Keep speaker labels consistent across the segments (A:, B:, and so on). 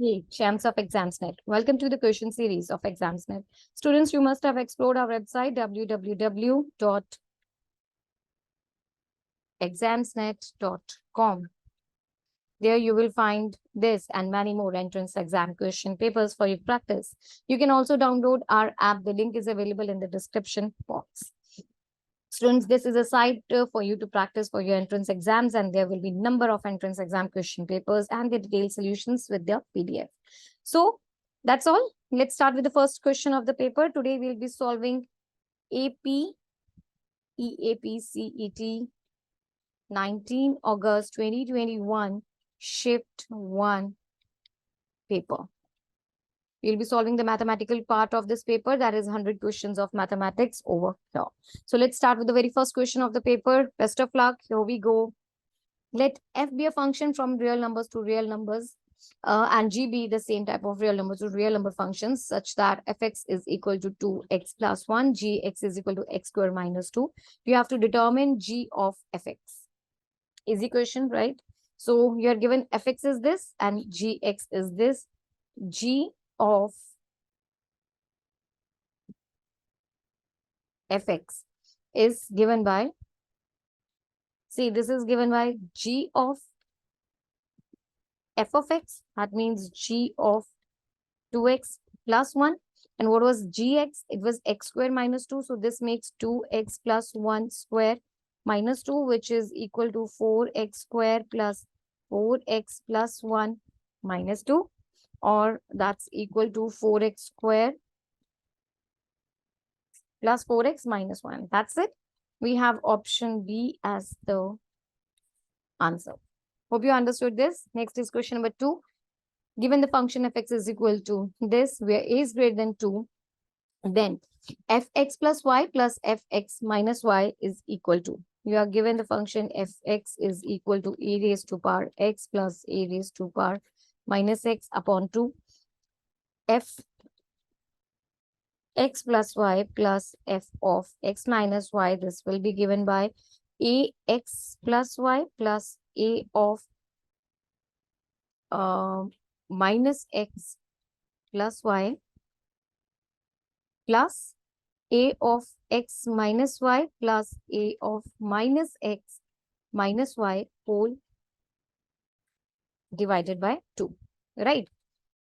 A: Hey, champs of Examsnet. Welcome to the question series of Examsnet. Students, you must have explored our website www.examsnet.com. There you will find this and many more entrance exam question papers for your practice. You can also download our app. The link is available in the description box. Students, this is a site for you to practice for your entrance exams, and there will be number of entrance exam question papers and the detailed solutions with their PDF. So that's all. Let's start with the first question of the paper. Today we'll be solving AP EAPCET 19 August 2021 Shift 1 paper. We'll be solving the mathematical part of this paper. That is 100 questions of mathematics over here. So let's start with the very first question of the paper. Best of luck. Here we go. Let f be a function from real numbers to real numbers and g be the same type of real numbers to real number functions such that fx is equal to 2x plus 1, gx is equal to x square minus 2. You have to determine g of fx. Easy question, right? So you are given fx is this and gx is this. G of fx is given by, see, this is given by g of f of x. That means g of 2x plus 1. And what was gx? It was x square minus 2. So this makes 2x plus 1 square minus 2, which is equal to 4x square plus 4x plus 1 minus 2. Or that's equal to 4x square plus 4x minus 1. That's it. We have option B as the answer. Hope you understood this. Next is question number 2. Given the function fx is equal to this, where a is greater than 2, then fx plus y plus fx minus y is equal to. You are given the function fx is equal to a raised to power x plus a raised to power minus x upon 2. F x plus y plus f of x minus y. This will be given by a x plus y plus a of minus x plus y plus a of x minus y plus a of minus x minus y whole divided by 2, right?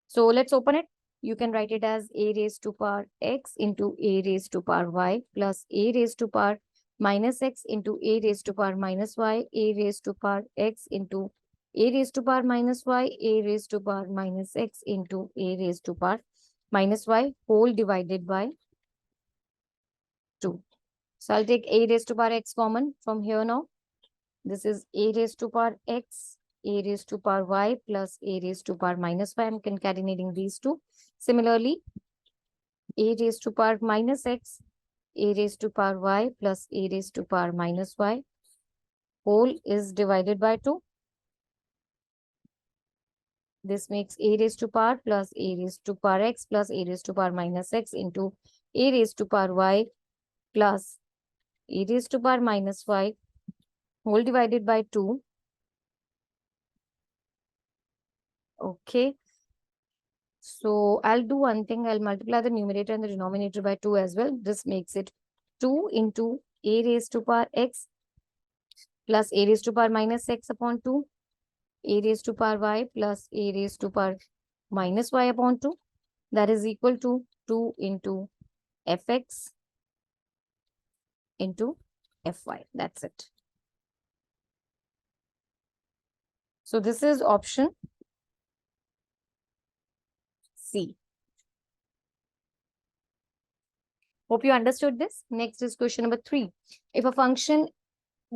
A: So let's open it. You can write it as a raised to power x into a raised to power y plus a raised to power minus x into a raised to power minus y, a raised to power x into a raised to power minus y, a raised to power minus x into a raised to power minus y whole divided by 2. So I'll take a raised to power x common from here now. This is a raised to power x, a raised to power y plus a raised to power minus y. I'm concatenating these two. Similarly, a raised to power minus x, a raised to power y plus a raised to power minus y whole is divided by 2. This makes a raised to power plus a raised to power x plus a raised to power minus x into a raised to power y plus a raised to power minus y whole divided by 2. Okay. So I'll do one thing. I'll multiply the numerator and the denominator by 2 as well. This makes it 2 into a raised to power x plus a raised to power minus x upon 2, a raised to power y plus a raised to power minus y upon 2. That is equal to 2 into fx into fy. That's it. So this is option C. Hope you understood this. Next is question number 3. If a function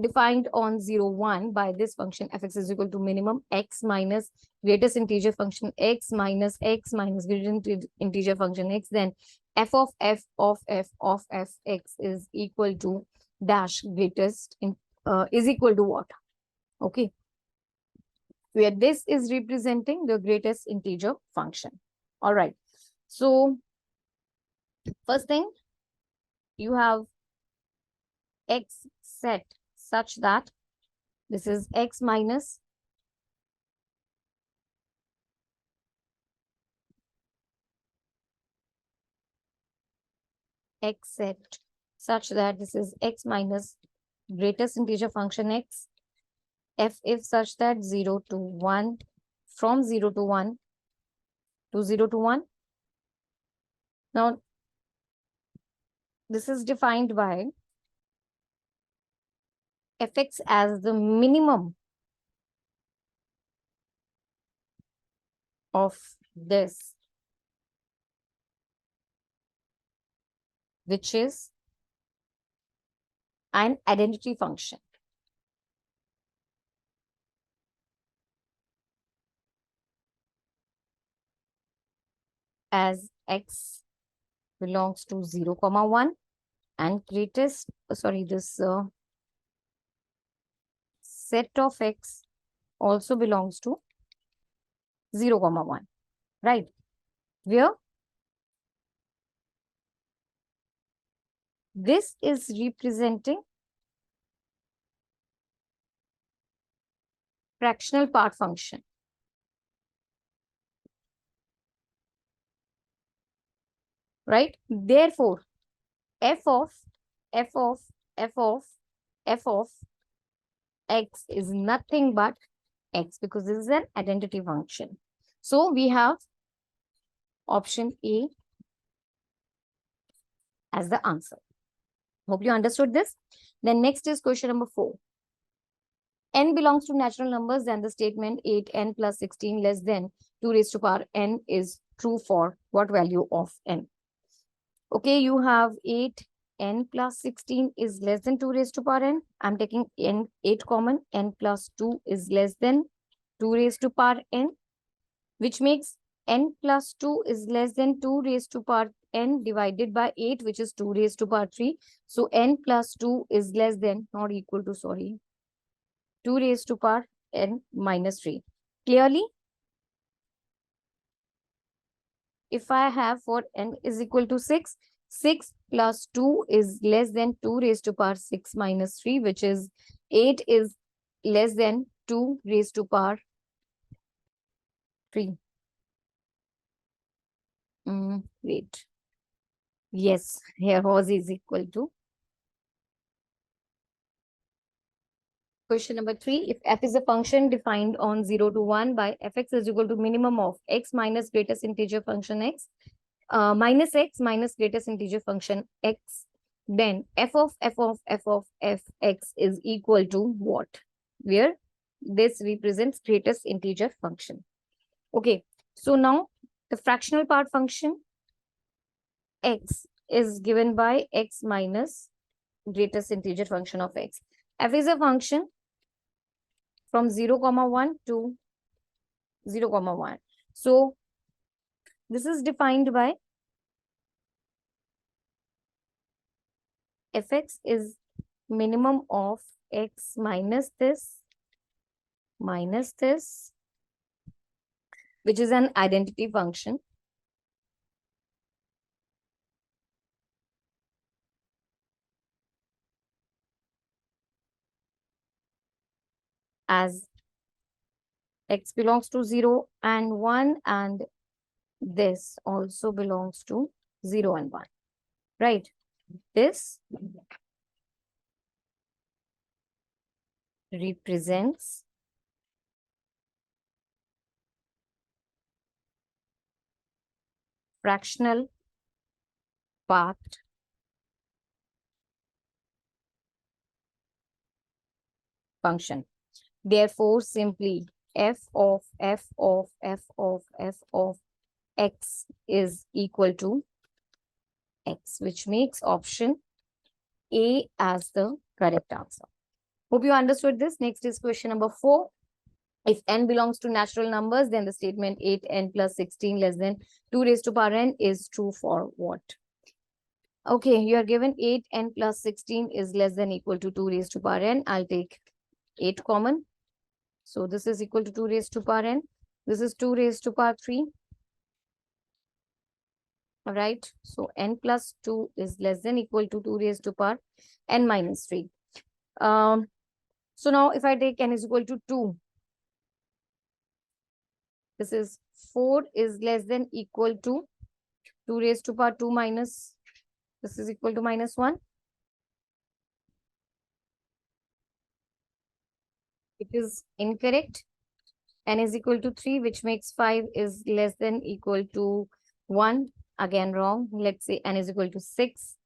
A: defined on 0, 1 by this function fx is equal to minimum x minus greatest integer function x minus greatest integer function x, then f of fx is equal to dash greatest is equal to what? Okay, where this is representing the greatest integer function. All right, so first thing, you have x set such that this is x minus EAPCET such that this is x minus greatest integer function x, f if such that 0 to 1, from 0 to 1 to 0 to 1. Now, this is defined by fx as the minimum of this, which is an identity function. As x belongs to 0, 1 and greatest, this set of x also belongs to 0, 1, right? Where this is representing fractional part function. Right? Therefore, f of x is nothing but x, because this is an identity function. So we have option A as the answer. Hope you understood this. Then next is question number 4. N belongs to natural numbers, then the statement 8n plus 16 less than 2 raised to power n is true for what value of n? Okay, you have 8n plus 16 is less than 2 raised to power n. I'm taking n 8 common. N plus 2 is less than 2 raised to power n, which makes n plus 2 is less than 2 raised to power n divided by 8, which is 2 raised to power 3. So n plus 2 is less than, not equal to, 2 raised to power n minus 3. Clearly, if I have for n is equal to 6, 6 plus 2 is less than 2 raised to power 6 minus 3, which is 8 is less than 2 raised to power 3. Wait. Yes, here was is equal to. Question number 3. If f is a function defined on 0 to 1 by fx is equal to minimum of x minus greatest integer function x, minus x minus greatest integer function x, then f of fx is equal to what? Where this represents greatest integer function. Okay, so now the fractional part function x is given by x minus greatest integer function of x. F is a function from 0, 1 to 0, 1. So this is defined by fx is minimum of x minus this, which is an identity function, as x belongs to 0 and 1 and this also belongs to 0 and 1, right? This represents fractional part function. Therefore, simply f of x is equal to x, which makes option A as the correct answer. Hope you understood this. Next is question number 4. If n belongs to natural numbers, then the statement 8n plus 16 less than 2 raised to power n is true for what? Okay, you are given 8n plus 16 is less than equal to 2 raised to power n. I'll take 8 common. So this is equal to 2 raised to power n. This is 2 raised to power 3. All right. So n plus 2 is less than equal to 2 raised to power n minus 3. So now if I take n is equal to 2, this is 4 is less than equal to 2 raised to power 2 minus This is equal to -1. It is incorrect. N is equal to 3, which makes 5 is less than equal to 1. Again, wrong. Let's say N is equal to 6.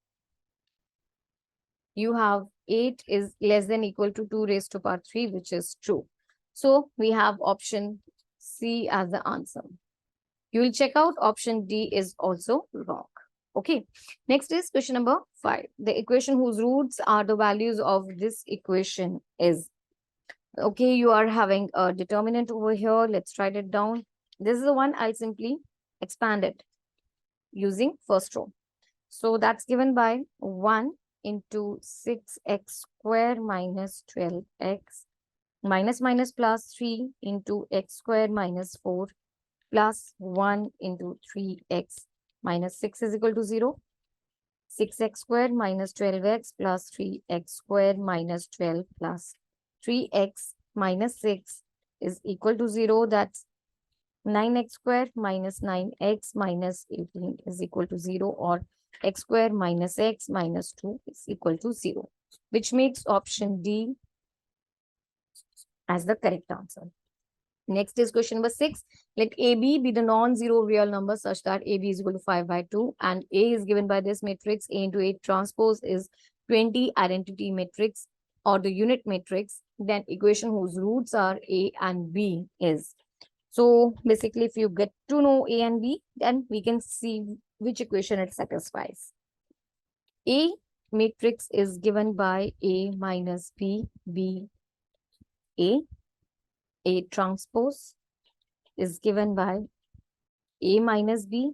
A: You have 8 is less than equal to 2 raised to power 3, which is true. So we have option C as the answer. You will check out option D is also wrong. Okay. Next is question number 5. The equation whose roots are the values of this equation is. Okay, you are having a determinant over here. Let's write it down. This is the one. I'll simply expand it using first row. So that's given by 1 into 6x square minus 12x minus plus 3 into x square minus 4 plus 1 into 3x minus 6 is equal to 0. 6x square minus 12x plus 3x square minus 12 plus 3x minus 6 is equal to 0. That's 9x square minus 9x minus 18 is equal to 0, or x square minus x minus 2 is equal to 0, which makes option D as the correct answer. Next is question number 6. Let AB be the non-zero real number such that AB is equal to 5 by 2 and A is given by this matrix. A into A transpose is 20 identity matrix or the unit matrix. Then equation whose roots are A and B is. So basically, if you get to know A and B, then we can see which equation it satisfies. A matrix is given by A minus B, B, A. A transpose is given by A minus B,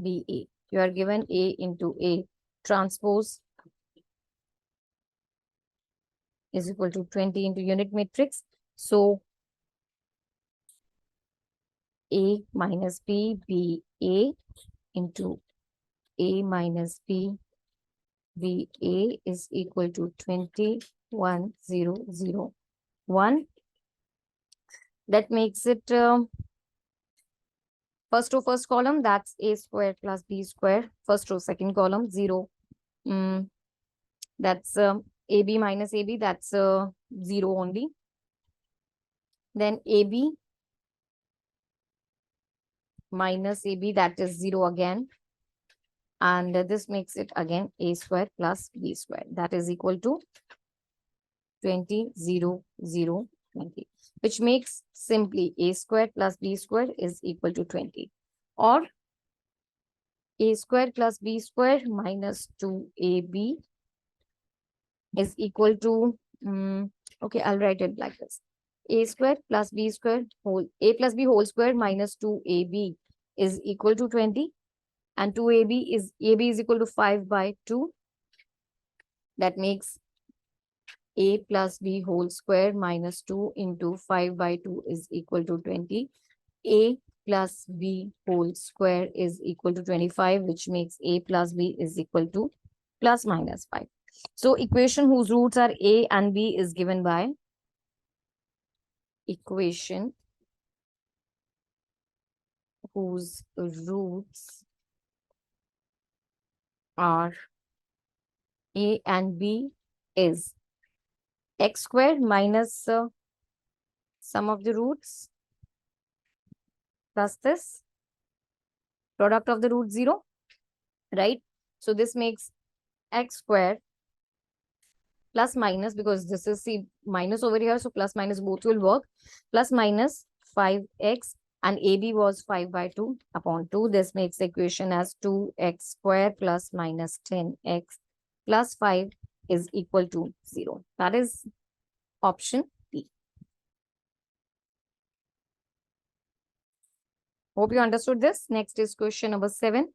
A: B, A. You are given A into A transpose is equal to 20 into unit matrix. So A minus B, B, A into A minus B, B, A is equal to 20, 1, 0, 0, 1. That makes it first row, first column, that's A square plus B square. First row, second column, 0. That's AB minus AB, that's 0 only. Then AB minus AB, that is 0 again. And this makes it again A square plus B square. That is equal to 20, 0, 0, 20. Which makes simply A square plus B square is equal to 20. Or A square plus B square minus 2AB is equal to, okay, I'll write it like this. A square plus B square whole, A plus B whole square minus 2AB is equal to 20. And 2AB is equal to 5 by 2. That makes A plus B whole square minus 2 into 5 by 2 is equal to 20. A plus B whole square is equal to 25, which makes A plus B is equal to plus minus 5. So equation whose roots are A and B is given by equation whose roots are A and B is x square minus sum of the roots plus this product of the root 0, right? So this makes x square plus minus, because this is see minus over here, so plus minus both will work, plus minus 5x, and AB was 5 by 2 upon 2. This makes the equation as 2x square plus minus 10x plus 5 is equal to 0. That is option B. Hope you understood this. Next is question number 7.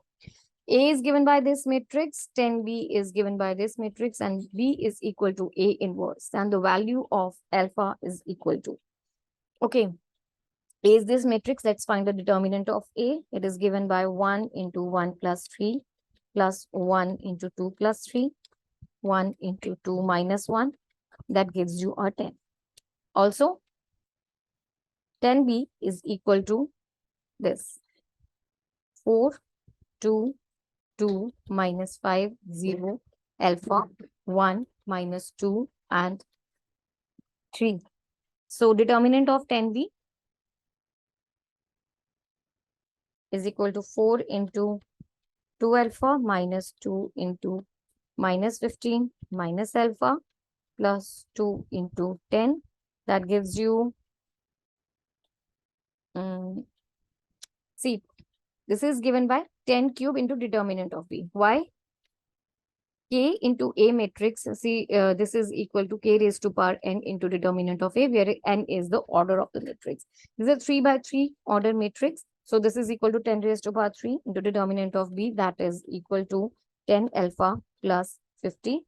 A: A is given by this matrix, 10B is given by this matrix, and B is equal to A inverse, and the value of alpha is equal to. Okay, A is this matrix. Let's find the determinant of A. It is given by 1 into 1 plus 3 plus 1 into 2 plus 3, 1 into 2 minus 1. That gives you a 10. Also, 10B is equal to this 4, 2, 2 minus 5, 0, alpha, 1 minus 2 and 3. So determinant of 10b is equal to 4 into 2 alpha minus 2 into minus 15 minus alpha plus 2 into 10. That gives you, see, this is given by 10 cube into determinant of B. Why? K into A matrix, see, this is equal to K raised to power N into determinant of A, where N is the order of the matrix. This is a 3 by 3 order matrix. So this is equal to 10 raised to power 3 into determinant of B, that is equal to 10 alpha plus 50.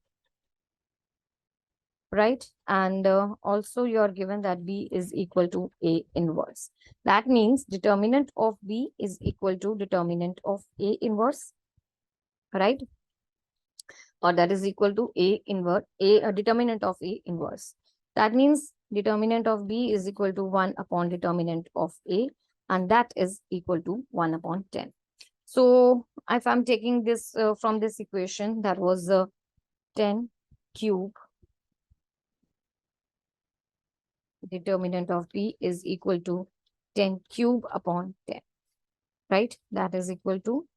A: Right? And also you are given that B is equal to A inverse. That means determinant of B is equal to determinant of A inverse, right? Or that is equal to A inverse, a determinant of A inverse. That means determinant of B is equal to 1 upon determinant of A, and that is equal to 1 upon 10. So if I'm taking this from this equation, that was 10 cube determinant of B is equal to 10 cube upon 10, right? That is equal to,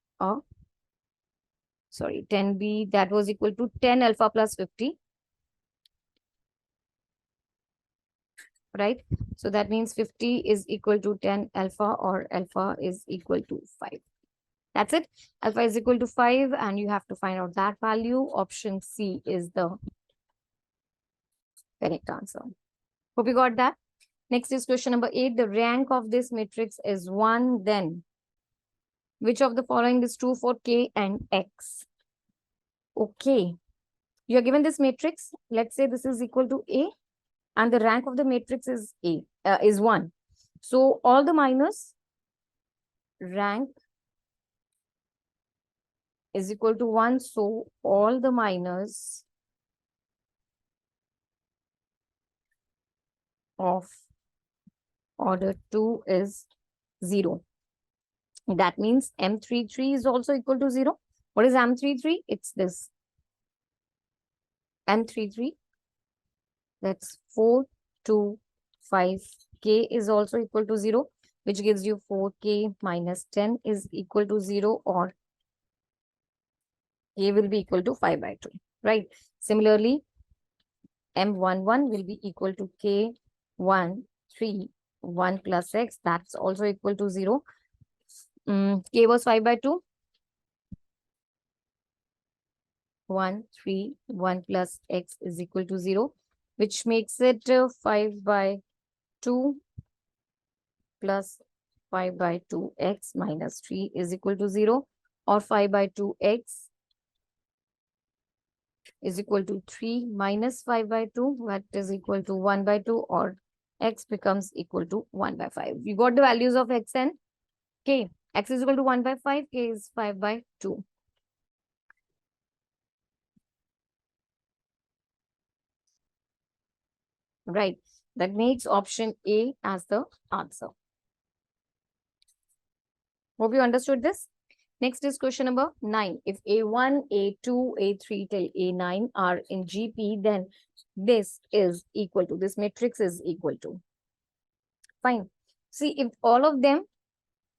A: 10b, that was equal to 10 alpha plus 50, right? So that means 50 is equal to 10 alpha, or alpha is equal to 5. That's it. Alpha is equal to 5, and you have to find out that value. Option C is the correct answer. Hope you got that. Next is question number 8. The rank of this matrix is 1, then which of the following is true for K and X? Okay. You are given this matrix. Let's say this is equal to A, and the rank of the matrix is is 1. So all the minors rank is equal to 1. So all the minors of order 2 is 0. That means M33 is also equal to 0. What is M33? It's this. M33, that's 4, 2, 5. K is also equal to 0, which gives you 4K minus 10 is equal to 0, or K will be equal to 5 by 2, right? Similarly, M11 will be equal to K13, 1 plus X, that's also equal to 0. K was 5 by 2. 1, 3, 1 plus X is equal to 0, which makes it 5 by 2 plus 5 by 2x minus 3 is equal to 0, or 5 by 2x is equal to 3 minus 5 by 2, that is equal to 1 by 2, or x becomes equal to 1 by 5. You got the values of x and k. X is equal to 1 by 5, k is 5 by 2. Right. That makes option A as the answer. Hope you understood this. Next is question number 9. If A1, A2, A3 till A9 are in GP, then this is equal to, this matrix is equal to. Fine. See, if all of them,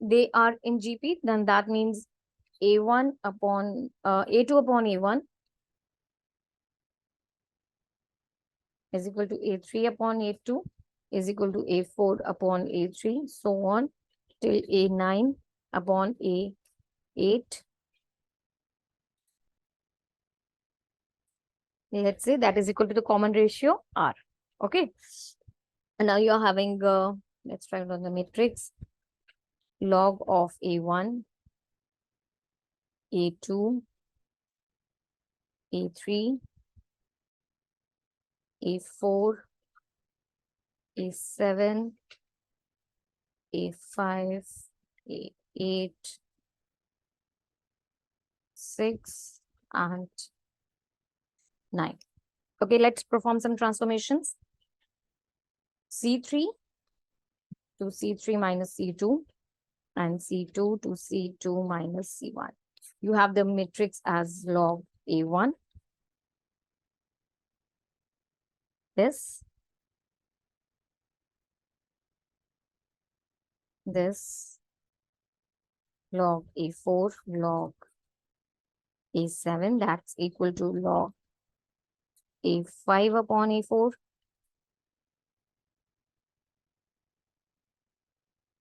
A: they are in GP, then that means A1 upon, A2 upon A1 is equal to A3 upon A2 is equal to A4 upon A3, so on till A9 upon A8. Let's say that is equal to the common ratio R. Okay. And now you're having, let's try it on the matrix, log of A1, A2, A3, A4, A7, A5, A8, 6, and 9. Okay, let's perform some transformations. C3 to C3 minus C2, and C2 to C2 minus C1. you have the matrix as log A1. This log A4, log A7, that's equal to log A5 upon A4.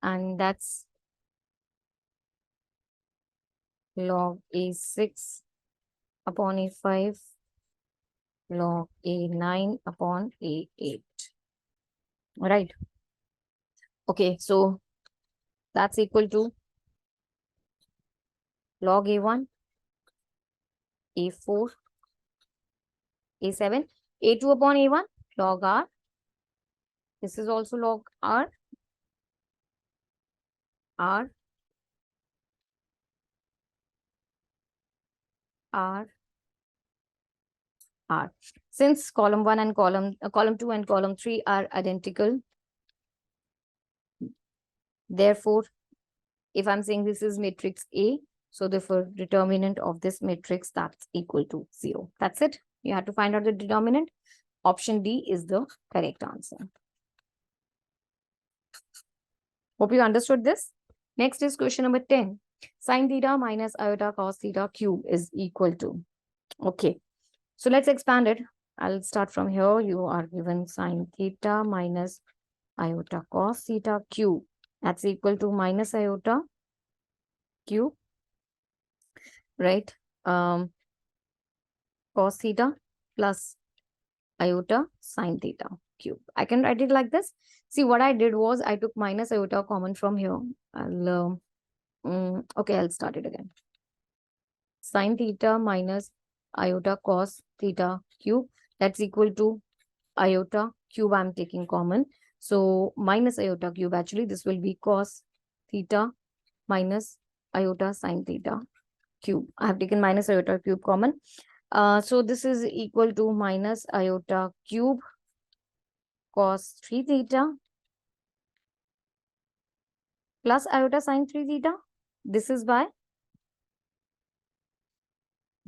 A: And that's log A6 upon A5, log A9 upon A8. Right. Okay, so that's equal to log A1, A4, A7, A2 upon A1, log R. This is also log R, R, R, R. Since column 1 and column 2 and column 3 are identical, therefore, if I'm saying this is matrix A, so therefore determinant of this matrix, that's equal to 0. That's it. You have to find out the determinant. Option D is the correct answer. Hope you understood this. Next is question number 10. Sin theta minus iota cos theta cube is equal to. Okay. So let's expand it. I'll start from here. You are given sin theta minus iota cos theta cube. That's equal to minus iota cube, right? Cos theta plus iota sin theta cube. I can write it like this. See, what I did was I took minus iota common from here. Okay, I'll start it again. Sin theta minus iota cos theta cube, that's equal to iota cube I'm taking common. So minus iota cube, actually this will be cos theta minus iota sin theta cube. I have taken minus iota cube common. So this is equal to minus iota cube cos 3 theta plus iota sin 3 theta. This is by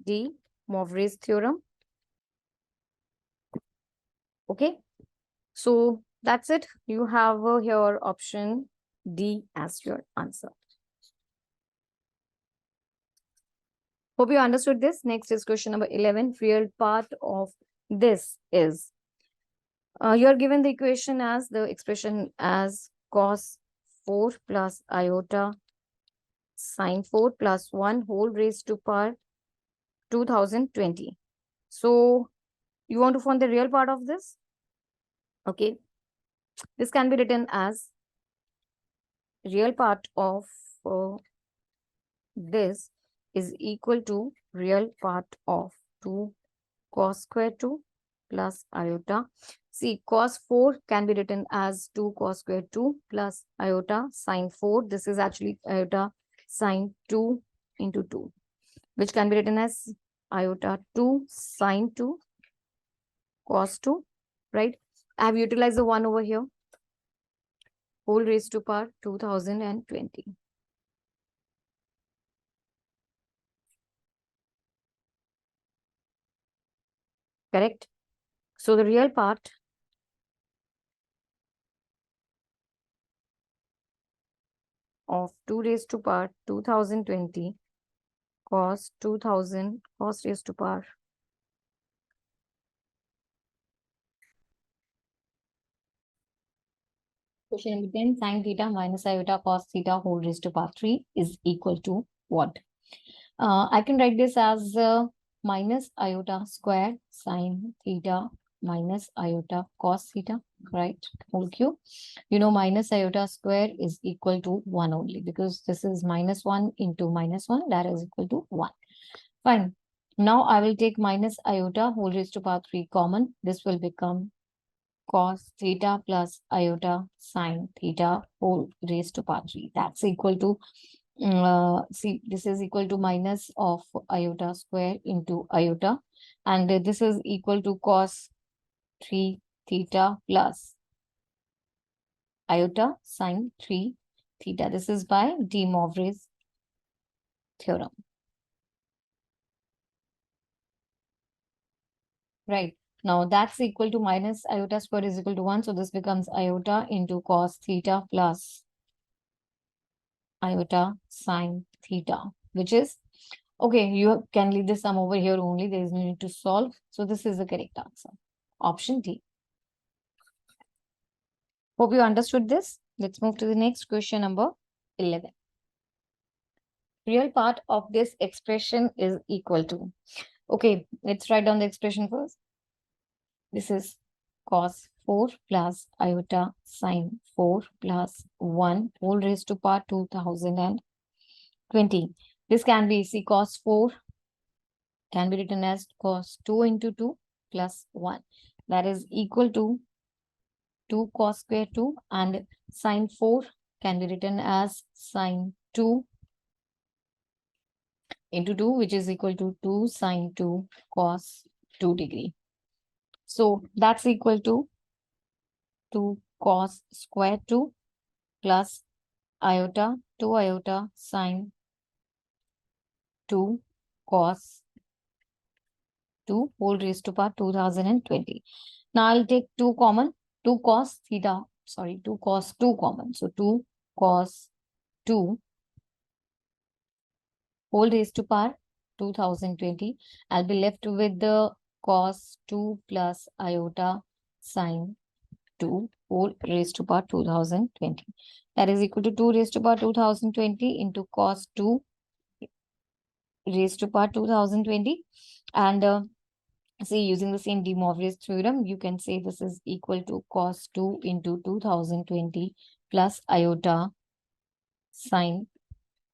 A: De Moivre's theorem. Okay. So that's it. You have here option D as your answer. Hope you understood this. Next is question number 11. Real part of this is, you are given the equation as the expression as cos 4 plus iota sin 4 plus 1 whole raised to power 2020. So you want to find the real part of this? Okay. This can be written as real part of this is equal to real part of 2 cos square 2 plus iota. See, cos 4 can be written as 2 cos square 2 plus iota sin 4. This is actually iota sin 2 into 2, which can be written as iota 2 sin 2 cos 2, right? I have utilized the 1 over here. Whole raised to power 2020. Correct? So the real part of 2 raised to power 2020 cos 2000 cos raised to power. Question number 10, sin theta minus iota cos theta whole raised to power 3 is equal to what? I can write this as minus iota square sin theta minus iota cos theta, right? Whole cube. You know, minus iota square is equal to 1 only, because this is minus 1 into minus 1, that is equal to 1. Fine. Now I will take minus iota whole raised to power 3 common. This will become cos theta plus iota sin theta whole raised to power 3. That's equal to, see, this is equal to minus of iota square into iota. And this is equal to cos 3 theta plus iota sin 3 theta. This is by De Moivre's theorem. right? Now that's equal to minus iota square is equal to 1. So this becomes iota into cos theta plus iota sine theta, which is, okay, you can leave the sum over here only. There is no need to solve. So this is the correct answer. Option D. Hope you understood this. Let's move to the next question, number 11. Real part of this expression is equal to. Okay, let's write down the expression first. This is cos 4 plus iota sine 4 plus 1 whole raised to power 2020. This can be, see, cos 4 can be written as cos 2 into 2 plus 1. That is equal to 2 cos square 2, and sine 4 can be written as sine 2 into 2, which is equal to 2 sine 2 cos 2 degree. So that's equal to 2 cos square 2 plus iota 2 iota sine 2 cos 2 whole raised to power 2020. Now I'll take 2 common, 2 cos theta, sorry, 2 cos 2 common. So 2 cos 2 whole raised to power 2020. I'll be left with the cos 2 plus iota sine 2 whole raised to power 2020. That is equal to 2 raised to power 2020 into cos 2 raised to power 2020. And see, using the same De Moivre's theorem, you can say this is equal to cos 2 into 2020 plus iota sine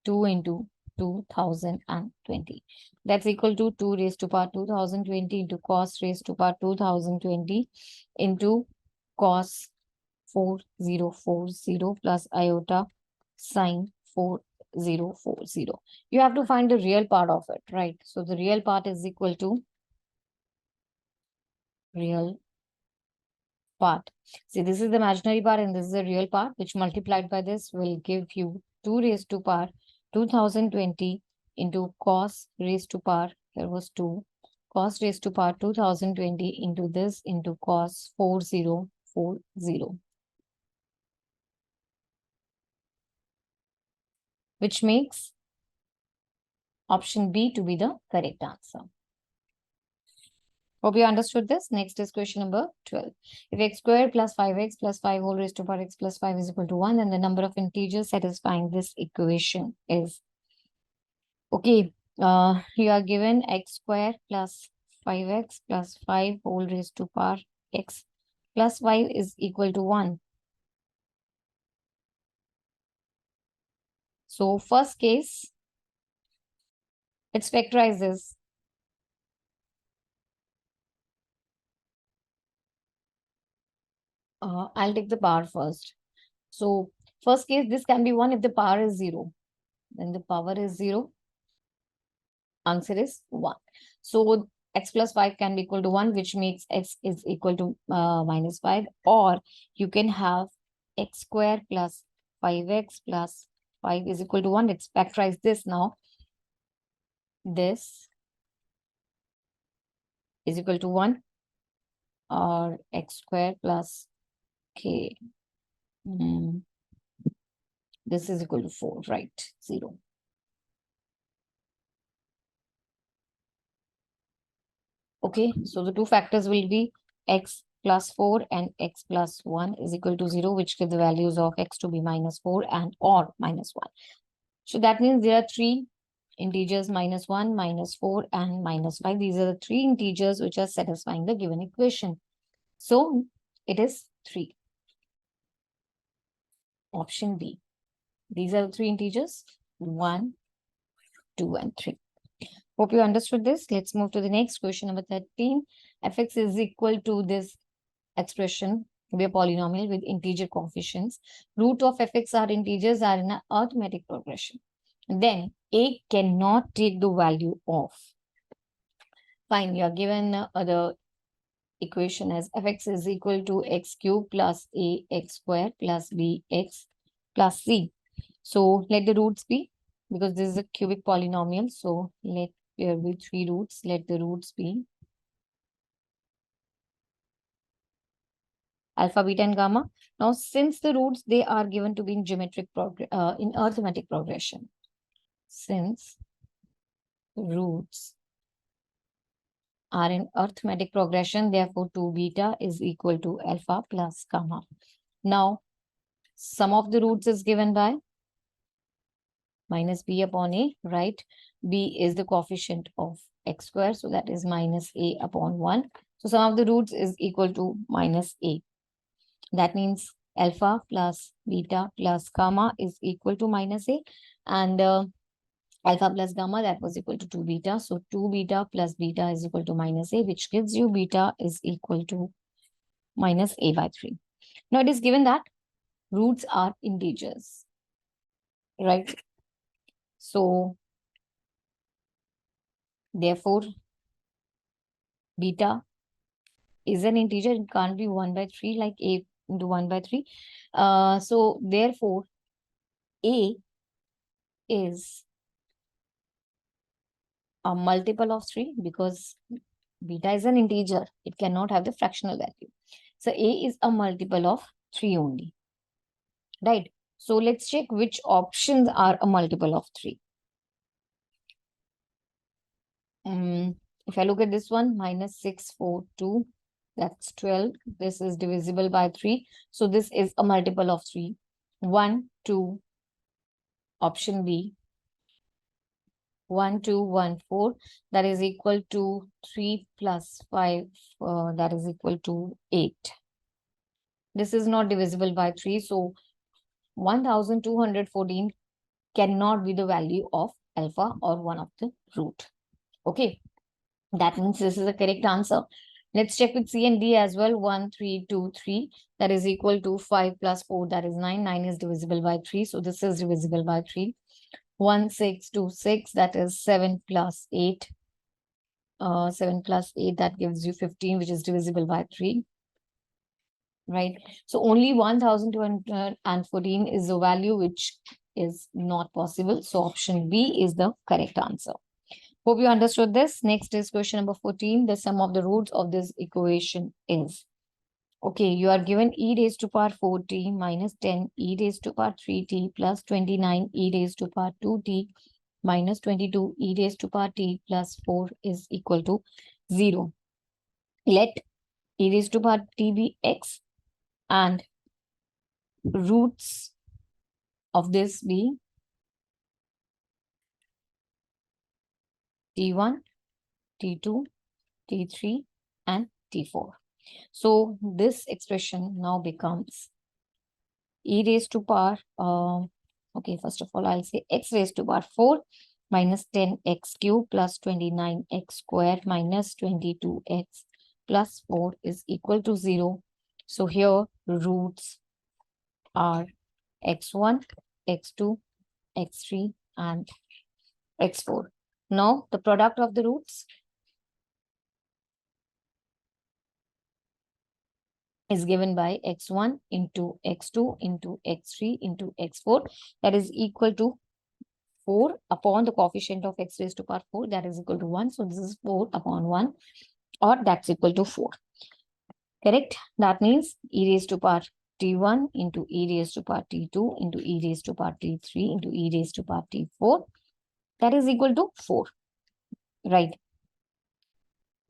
A: 2 into 2020. That's equal to 2 raised to power 2020 into cos raised to power 2020 into cos 4040 plus iota sine 4040. You have to find the real part of it, right? So the real part is equal to real part. See, this is the imaginary part and this is the real part, which multiplied by this will give you 2 raised to power 2020 into cos raised to power, here was 2, cos raised to power 2020 into this into cos 4040, which makes option B to be the correct answer. Hope you understood this. Next is question number 12. If x squared plus 5x plus 5 whole raised to power x plus 5 is equal to 1, then the number of integers satisfying this equation is, okay, you are given x squared plus 5x plus 5 whole raised to power x plus 5 is equal to 1. So first case, it's factorizes. I'll take the power first. So first case, this can be 1 if the power is 0. Then the power is 0. Answer is 1. So x plus 5 can be equal to 1, which makes x is equal to minus 5. Or you can have x square plus 5x plus 5 is equal to 1. Let's factorize this now. This is equal to 1. Or x square plus k. This is equal to 4, right? 0. Okay, so the two factors will be x plus 4 and x plus 1 is equal to 0, which give the values of x to be minus 4 and or minus 1. So that means there are 3 integers, minus 1, minus 4, and minus 5. These are the 3 integers which are satisfying the given equation. So it is 3. Option B. These are the 3 integers, 1, 2, and 3. Hope you understood this. Let's move to the next question, number 13. Fx is equal to this expression be a polynomial with integer coefficients. Root of fx are integers are in an arithmetic progression. Then a cannot take the value of. Fine, you are given the equation as fx is equal to x cube plus a x square plus b x plus c. So let the roots be, because this is a cubic polynomial. So let there be 3 roots. Let the roots be alpha, beta, and gamma. Now, since the roots, they are given to be in in arithmetic progression. Since roots are in arithmetic progression, therefore 2 beta is equal to alpha plus gamma. Now, sum of the roots is given by minus b upon a, right? B is the coefficient of x square, so that is minus a upon 1. So sum of the roots is equal to minus a. That means alpha plus beta plus gamma is equal to minus a, and alpha plus gamma, that was equal to 2 beta. So 2 beta plus beta is equal to minus a, which gives you beta is equal to minus a by 3. Now it is given that roots are integers, right? So therefore beta is an integer. It can't be 1 by 3 like a into 1 by 3. So therefore a is a multiple of 3 because beta is an integer. It cannot have the fractional value. So a is a multiple of 3 only, right? So let's check which options are a multiple of 3. If I look at this one, minus 6, 4, 2, that's 12. This is divisible by 3. So this is a multiple of 3. 1, 2, option B. 1, 2, 1, 4. That is equal to 3 plus 5. That is equal to 8. This is not divisible by 3. So 1214 cannot be the value of alpha or one of the root. Okay. That means this is the correct answer. Let's check with C and D as well. 1, 3, 2, 3. That is equal to 5 plus 4. That is 9. 9 is divisible by 3. So this is divisible by 3. 1, 6, 2, 6. That is 7 plus 8. 7 plus 8. That gives you 15, which is divisible by 3. Right. So only 1214 is the value which is not possible. So option B is the correct answer. Hope you understood this. Next is question number 14. The sum of the roots of this equation is. Okay, you are given e raised to power 4t minus 10 e raised to power 3t plus 29 e raised to power 2t minus 22 e raised to power t plus 4 is equal to 0. Let e raised to power t be x and roots of this be t1, t2, t3 and t4. So this expression now becomes e raised to power, okay, first of all, I'll say x raised to power 4 minus 10x cube plus 29x square minus 22x plus 4 is equal to 0. So here roots are x1, x2, x3 and x4. Now the product of the roots is given by x1 into x2 into x3 into x4, that is equal to 4 upon the coefficient of x raised to power 4, that is equal to 1. So this is 4 upon 1, or that's equal to 4. Correct? That means e raised to power t1 into e raised to power t2 into e raised to power t3 into e raised to power t4, that is equal to 4. Right?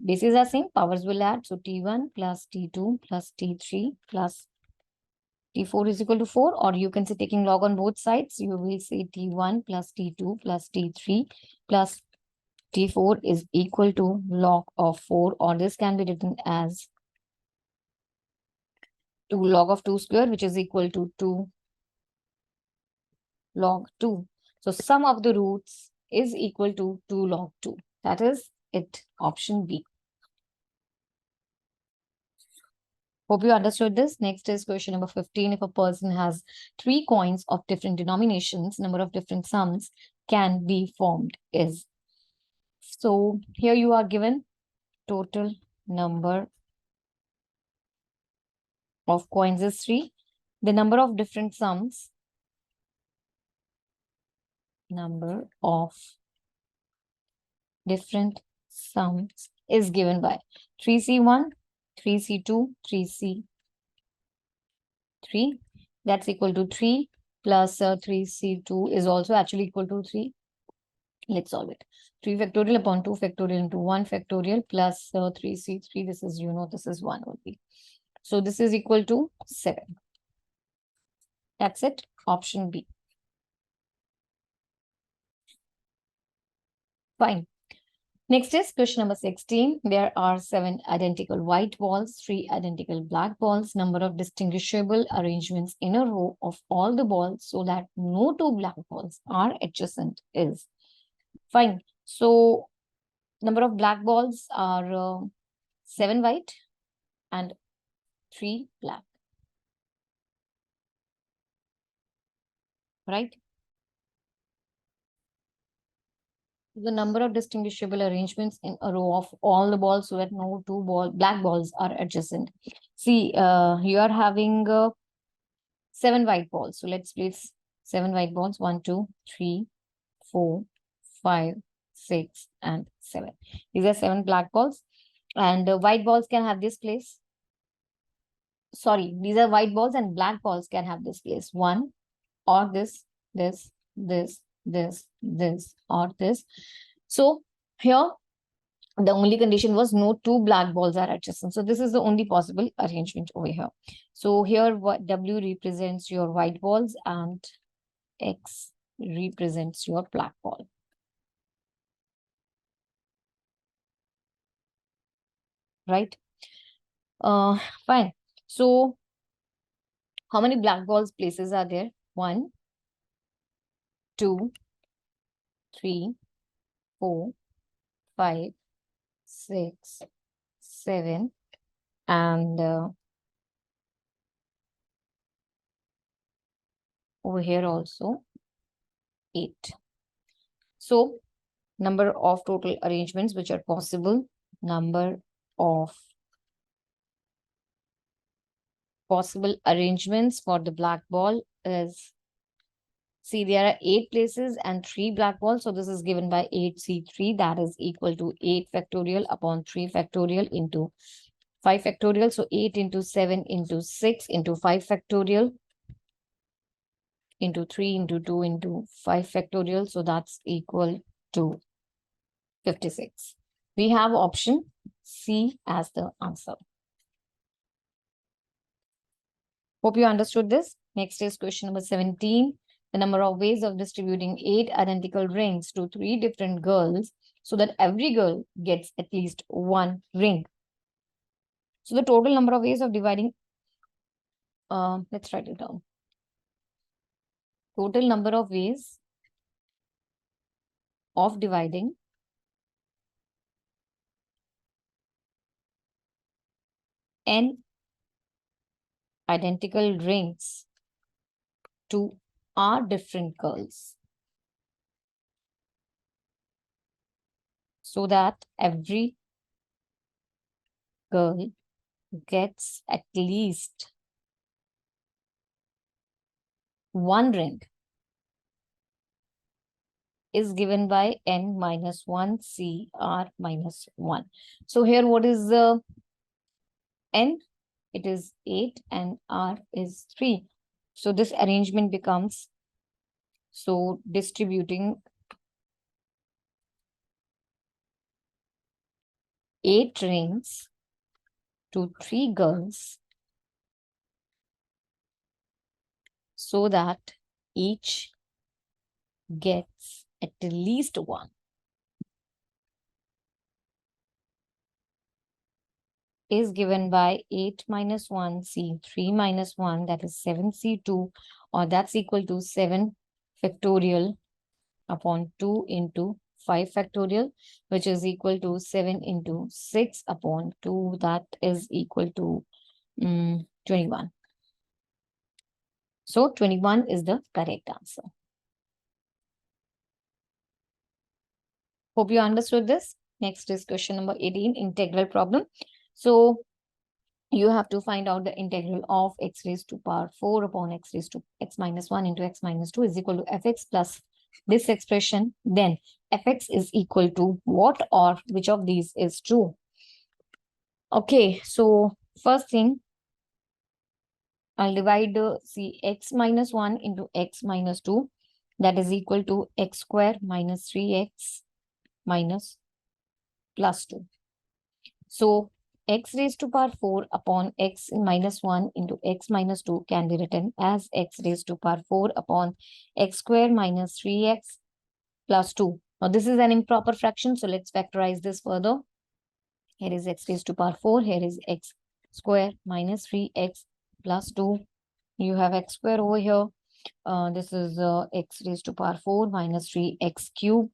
A: Bases are same, powers will add. So t1 plus t2 plus t3 plus t4 is equal to 4, or you can say taking log on both sides, you will say t1 plus t2 plus t3 plus t4 is equal to log of 4, or this can be written as 2 log of 2 square, which is equal to 2 log 2. So sum of the roots is equal to 2 log 2. That is it, option B. Hope you understood this. Next is question number 15. If a person has 3 coins of different denominations, number of different sums can be formed is. So here you are given total number of coins is 3. The number of different sums, number of different sums is given by 3C1, 3C2, 3C3, 3. That's equal to 3 plus 3c2 is also actually equal to 3. Let's solve it. 3 factorial upon 2 factorial into 1 factorial plus 3c3. This is, this is 1 only. So this is equal to 7. That's it. Option B. Fine. Next is question number 16. There are 7 identical white balls, 3 identical black balls, number of distinguishable arrangements in a row of all the balls so that no 2 black balls are adjacent is. Fine. So number of black balls are 7 white and 3 black. Right? The number of distinguishable arrangements in a row of all the balls so that no 2 black balls are adjacent. See, you are having 7 white balls. So let's place 7 white balls. 1, 2, 3, 4, 5, 6, and 7. These are 7 black balls. And white balls can have this place. Sorry, these are white balls and black balls can have this place. 1 or this, or this. So here, the only condition was no 2 black balls are adjacent. So this is the only possible arrangement over here. So here what W represents your white balls and X represents your black ball. Right? Fine. So how many black balls places are there? 1, 2, 3, 4, 5, 6, 7, and over here also 8. So number of total arrangements which are possible, number of possible arrangements for the black ball is, see, there are 8 places and 3 black balls. So this is given by 8c3, that is equal to 8 factorial upon 3 factorial into 5 factorial. So 8 into 7 into 6 into 5 factorial into 3 into 2 into 5 factorial. So that's equal to 56. We have option C as the answer. Hope you understood this. Next is question number 17. The number of ways of distributing 8 identical rings to 3 different girls so that every girl gets at least 1 ring. So the total number of ways of dividing, let's write it down. Total number of ways of dividing n identical rings to r different girls so that every girl gets at least 1 ring is given by n minus 1 c r minus 1. So here what is the n? It is 8 and r is 3. So this arrangement becomes, so distributing 8 rings to 3 girls so that each gets at least 1. Is given by 8 minus 1 c 3 minus 1, that is 7c2, or that's equal to 7 factorial upon 2 into 5 factorial, which is equal to 7 into 6 upon 2, that is equal to 21. So 21 is the correct answer. Hope you understood this. Next is question number 18, integral problem. So you have to find out the integral of x raised to power 4 upon x raised to x minus 1 into x minus 2 is equal to fx plus this expression. Then fx is equal to what or which of these is true? Okay, so first thing, I'll divide see x minus 1 into x minus 2. That is equal to x square minus 3x minus plus 2. So x raised to power 4 upon x minus 1 into x minus 2 can be written as x raised to power 4 upon x square minus 3x plus 2. Now this is an improper fraction, so let's factorize this further. Here is x raised to power 4. Here is x square minus 3x plus 2. You have x square over here. This is x raised to power 4 minus 3x cube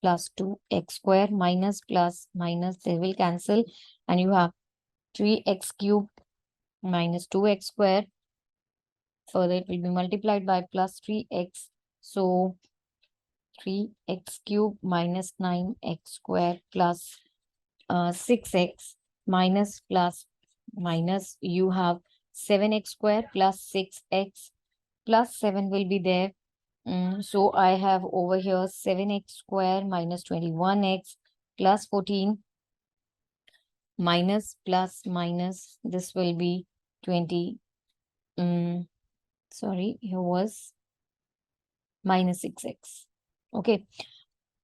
A: plus 2x square minus plus minus. They will cancel. And you have 3x cube minus 2x square. Further, it will be multiplied by plus 3x. So 3x cube minus 9x square plus 6x minus plus minus. You have 7x square plus 6x plus 7 will be there. So I have over here 7x square minus 21x plus 14 minus plus minus. This will be 20. Sorry, here was minus 6x. Okay,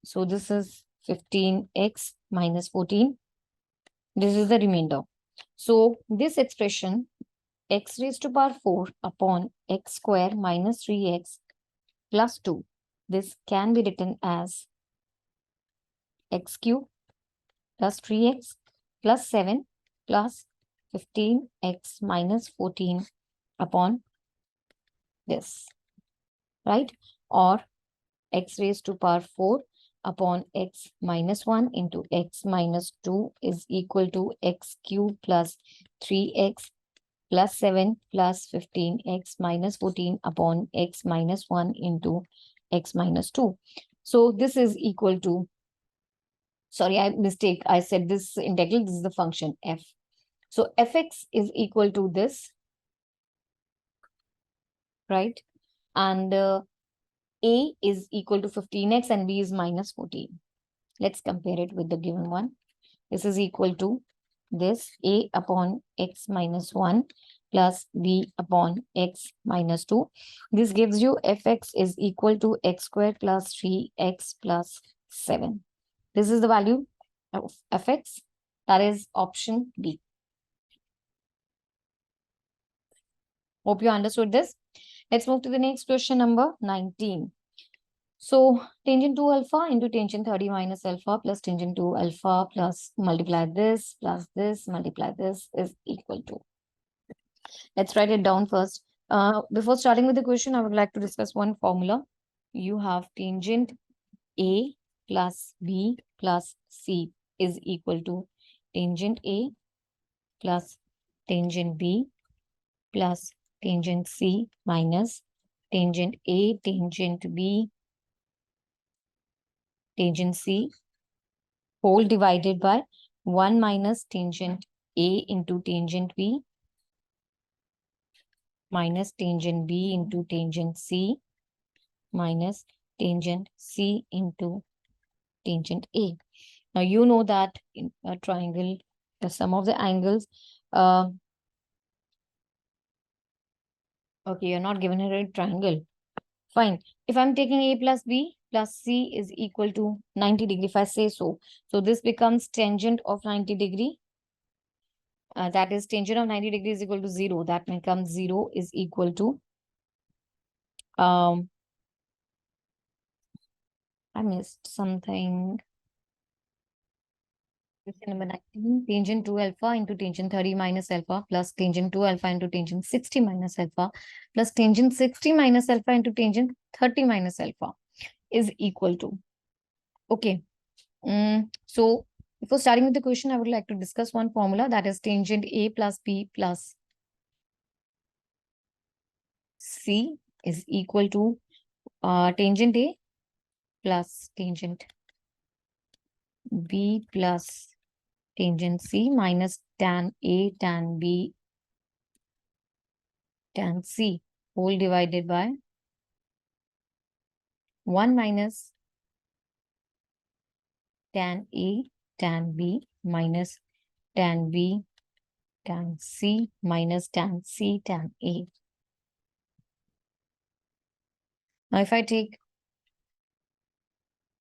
A: so this is 15x minus 14. This is the remainder. So this expression x raised to power 4 upon x square minus 3x plus 2. This can be written as x cube plus 3x plus 7 plus 15x minus 14 upon this, right? Or x raised to power 4 upon x minus 1 into x minus 2 is equal to x cube plus 3x plus 7 plus 15x minus 14 upon x minus 1 into x minus 2. So this is equal to, sorry, I mistake. I said this integral, this is the function f. So fx is equal to this, right? And a is equal to 15x and b is minus 14. Let's compare it with the given one. This is equal to this a upon x minus 1 plus b upon x minus 2. This gives you fx is equal to x squared plus 3x plus 7. This is the value of fx. That is option B. Hope you understood this. Let's move to the next question, number 19. So tangent 2 alpha into tangent 30 minus alpha plus tangent 2 alpha plus multiply this plus this multiply this is equal to. Let's write it down first. Before starting with the question, I would like to discuss one formula. You have tangent A plus B plus C is equal to tangent A plus tangent B plus tangent C minus tangent A, tangent B, tangent C whole divided by 1 minus tangent A into tangent B minus tangent B into tangent C minus tangent C into tangent A. Now you know that in a triangle, the sum of the angles, okay, you're not given a triangle. Fine. If I'm taking A plus B plus C is equal to 90 degree, if I say so. So this becomes tangent of 90 degree. That is tangent of 90 degree is equal to 0. That becomes 0 is equal to, I missed something. Question number 19, tangent 2 alpha into tangent 30 minus alpha plus tangent 2 alpha into tangent 60 minus alpha plus tangent 60 minus alpha into tangent 30 minus alpha is equal to. Okay. So before starting with the question, I would like to discuss one formula, that is tangent A plus B plus C is equal to tangent A plus tangent B plus tangent C minus tan A tan B tan C whole divided by 1 minus tan A tan B minus tan B tan C minus tan C tan A. Now, if I take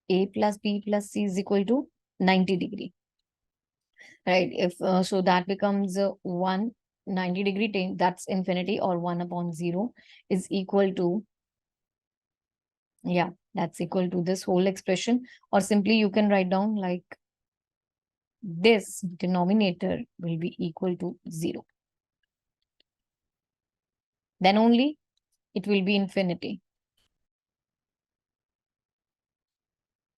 A: A plus B plus C is equal to 90 degree, right? If so, that becomes 190 degree, that's infinity, or 1 upon 0 is equal to, yeah, that's equal to this whole expression. Or simply you can write down like this denominator will be equal to 0. Then only it will be infinity.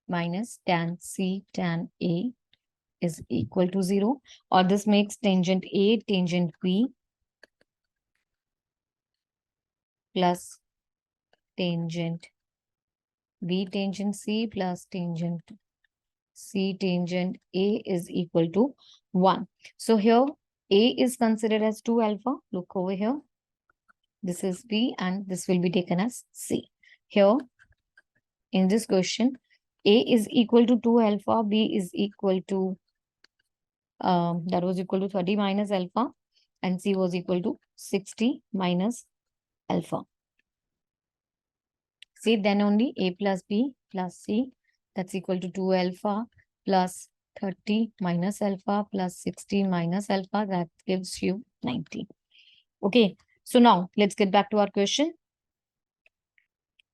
A: Minus tan C tan A is equal to 0. Or this makes tangent A tangent B plus tangent B tangent C plus tangent C tangent A is equal to 1. So here A is considered as 2 alpha. Look over here. This is B and this will be taken as C. Here in this question, A is equal to 2 alpha, B is equal to, that was equal to 30 minus alpha, and C was equal to 60 minus alpha. See, then only A plus B plus C, that's equal to 2 alpha plus 30 minus alpha plus 60 minus alpha, that gives you 90. Okay, so now let's get back to our question.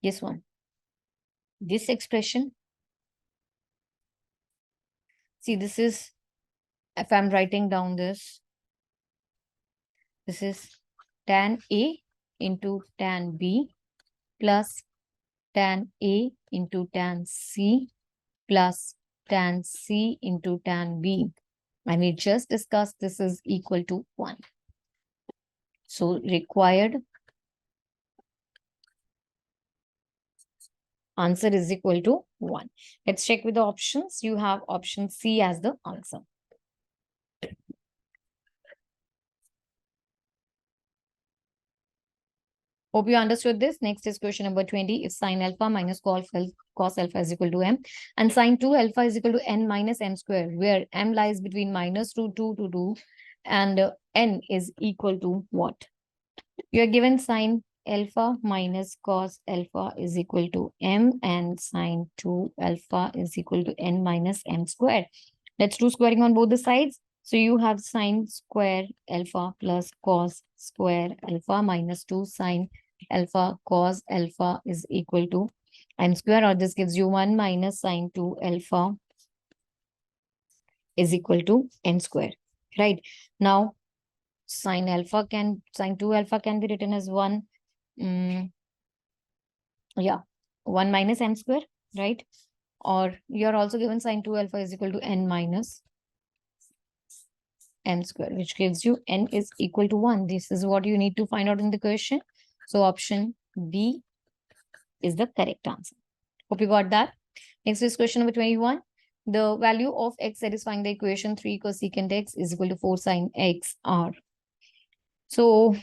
A: This one. This expression, see, this is, if I'm writing down this is tan A into tan B plus tan A into tan C plus tan C into tan B. And we just discussed this is equal to 1. So required answer is equal to 1. Let's check with the options. You have option C as the answer. Hope you understood this. Next is question number 20. If sine alpha minus cos alpha is equal to m and sine 2 alpha is equal to n minus m square, where m lies between minus root 2 to 2 and n is equal to what? You are given sine alpha minus cos alpha is equal to m and sine 2 alpha is equal to n minus m squared. Let's do squaring on both the sides. So you have sine square alpha plus cos square alpha minus 2 sine alpha cos alpha is equal to m square, or this gives you 1 minus sine 2 alpha is equal to n square, right? Now, sine 2 alpha can be written as 1, 1 minus m square, right? Or you're also given sine 2 alpha is equal to n minus m square, which gives you n is equal to 1. This is what you need to find out in the question. So option B is the correct answer. Hope you got that. Next is question number 21. The value of x satisfying the equation 3 cosecant x is equal to 4 sine x are. So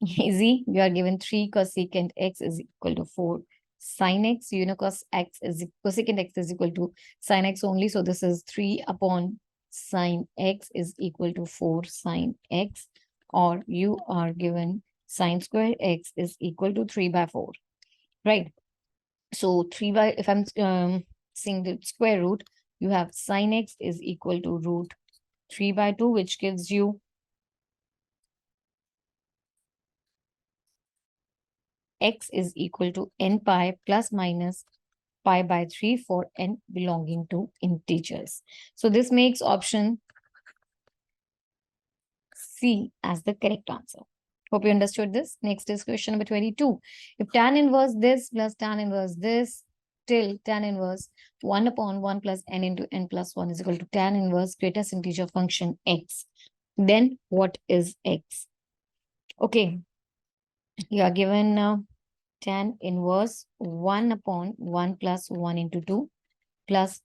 A: easy. You are given 3 cosecant x is equal to 4 sine x. You know, cosecant x is equal to sine x only. So this is 3 upon sine x is equal to 4 sine x, or you are given sine square x is equal to 3 by 4, right? So if I'm seeing the square root, you have sine x is equal to root 3 by 2, which gives you x is equal to n pi plus minus pi by 3 for n belonging to integers. So this makes option C as the correct answer. Hope you understood this. Next is question number 22. If tan inverse this plus tan inverse this till tan inverse 1 upon 1 plus n into n plus 1 is equal to tan inverse greatest integer function x, then what is x? Okay, you are given tan inverse 1 upon 1 plus 1 into 2 plus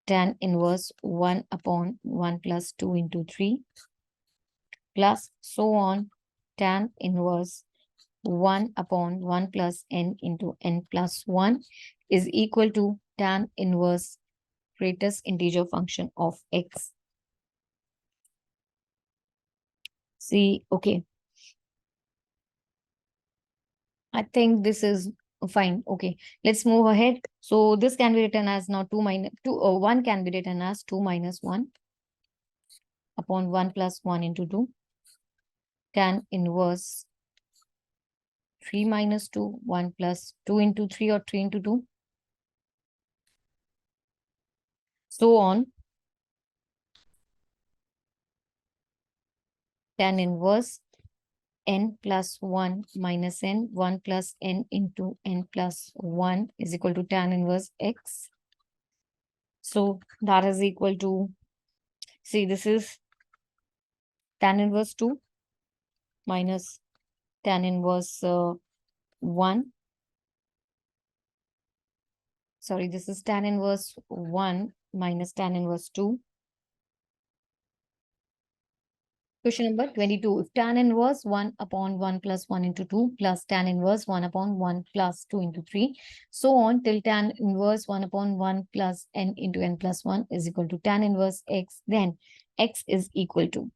A: tan inverse 1 upon 1 plus 2 into 3 plus so on tan inverse 1 upon 1 plus n into n plus 1 is equal to tan inverse greatest integer function of x. See, okay. I think this is fine. Okay, let's move ahead. So this can be written as now 2 minus 2 or 1 can be written as 2 minus 1 upon 1 plus 1 into 2 tan inverse 3 minus 2, 1 plus 2 into 3 or 3 into 2. So on tan inverse n plus 1 minus n, 1 plus n into n plus 1 is equal to tan inverse x. So that is equal to, see, this is tan inverse 2 minus tan inverse 1. Sorry, this is tan inverse 1 minus tan inverse 2. Question number 22. If tan inverse 1 upon 1 plus 1 into 2 plus tan inverse 1 upon 1 plus 2 into 3, so on till tan inverse 1 upon 1 plus n into n plus 1 is equal to tan inverse x, then x is equal to.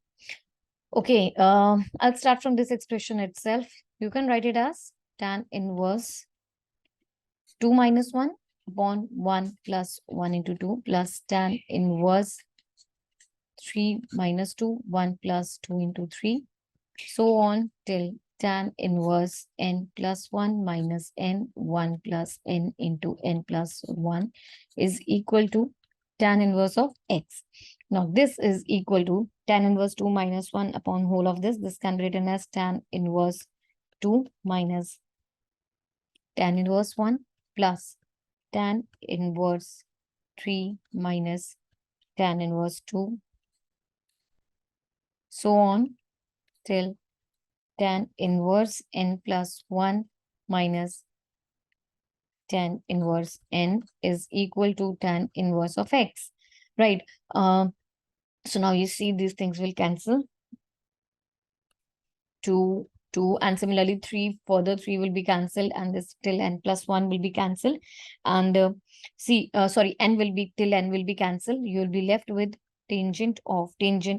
A: Okay, I'll start from this expression itself. You can write it as tan inverse 2 minus 1 upon 1 plus 1 into 2 plus tan inverse 3 minus 2, 1 plus 2 into 3, so on till tan inverse n plus 1 minus n, 1 plus n into n plus 1 is equal to tan inverse of x. Now, this is equal to tan inverse 2 minus 1 upon whole of this. This can be written as tan inverse 2 minus tan inverse 1 plus tan inverse 3 minus tan inverse 2, so on till tan inverse n plus 1 minus tan inverse n is equal to tan inverse of x, right? So now you see these things will cancel. 2, 2, and similarly 3, further 3 will be cancelled, and this till n plus 1 will be cancelled. And sorry, n will be till n will be cancelled. You will be left with tangent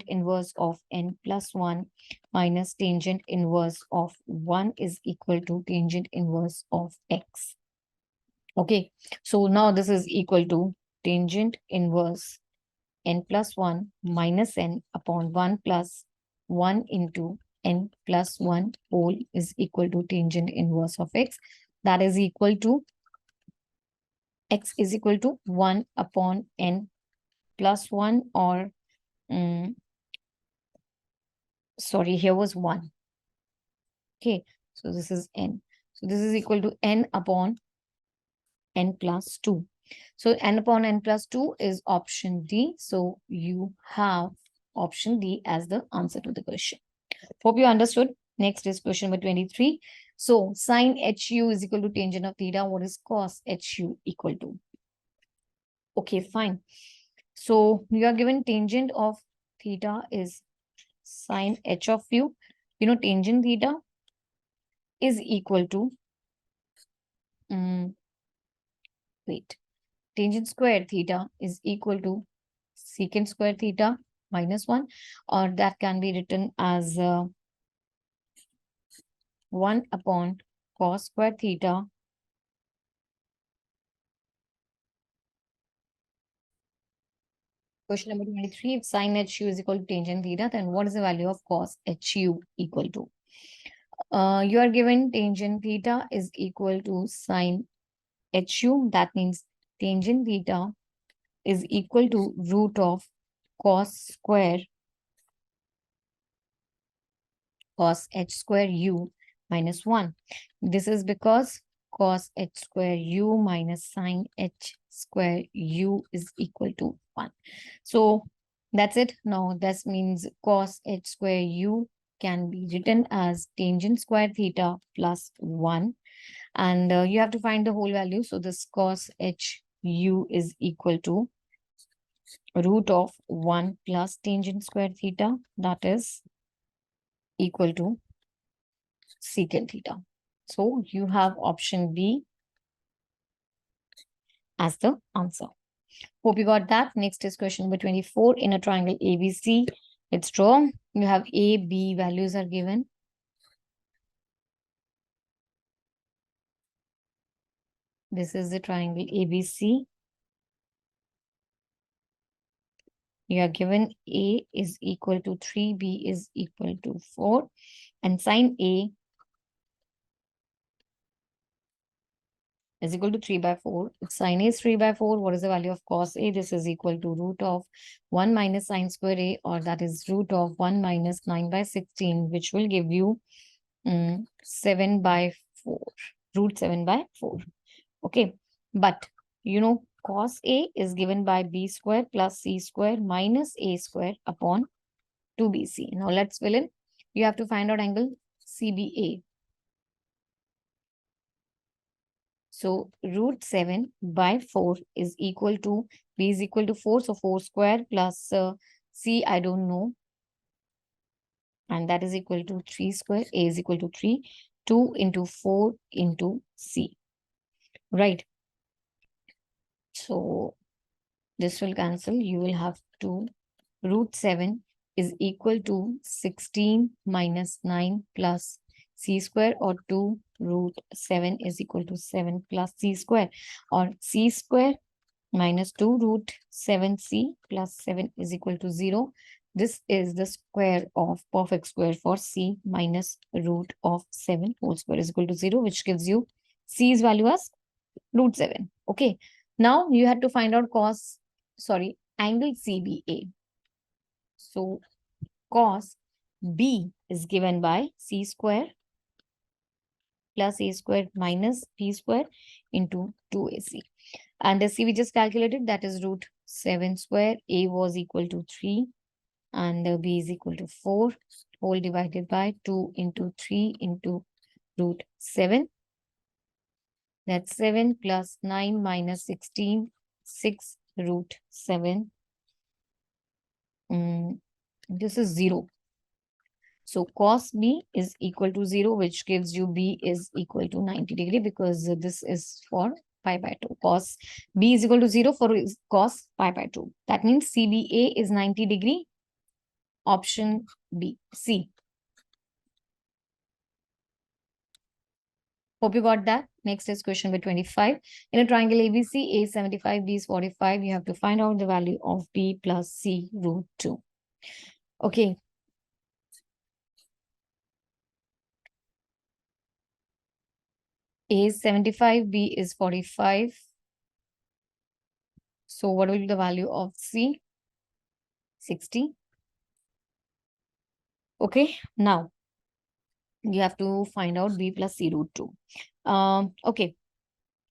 A: inverse of n plus 1 minus tangent inverse of 1 is equal to tangent inverse of x. Okay, so now this is equal to tangent inverse n plus 1 minus n upon 1 plus 1 into n plus 1 whole is equal to tangent inverse of x. That is equal to x is equal to 1 upon n plus 1, or sorry, here was 1. Okay, so this is n. So this is equal to n upon n plus 2. So n upon n plus 2 is option D. So you have option D as the answer to the question. Hope you understood. Next is question number 23. So sine HU is equal to tangent of theta. What is cos HU equal to? Okay, fine. So you are given tangent of theta is sine H of u. You know, tangent theta is equal to, tangent square theta is equal to secant square theta minus 1, or that can be written as 1 upon cos square theta Question number 23, if sine HU is equal to tangent theta, then what is the value of cos HU equal to? You are given tangent theta is equal to sine HU. That means tangent theta is equal to root of cos h square u minus 1. This is because cos h square u minus sine h square u is equal to 1. So that's it. Now this means cos h square u can be written as tangent square theta plus 1. And you have to find the whole value. So this cos h u is equal to root of 1 plus tangent square theta, that is equal to secant theta. So you have option B as the answer. Hope you got that. Next is question number 24. In a triangle ABC, Let's draw. You have A, B values are given. This is the triangle ABC. You are given A is equal to 3, B is equal to 4. And sine A is equal to 3 by 4. If sine A is 3 by 4, what is the value of cos A? This is equal to root of 1 minus sine square A, or that is root of 1 minus 9 by 16, which will give you 7 by 4. Root 7 by 4. Okay. But, cos A is given by B square plus C square minus A square upon 2BC. Now, let's fill in. You have to find out angle CBA. So root 7 by 4 is equal to, B is equal to 4. So 4 square plus C, I don't know. And that is equal to 3 square. A is equal to 3. 2 into 4 into C. Right. So this will cancel. You will have to root 7 is equal to 16 minus 9 plus C square, or 2 root 7 is equal to 7 plus C square, or C square minus 2 root 7C plus 7 is equal to 0. This is the square of perfect square for C minus root of 7 whole square is equal to 0, which gives you C's value as root 7. Okay. Now you had to find out angle CBA. So cos B is given by C square plus A square minus B square into 2AC. And the C we just calculated, that is root 7 square. A was equal to 3 and the B is equal to 4, whole divided by 2 into 3 into root 7. That's 7 plus 9 minus 16, 6 root 7. This is 0. So cos B is equal to 0, which gives you B is equal to 90 degree, because this is for pi by 2. Cos B is equal to 0 for cos pi by 2. That means CBA is 90 degree. Option B, C. Hope you got that. Next is question number 25. In a triangle ABC, A is 75, B is 45. You have to find out the value of B plus C root 2. Okay. A is 75, B is 45. So what will be the value of C? 60. Okay, now you have to find out B plus C root 2. Okay,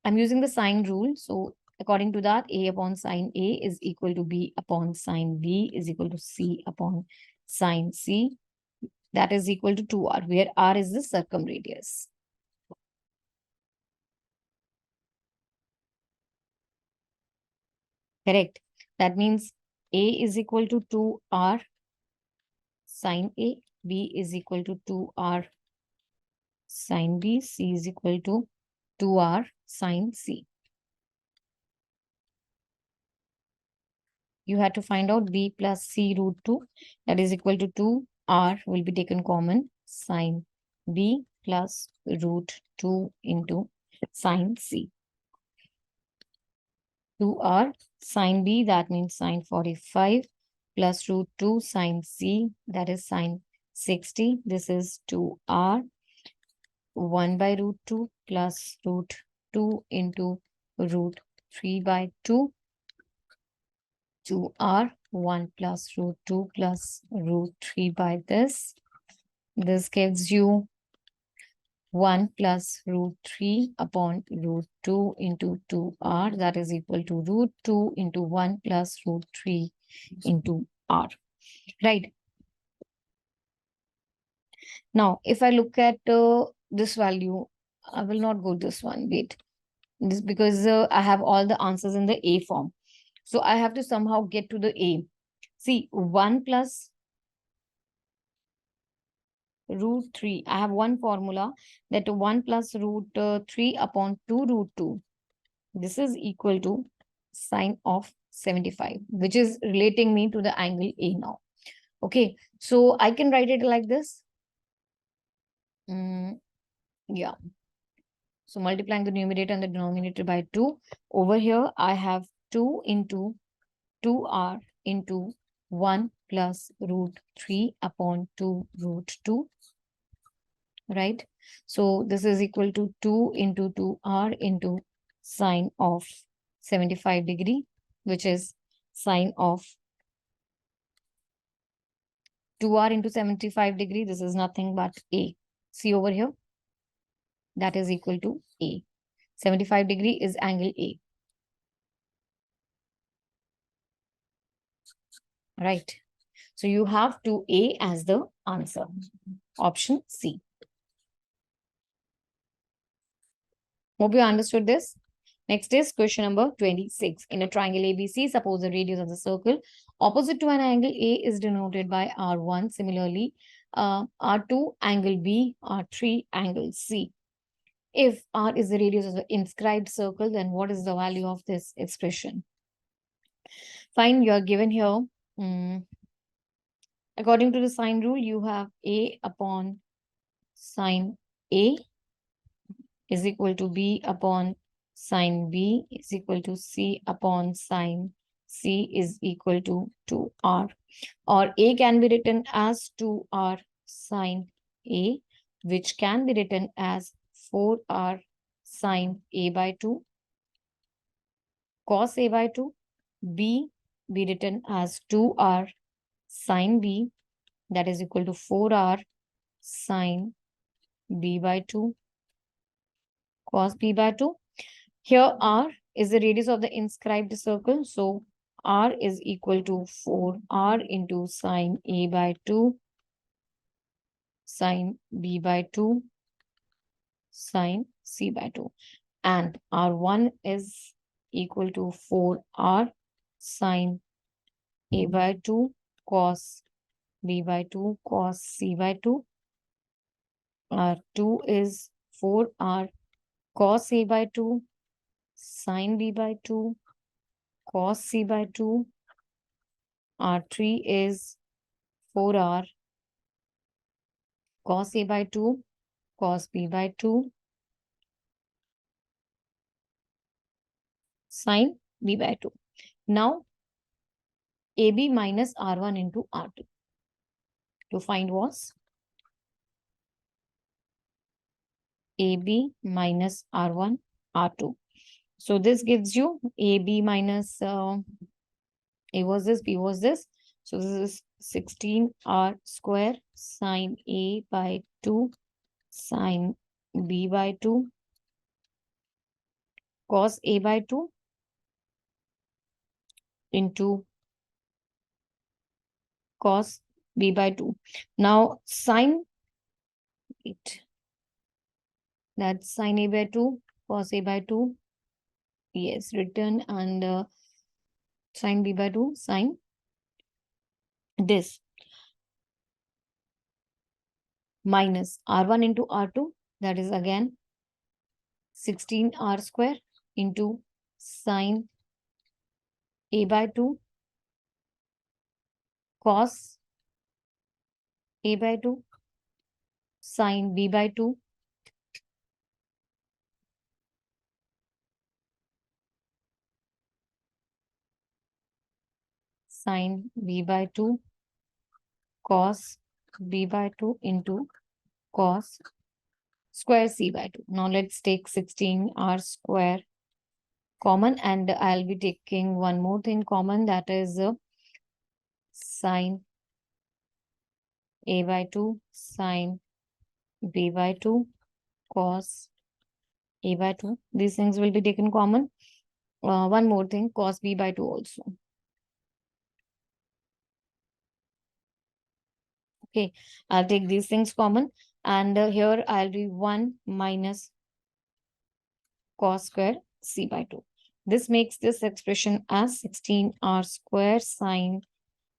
A: I'm using the sine rule. So according to that, A upon sine A is equal to B upon sine B is equal to C upon sine C. That is equal to 2R, where R is the circumradius. Correct. That means A is equal to 2R sine A, B is equal to 2R sine B, C is equal to 2R sine C. You have to find out B plus C root 2, that is equal to 2R will be taken common, sine B plus root 2 into sine C. 2R sine B, that means sine 45, plus root 2 sine C, that is sine 60. This is 2R. 1 by root 2 plus root 2 into root 3 by 2. 2R, 1 plus root 2 plus root 3 by this. This gives you 1 plus root 3 upon root 2 into 2R, that is equal to root 2 into 1 plus root 3 into R. Right. Now, if I look at this value, I will not go this one. Wait. This because I have all the answers in the A form. So I have to somehow get to the A. See, 1 plus root 3. I have one formula that 1 plus root 3 upon 2 root 2. This is equal to sine of 75, which is relating me to the angle A now. Okay, so I can write it like this. Yeah. So multiplying the numerator and the denominator by 2. Over here, I have 2 into 2r into 1 plus root 3 upon 2 root 2, right? So this is equal to 2 into 2r into sine of 75 degree, which is sine of 2r into 75 degree. This is nothing but a. See over here, that is equal to a. 75 degree is angle A, right? So you have 2A as the answer. Option C. Hope you understood this. Next is question number 26. In a triangle ABC, suppose the radius of the circle opposite to an angle A is denoted by R1. Similarly, R2 angle B, R3 angle C. If R is the radius of the inscribed circle, then what is the value of this expression? Fine, you are given here. According to the sine rule, you have A upon sine A is equal to B upon sine B is equal to C upon sine C is equal to 2R. Or A can be written as 2R sine A, which can be written as 4R sine A by 2 cos A by 2. B be written as 2R sine B, that is equal to 4R sine B by 2 cos B by 2. Here R is the radius of the inscribed circle. So R is equal to 4R into sine A by 2 sine B by 2 sine C by 2. And R1 is equal to 4R sine A by 2 cos B by 2 cos C by 2. R2 is 4R cos A by 2 sine B by 2 cos C by 2. R3 is 4R cos A by 2 cos B by 2 sine B by 2. Now AB minus R1 into R2. To find was AB minus R1 R2. So this gives you AB minus A was this, B was this. So this is 16R square sine A by 2 sine B by 2 cos A by 2 into cos B by 2. Now sine it, that's sine A by 2 cos A by 2. Yes, written, and sine B by 2 sine this minus R1 into R2, that is again 16R square into sine A by 2 cos A by 2 sine B by 2 sine B by 2 cos B by 2 into cos square C by 2. Now let's take 16R square common, and I'll be taking one more thing common, that is sine A by 2 sine B by 2 cos A by 2. These things will be taken common. One more thing, cos B by 2 also. Okay, I'll take these things common, and here I'll be 1 minus cos square C by 2. This makes this expression as 16R square sine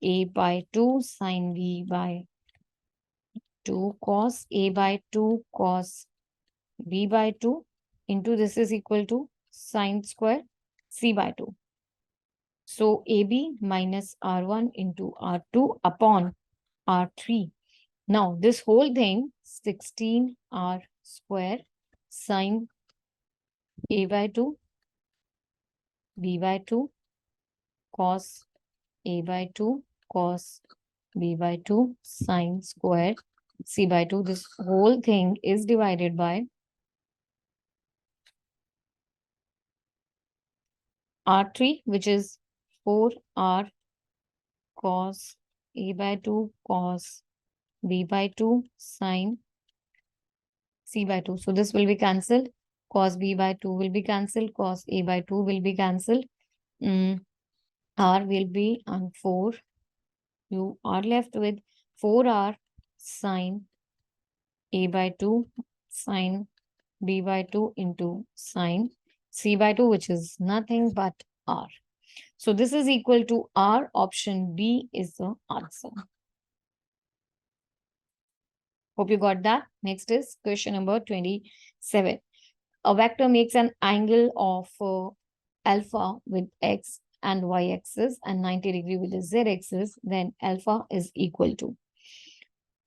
A: A by 2 sine B by 2 cos A by 2 cos B by 2 into this is equal to sine square C by 2. So AB minus R1 into R2 upon R3. Now, this whole thing, 16R square sine A by 2, B by 2, cos A by 2, cos B by 2, sine square C by 2. This whole thing is divided by R3, which is 4R cos A by 2, cos B by 2, sine C by 2. So this will be cancelled. Cos B by 2 will be cancelled. Cos A by 2 will be cancelled. R will be on 4. You are left with 4R sine A by 2 sine B by 2 into sine C by 2, which is nothing but R. So this is equal to R. Option B is the answer. Hope you got that. Next is question number 27. A vector makes an angle of alpha with x and y axis and 90 degree with the z axis, then alpha is equal to.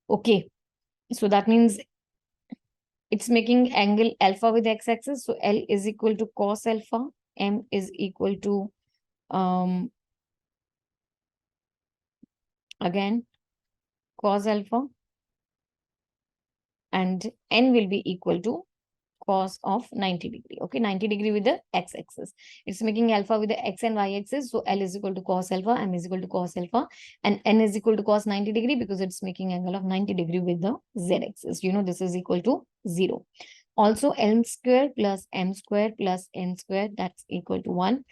A: Okay, so that means it's making angle alpha with x axis. So L is equal to cos alpha, M is equal to again cos alpha, and N will be equal to cos of 90 degree. Okay, 90 degree with the x axis. It's making alpha with the x and y axis. So L is equal to cos alpha, M is equal to cos alpha, and N is equal to cos 90 degree because it's making angle of 90 degree with the z axis. You know, this is equal to 0. Also, L square plus M square plus N square, that's equal to 1,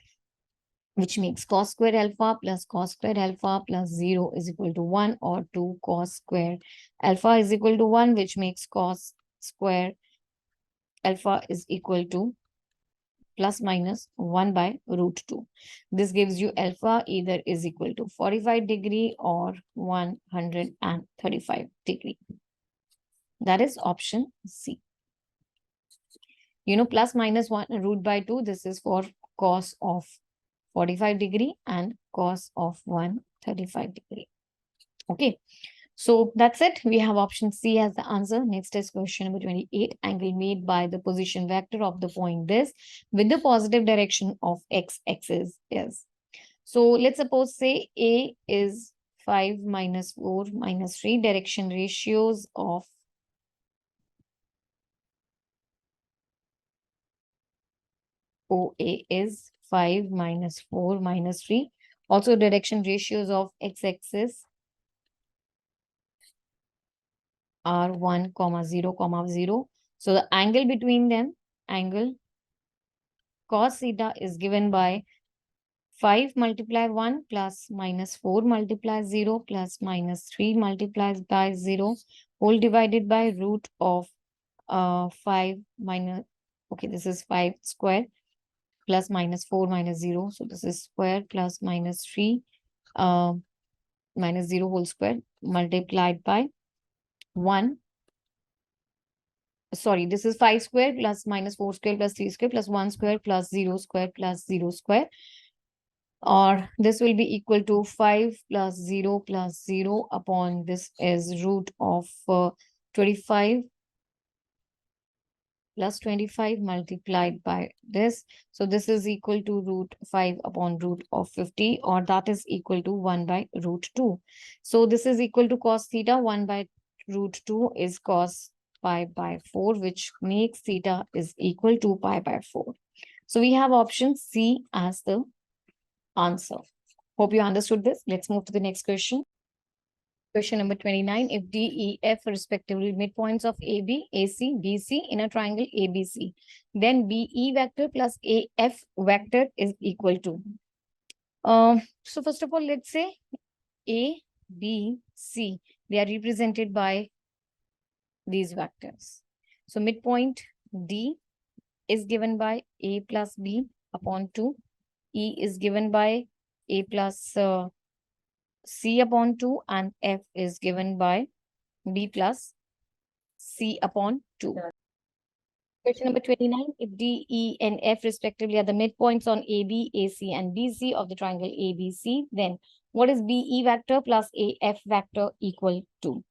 A: which makes cos square alpha plus cos square alpha plus 0 is equal to 1, or 2 cos square alpha is equal to 1, which makes cos square alpha is equal to plus minus 1 by root 2. This gives you alpha either is equal to 45 degree or 135 degree. That is option C. You know, plus minus 1 root by 2, this is for cos of 45 degree and cos of 135 degree. Okay. So that's it. We have option C as the answer. Next is question number 28. Angle made by the position vector of the point this with the positive direction of x-axis is. So let's suppose say A is 5 minus 4 minus 3. Direction ratios of OA is 5 minus 4 minus 3. Also direction ratios of x-axis are 1, 0, 0. So the angle between them, angle cos theta is given by 5 multiply 1 plus minus 4 multiply 0 plus minus 3 multiplies by 0 whole divided by root of 5 minus, okay, this is 5 square plus minus 4 minus 0. So this is square plus minus 3 minus 0 whole square multiplied by 1. Sorry, this is 5 square plus minus 4 square plus 3 square plus 1 square plus 0 square plus 0 square. Or this will be equal to 5 plus 0 plus 0 upon this is root of 25 plus 25 multiplied by this. So this is equal to root 5 upon root of 50, or that is equal to 1 by root 2. So this is equal to cos theta. 1 by root 2 is cos pi by 4, which makes theta is equal to pi by 4. So we have option C as the answer. Hope you understood this. Let's move to the next question. Question number 29. If D, E, F are respectively midpoints of AB, AC, BC in a triangle ABC, then BE vector plus AF vector is equal to. So first of all, let's say A, B, C. They are represented by these vectors. So midpoint D is given by A plus B upon 2. E is given by A plus C upon 2, and F is given by B plus C upon 2. Question number 29. If D, E, and F respectively are the midpoints on AB, AC, and BC of the triangle ABC, then What is BE vector plus AF vector equal to?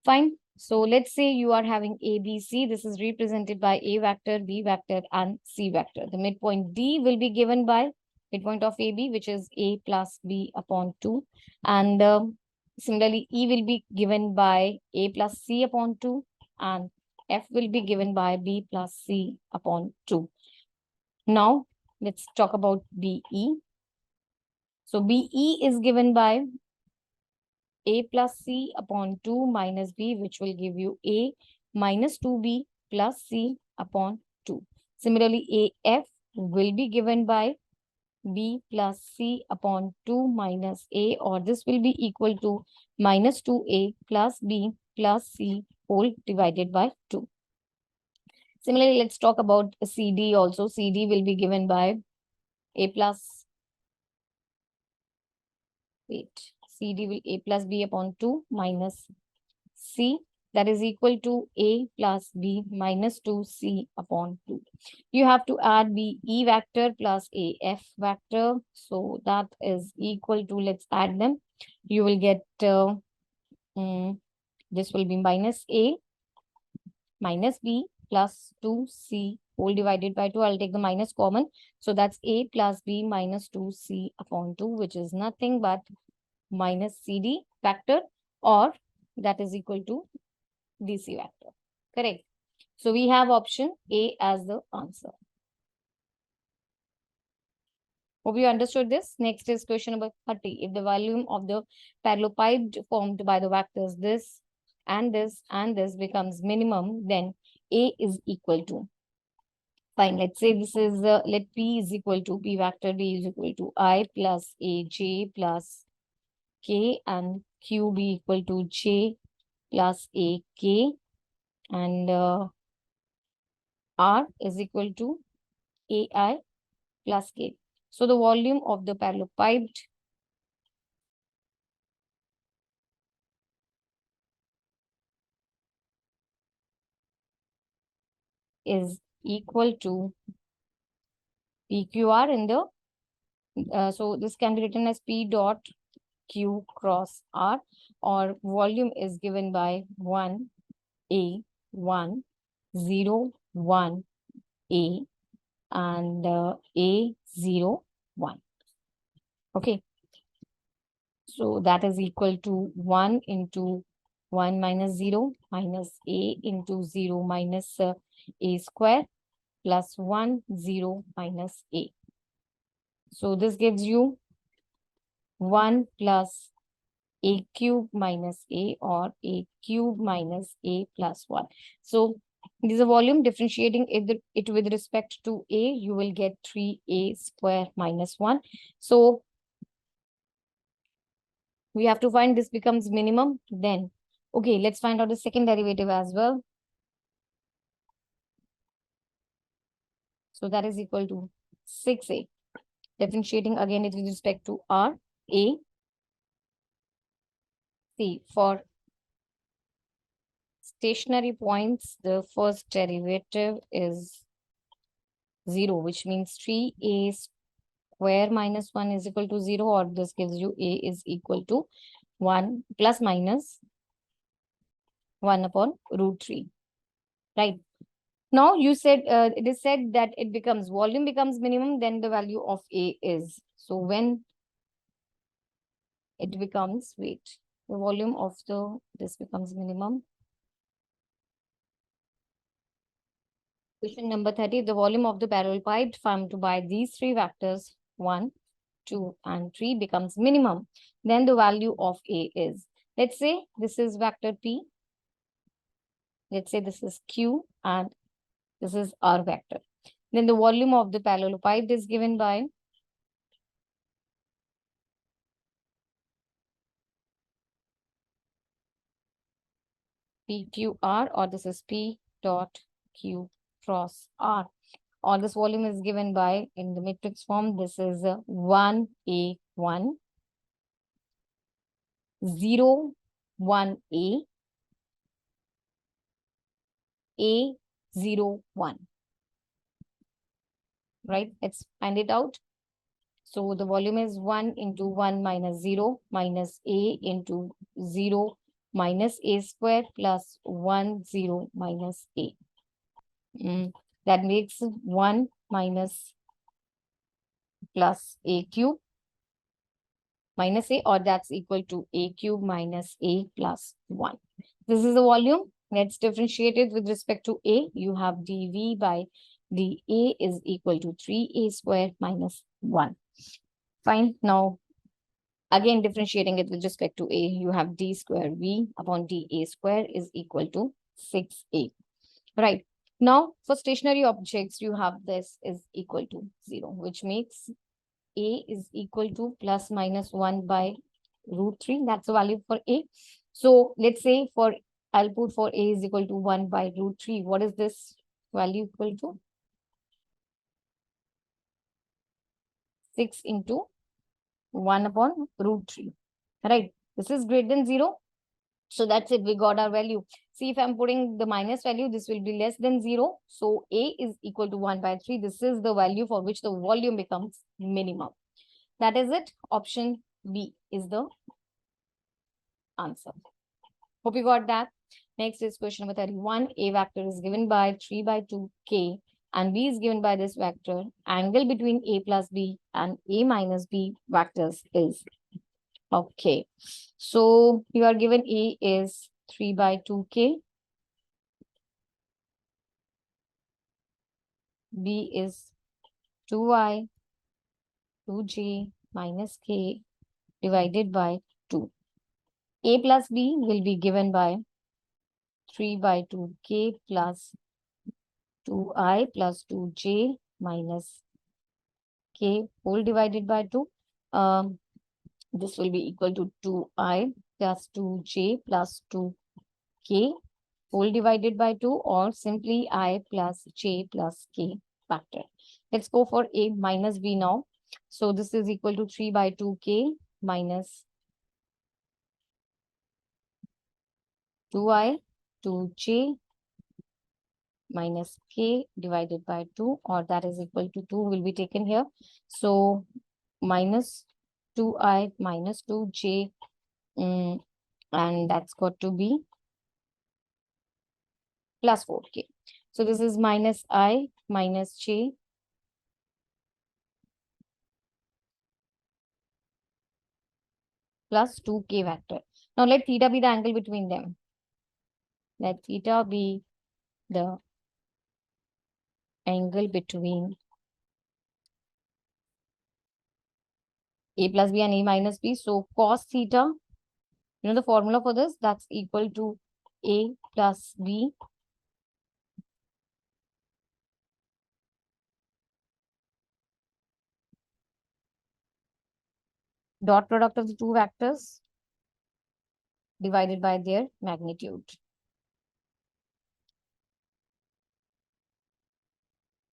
A: Fine. So let's say you are having A, B, C. This is represented by A vector, B vector, and C vector. The midpoint D will be given by midpoint of AB, which is A plus B upon 2. And similarly, E will be given by A plus C upon 2. And F will be given by B plus C upon 2. Now, let's talk about BE. So BE is given by A plus C upon 2 minus B, which will give you A minus 2B plus C upon 2. Similarly, AF will be given by B plus C upon 2 minus A, or this will be equal to minus 2A plus B plus C whole divided by 2. Similarly, let's talk about CD also. CD will be given by A plus, CD will A plus B upon 2 minus C, that is equal to A plus B minus 2C upon 2. You have to add BE vector plus AF vector. So that is equal to, let's add them. You will get, this will be minus A minus B plus 2C whole divided by 2. I'll take the minus common. So that's A plus B minus 2C upon 2, which is nothing but minus CD vector, or that is equal to DC vector. Correct. So we have option A as the answer. Hope you understood this. Next is question number 30. If the volume of the parallelepiped formed by the vectors this and this and this becomes minimum, then A is equal to. Fine. Let's say this is, let P is equal to P vector D is equal to I plus AJ plus K, and Q be equal to J plus AK, and R is equal to AI plus K. So the volume of the parallelepiped is equal to PQR in the, so this can be written as P dot Q cross R, or volume is given by 1A, 1, 0, 1, A, and A, 0, 1. Okay. So that is equal to 1 into 1 minus 0 minus A into 0 minus A square plus 1, 0 minus A. So this gives you 1 plus A cube minus A, or A cube minus A plus 1. So this is a volume. Differentiating it with respect to A, you will get 3A square minus 1. So we have to find this becomes minimum. Then, okay, let's find out the second derivative as well. So that is equal to 6A. Differentiating again it with respect to R, A, C. For stationary points, the first derivative is 0, which means 3A square minus 1 is equal to 0, or this gives you A is equal to 1 plus minus 1 upon root 3. Right. Now you said, it is said that it becomes, volume becomes minimum, then the value of A is. So when it becomes, wait, the volume of this becomes minimum. Question number 30, the volume of the parallelepiped formed by these three vectors, 1, 2, and 3 becomes minimum. Then the value of A is, let's say this is vector P. Let's say this is Q and this is R vector. Then the volume of the parallelepiped is given by PQR, or this is P dot Q cross R, or this volume is given by, in the matrix form, this is 1A1, 0, 1A, A0, 1. Right? Let's find it out. So the volume is 1 into 1 minus 0 minus a into 0 minus a square plus 1 0 minus a. That makes 1 minus plus a cube minus a, or that's equal to a cube minus a plus 1. This is the volume. Let's differentiate it with respect to a. You have dv by dA is equal to 3a square minus 1. Fine. Now, again, differentiating it with respect to a, you have d square v upon dA square is equal to 6a. Right. Now, for stationary objects, you have this is equal to 0, which makes a is equal to plus minus 1 by root 3. That's the value for a. So let's say I'll put for a is equal to 1 by root 3. What is this value equal to? 6 into 1 upon root 3. Right. This is greater than 0. So that's it. We got our value. See, if I'm putting the minus value, this will be less than 0. So a is equal to 1 by 3. This is the value for which the volume becomes minimum. That is it. Option B is the answer. Hope you got that. Next is question number 31. A vector is given by 3 by 2k and B is given by this vector. Angle between A plus B and A minus B vectors is. Okay. So you are given A is 3 by 2k. B is 2i 2j minus k divided by 2. A plus B will be given by 3 by 2k plus 2i plus 2j minus k whole divided by 2. This will be equal to 2i plus 2j plus 2k whole divided by 2, or simply I plus j plus k factor. Let's go for A minus B now. So this is equal to 3 by 2k minus 2i 2j minus k divided by 2, or that is equal to 2 will be taken here. So minus 2i minus 2j, and that's got to be plus 4k. So this is minus I minus j plus 2k vector. Now let theta be the angle between them. Let theta be the angle between A plus B and A minus B. So cos theta, you know the formula for this, that's equal to A plus B dot product of the two vectors divided by their magnitude.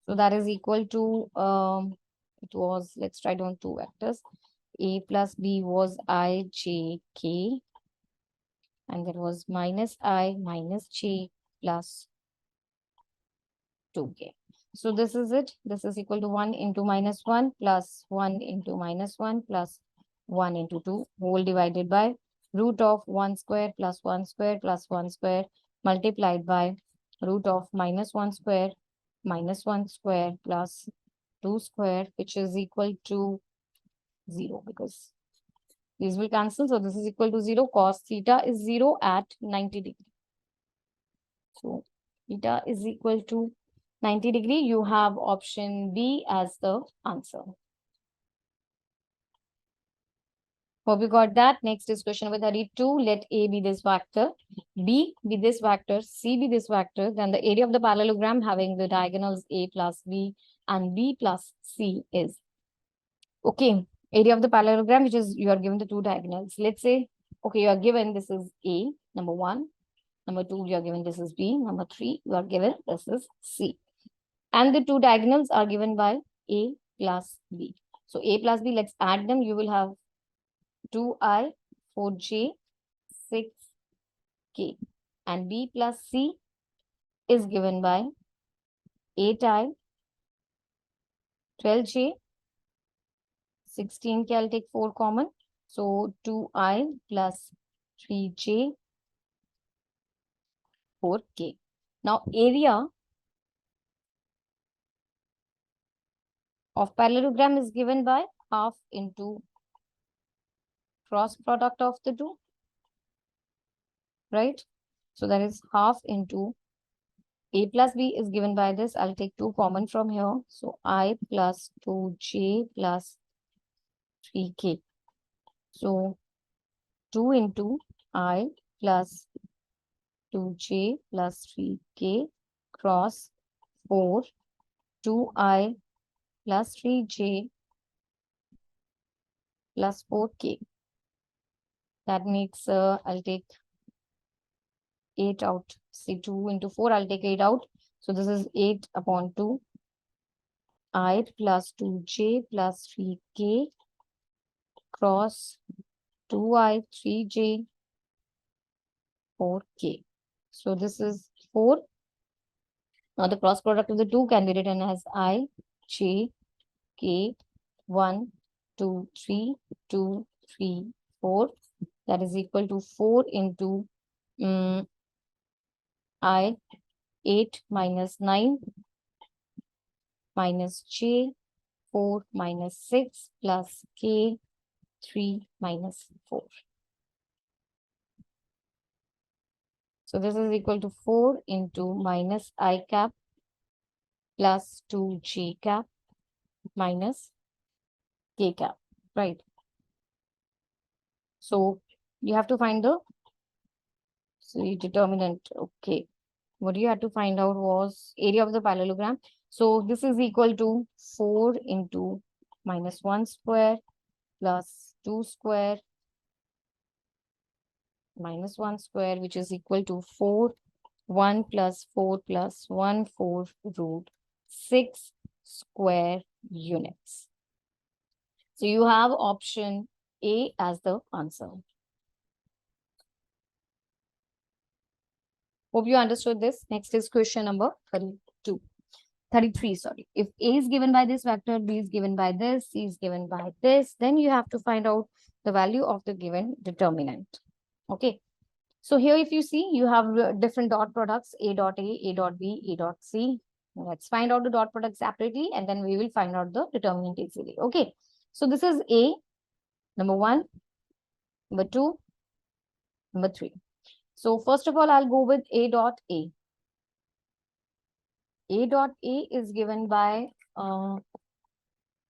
A: So that is equal to, it was, let's write down two vectors. A plus B was I, J, K. And there was minus I minus J plus 2k. So this is it. This is equal to 1 into minus 1 plus 1 into minus 1 plus 1 into 2 whole divided by root of 1 square plus 1 square plus 1 square multiplied by root of minus 1 square minus 1 square plus 2 square, which is equal to 0 because these will cancel. So this is equal to 0. Cos theta is 0 at 90 degrees. So theta is equal to 90 degree. You have option B as the answer. Hope you got that. Next is question number 32. Let A be this vector, B be this vector, C be this vector. Then the area of the parallelogram having the diagonals A plus B and B plus C is. Okay, area of the parallelogram, which is you are given the two diagonals. Let's say, okay, you are given this is A, number 1. Number 2, you are given this is B. Number 3, you are given this is C. And the two diagonals are given by A plus B. So A plus B, let's add them. You will have 2i, 4j, 6k. And B plus C is given by 8i, 12j, 16 K, I'll take 4 common. So 2I plus 3J 4K. Now area of parallelogram is given by half into cross product of the two, right? So that is half into A plus B is given by this. I'll take 2 common from here. So I plus 2J plus 3K. So 2 into I plus 2J plus 3K cross 4, 2I plus 3J plus 4K. That makes, I'll take 8 out. See, 2 into 4, I'll take 8 out. So this is 8 upon 2. I plus 2J plus 3K cross 2I, 3J, 4K. So this is 4. Now the cross product of the 2 can be written as I, J, K, 1, 2, 3, 2, 3, 4. That is equal to 4 into I, 8 minus 9 minus J, 4 minus 6 plus K, 3 minus 4. So this is equal to 4 into minus I cap plus 2J cap minus K cap, right? So you have to find the determinant. Okay. What you had to find out was area of the parallelogram. So this is equal to 4 into minus 1 square plus 2 square minus 1 square, which is equal to 4. 1 plus 4 plus 1, 4 root 6 square units. So you have option A as the answer. Hope you understood this. Next is question number 33, sorry. If A is given by this vector, B is given by this, C is given by this, then you have to find out the value of the given determinant. Okay. So here, if you see, you have different dot products, A dot A, A dot B, A dot C. Let's find out the dot product separately, and then we will find out the determinant easily. Okay. So this is A, number 1, number 2, number 3. So first of all, I'll go with A dot A. A dot A is given by,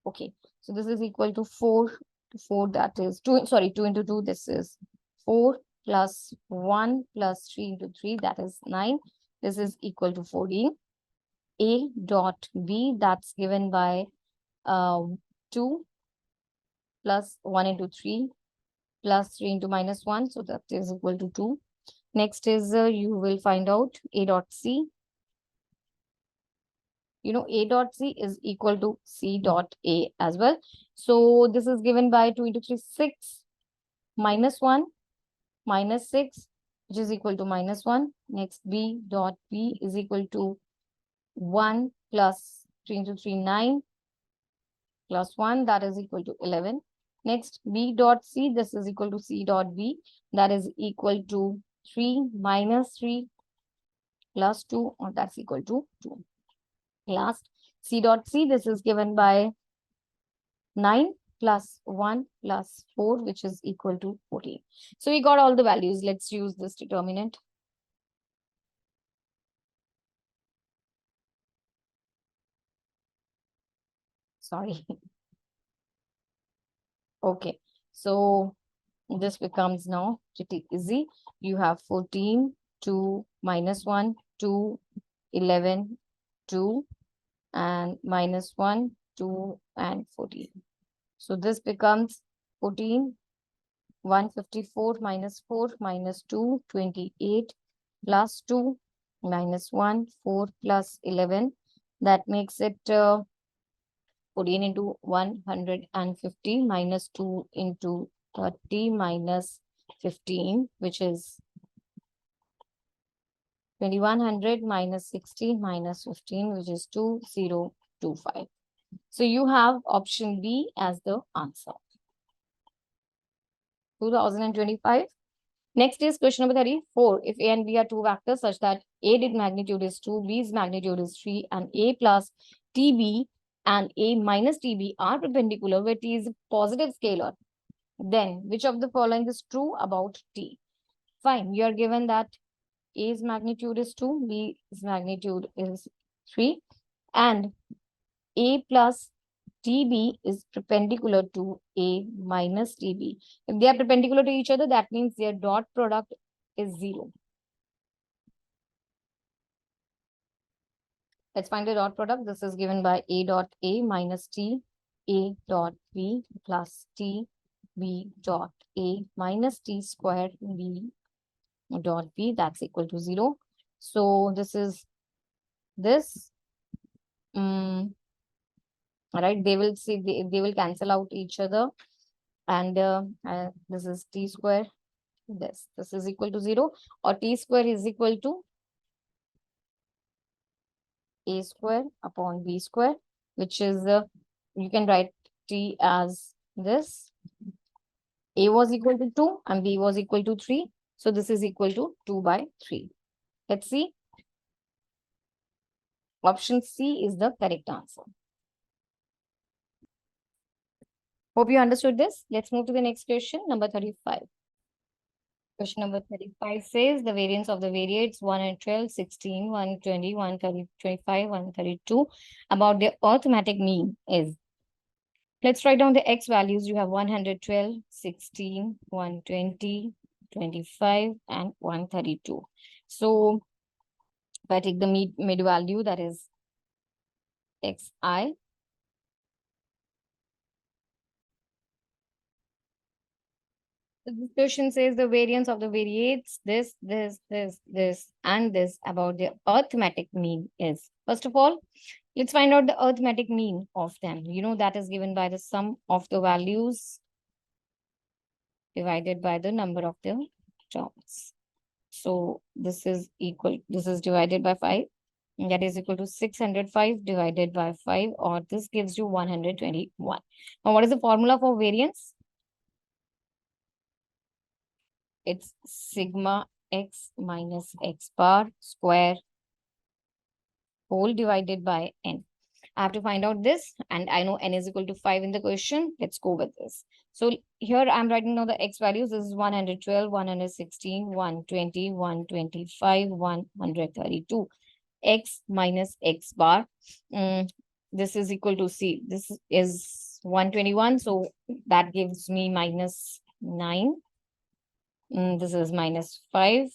A: okay, so this is equal to 4 to 4, that is 2, sorry, 2 into 2, this is 4 plus 1 plus 3 into 3, that is 9. This is equal to 14. A dot B, that's given by 2 plus 1 into 3 plus 3 into minus 1, so that is equal to 2. Next is you will find out A dot C. You know, A dot C is equal to C dot A as well. So this is given by 2 into 3, 6, minus 1, minus 6, which is equal to minus 1. Next, B dot B is equal to 1 plus 3 into 3, 9, plus 1, that is equal to 11. Next, B dot C, this is equal to C dot B, that is equal to 3 minus 3 plus 2, or that's equal to 2. Last, C dot C, this is given by 9 plus 1 plus 4, which is equal to 14. So we got all the values. Let's use this determinant. Sorry. Okay. So this becomes now pretty easy. You have 14, 2, minus 1, 2, 11, 2, and minus 1, 2, and 14. So this becomes 14, 154 minus 4 minus 2, 28 plus 2 minus 1, 4 plus 11. That makes it 14 into 150 minus 2 into 30 minus 15, which is 2100 minus 60 minus 15, which is 2025. So you have option B as the answer. 2025. Next is question number 34. If A and B are two vectors such that A magnitude is 2, B's magnitude is 3, and A plus TB and A minus TB are perpendicular where T is a positive scalar, then which of the following is true about T? Fine, you are given that A's magnitude is 2, B's magnitude is 3, and A plus TB is perpendicular to A minus TB. If they are perpendicular to each other, that means their dot product is 0. Let's find the dot product. This is given by A dot A minus T, A dot B plus T, B dot A minus T square B dot B. That's equal to 0. So this is this. Right, they will see, they will cancel out each other, and this is T square, this is equal to 0, or T square is equal to A square upon B square, which is you can write T as this. A was equal to 2 and B was equal to 3, so this is equal to 2 by 3. Let's see. Option C is the correct answer. Hope you understood this. Let's move to the next question, number 35. Question number 35 says the variance of the variates 1 and 12, 16, 120, 130, 25, 132 about their arithmetic mean is. Let's write down the x values. You have 112, 16, 120, 25, and 132. So if I take the mid value, that is xi. This question says the variance of the variates, this, and this about the arithmetic mean is. First of all, let's find out the arithmetic mean of them. You know, that is given by the sum of the values divided by the number of the terms. So this is equal, this is divided by 5. And that is equal to 605 divided by 5, or this gives you 121. Now, what is the formula for variance? It's sigma x minus x bar square whole divided by n. I have to find out this, and I know n is equal to 5 in the question. Let's go with this. So here I'm writing down the x values. This is 112, 116, 120, 125, 132. X minus x bar. This is equal to C. This is 121. So that gives me minus 9. This is minus 5,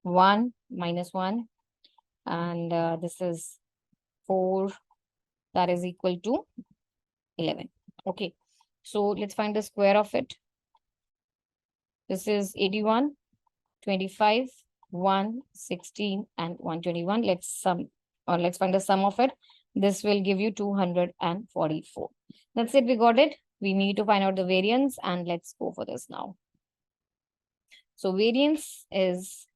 A: 1, minus 1, and this is 4, that is equal to 11. Okay, so let's find the square of it. This is 81, 25, 1, 16, and 121. Let's sum, or let's find the sum of it. This will give you 244. That's it, we got it. We need to find out the variance, and let's go for this now. So variance is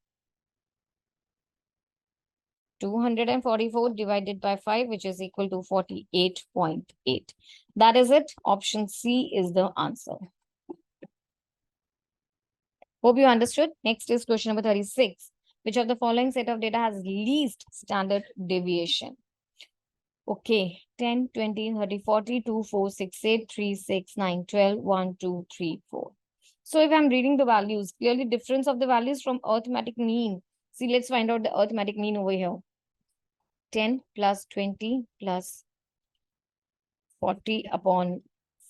A: 244 divided by 5, which is equal to 48.8. That is it. Option C is the answer. Hope you understood. Next is question number 36. Which of the following set of data has least standard deviation? Okay, 10, 20, 30, 40, 2, 4, 6, 8, 3, 6, 9, 12, 1, 2, 3, 4. So if I'm reading the values, clearly difference of the values from arithmetic mean. See, let's find out the arithmetic mean over here. 10 plus 20 plus 40 upon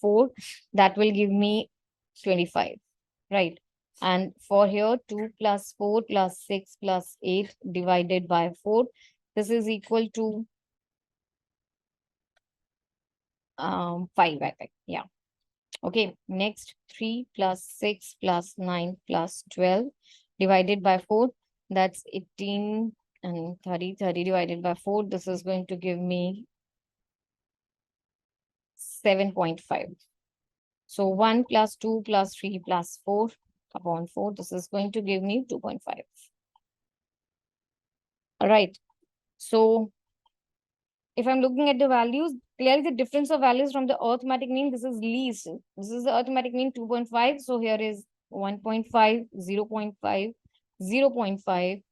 A: 4, that will give me 25, right? And for here, 2 plus 4 plus 6 plus 8 divided by 4, this is equal to 5, I think. Yeah. Okay, next 3 plus 6 plus 9 plus 12 divided by 4, that's 18 and 30 divided by 4. This is going to give me 7.5. So 1 plus 2 plus 3 plus 4 upon 4. This is going to give me 2.5. All right. So if I'm looking at the values, clearly the difference of values from the arithmetic mean, this is least. This is the arithmetic mean 2.5. So here is 1.5, 0.5, 0.5,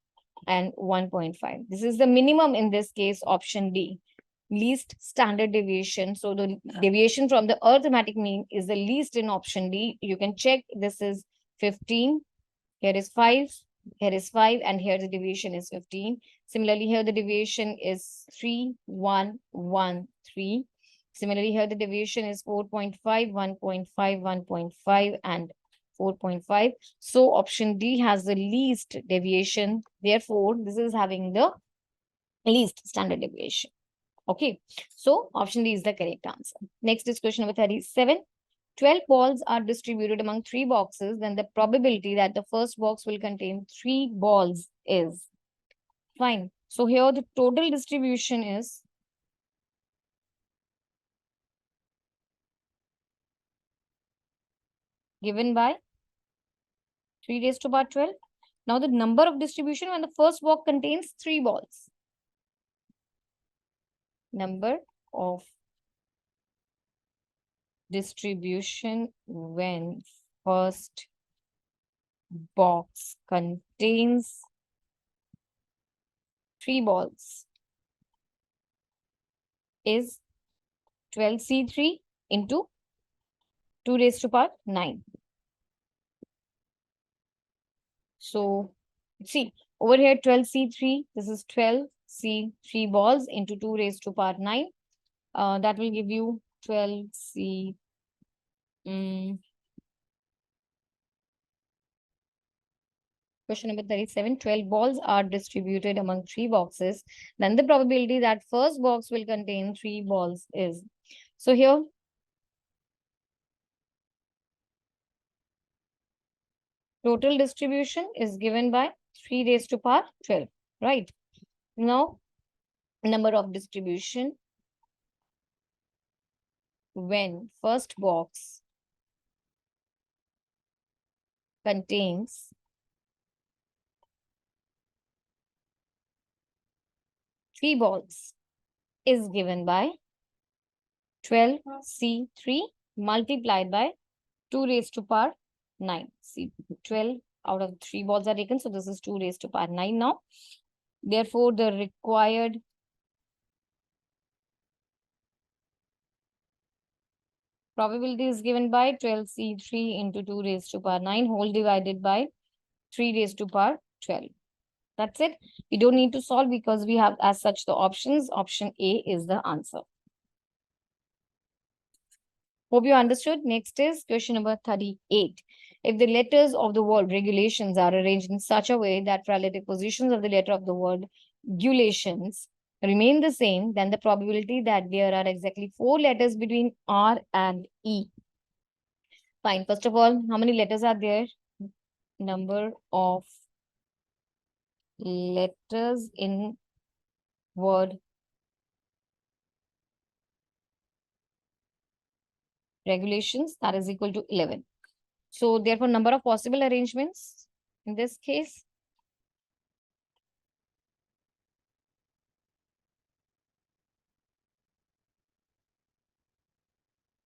A: and 1.5. This is the minimum in this case, option D, least standard deviation. So the deviation from the arithmetic mean is the least in option D. You can check, this is 15. Here is 5, here is 5, and here the deviation is 15. Similarly, here the deviation is 3, 1, 1, 3. Similarly, here the deviation is 4.5, 1.5, 1.5, and 4.5. So option D has the least deviation. Therefore, this is having the least standard deviation. Okay, so option D is the correct answer. Next is question number 37. 12 balls are distributed among 3 boxes, then the probability that the first box will contain 3 balls is fine. So here the total distribution is given by 3 raised to power 12. Now the number of distribution when the first box contains 3 balls. Number of distribution when first box contains 3 balls is 12C3 into 2 raised to power 9. So see, over here 12C3, this is 12C3 balls into 2 raised to power 9. That will give you 12C. Question number 37. 12 balls are distributed among 3 boxes. Then the probability that first box will contain 3 balls is. So here, total distribution is given by 3 raised to power 12, right? Now, number of distribution when first box contains 3 balls is given by 12C3 multiplied by 2 raised to power 9. See, 12 out of 3 balls are taken. So this is 2 raised to power 9 now. Therefore, the required probability is given by 12C3 into 2 raised to power 9 whole divided by 3 raised to power 12. That's it. We don't need to solve because we have as such the options. Option A is the answer. Hope you understood. Next is question number 38. If the letters of the word regulations are arranged in such a way that relative positions of the letter of the word regulations remain the same, then the probability that there are exactly 4 letters between R and E. Fine. First of all, how many letters are there? Number of letters in word regulations, that is equal to 11. So therefore, number of possible arrangements in this case,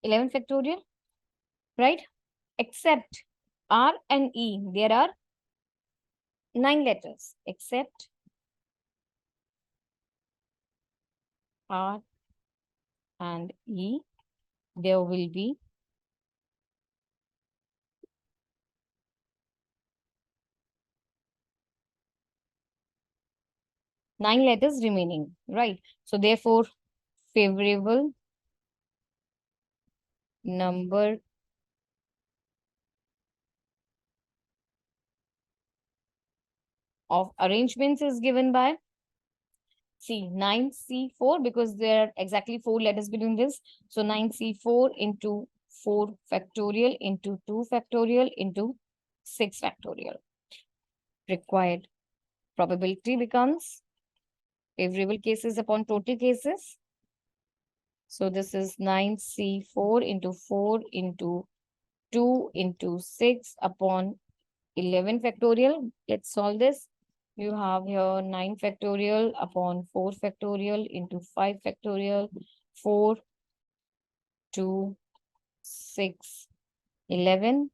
A: 11 factorial, right? Except R and E, there are 9 letters. Except R and E, there will be 9 letters remaining, right? So therefore, favorable number of arrangements is given by C, 9C4, because there are exactly 4 letters between this. So 9C4 into 4 factorial into 2 factorial into 6 factorial. Required probability becomes favorable cases upon total cases. So this is 9C4 into 4 into 2 into 6 upon 11 factorial. Let's solve this. You have here 9 factorial upon 4 factorial into 5 factorial, 4, 2, 6, 11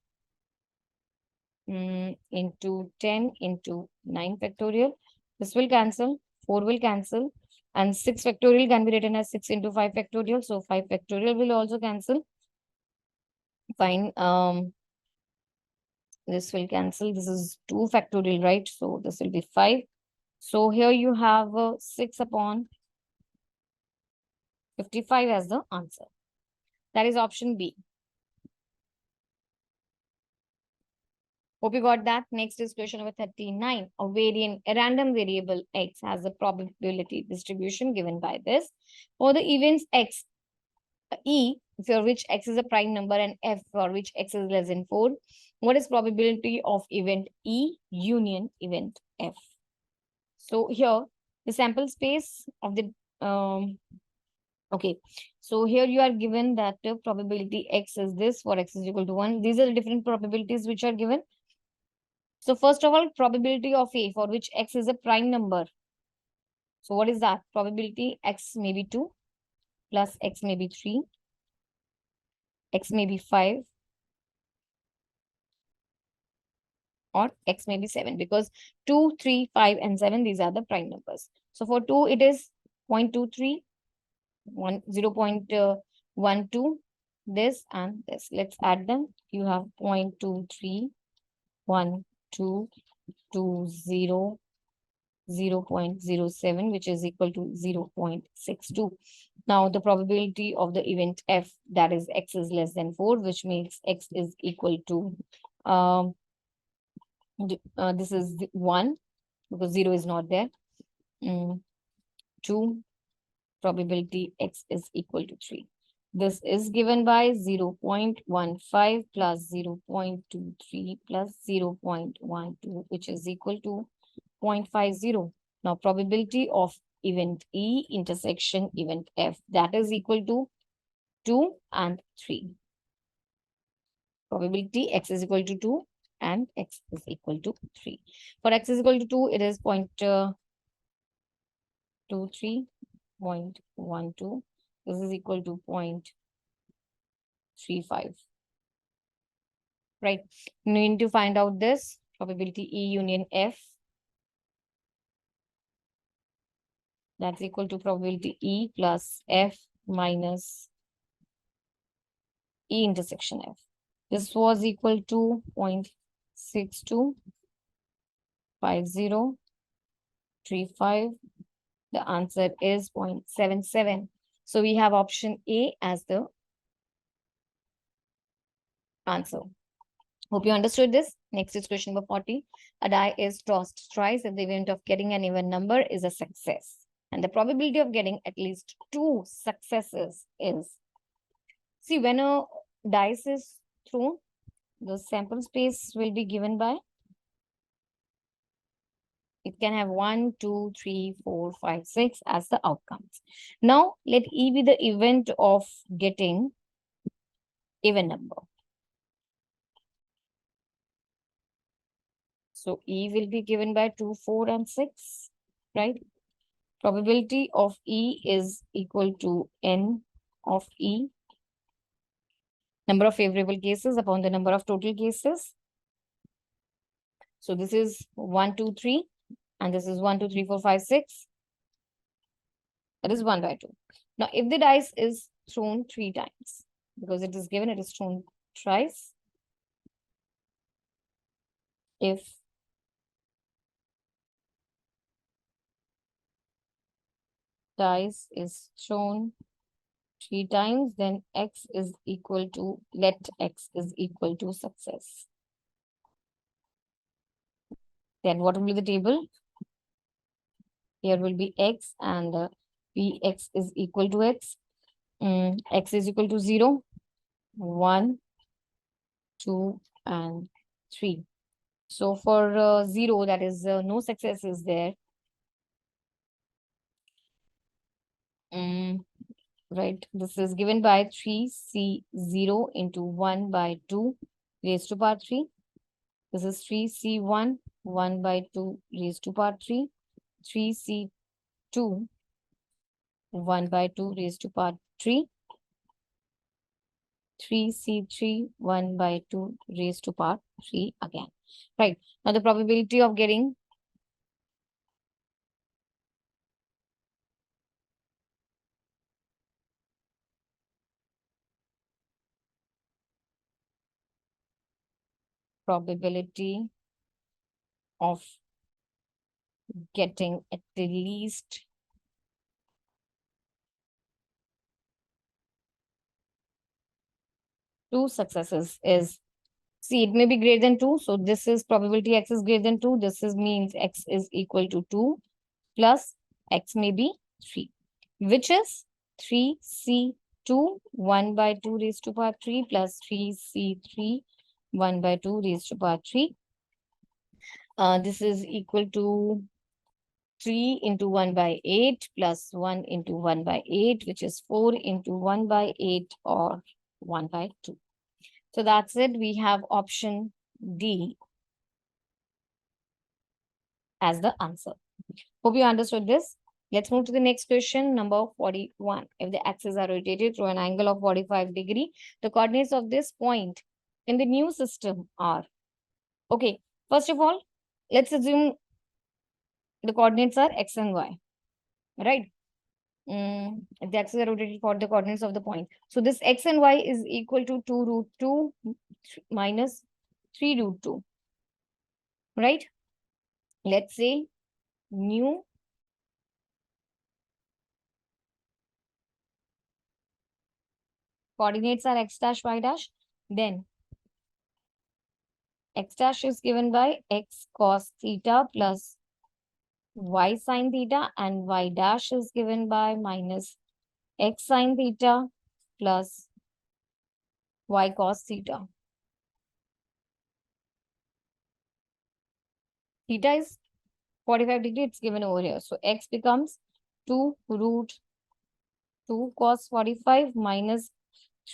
A: into 10 into 9 factorial. This will cancel, 4 will cancel, and 6 factorial can be written as 6 into 5 factorial. So 5 factorial will also cancel. Fine. This will cancel. This is 2 factorial, right? So this will be 5. So here you have 6 upon 55 as the answer. That is option B. Hope you got that. Next is question number 39. A random variable x has a probability distribution given by this. For the events x, E, for which x is a prime number, and f, for which x is less than 4, what is probability of event E union event F? So here, the sample space of the, okay. So here you are given that probability x is this, for x is equal to 1. These are the different probabilities which are given. So first of all, probability of A, for which x is a prime number. So what is that? Probability x may be 2, plus x may be 3, x may be 5, or x may be 7, because 2, 3, 5, and 7, these are the prime numbers. So for 2, it is 0.23, 0.12, this and this. Let's add them. You have 0.23, 1, 2, 2, 0, 0.07, which is equal to 0.62. Now the probability of the event F, that is x is less than 4, which makes x is equal to, this is 1, because 0 is not there. 2, probability x is equal to 3. This is given by 0.15 plus 0.23 plus 0.12, which is equal to 0.50. Now, probability of event E intersection event F, that is equal to 2 and 3. Probability x is equal to 2 and x is equal to 3. For x is equal to 2, it is 0.23, 0.12. This is equal to 0.35. Right. You need to find out this probability E union F. That's equal to probability E plus F minus E intersection F. This was equal to 0.625035. The answer is 0.77. So we have option A as the answer. Hope you understood this. Next is question number 40. A die is tossed twice if the event of getting an even number is a success. And the probability of getting at least 2 successes is, see, when a dice is thrown, the sample space will be given by, it can have 1, 2, 3, 4, 5, 6 as the outcomes. Now, let E be the event of getting even number. So E will be given by 2, 4, and 6, right? Probability of E is equal to N of E, number of favorable cases upon the number of total cases. So this is 1, 2, 3, and this is 1, 2, 3, 4, 5, 6. That is 1 by 2. Now, if the dice is thrown 3 times, because it is given, it is thrown twice. If dice is thrown 3 times, then x is equal to, let x is equal to success. Then what will be the table? Here will be x, and px is equal to x. X is equal to 0, 1, 2, and 3. So for 0, that is no success is there. Right, this is given by 3C0 into 1 by 2 raised to power 3. This is 3C1 1 by 2 raised to power 3, 3C2 1 by 2 raised to power 3, 3C3 1 by 2 raised to power 3 again. Right. Now the probability of getting probability of getting at least two successes is, see, it may be greater than 2. So this is probability x is greater than 2. This is means x is equal to 2 plus x may be 3, which is 3C2 1 by 2 raised to power 3 plus 3C3 1 by 2 raised to power 3. This is equal to 3 into 1 by 8 plus 1 into 1 by 8, which is 4 into 1 by 8 or 1 by 2. So that's it. We have option D as the answer. Hope you understood this. Let's move to the next question, number 41. If the axes are rotated through an angle of 45 degree, the coordinates of this point in the new system are, okay, first of all, let's assume the coordinates are x and y, right? If the axes are rotated for the coordinates of the point. So this x and y is equal to 2 root 2 minus 3 root 2, right? Let's say new coordinates are x dash, y dash. Then x dash is given by x cos theta plus y sin theta, and y dash is given by minus x sin theta plus y cos theta. Theta is 45 degree, it's given over here. So x becomes 2 root 2 cos 45 minus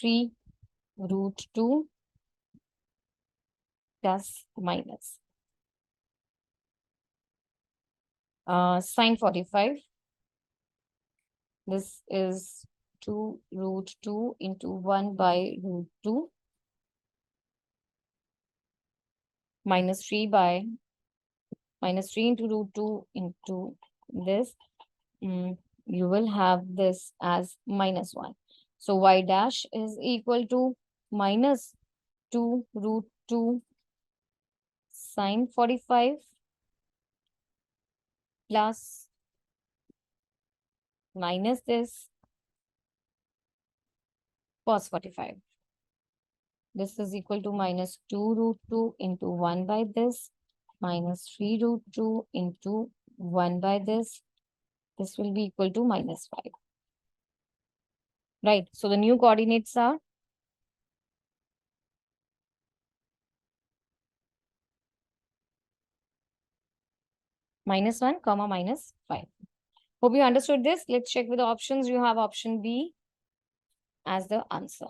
A: 3 root 2 plus minus sine 45. This is 2 root 2 into 1 by root 2 minus 3 by minus 3 into root 2 into this. You will have this as minus 1. So y dash is equal to minus 2 root 2 sine 45 plus minus this cos 45. This is equal to minus 2 root 2 into 1 by this minus 3 root 2 into 1 by this. This will be equal to minus 5. Right. So the new coordinates are minus 1 comma minus 5. Hope you understood this. Let's check with the options. You have option B as the answer.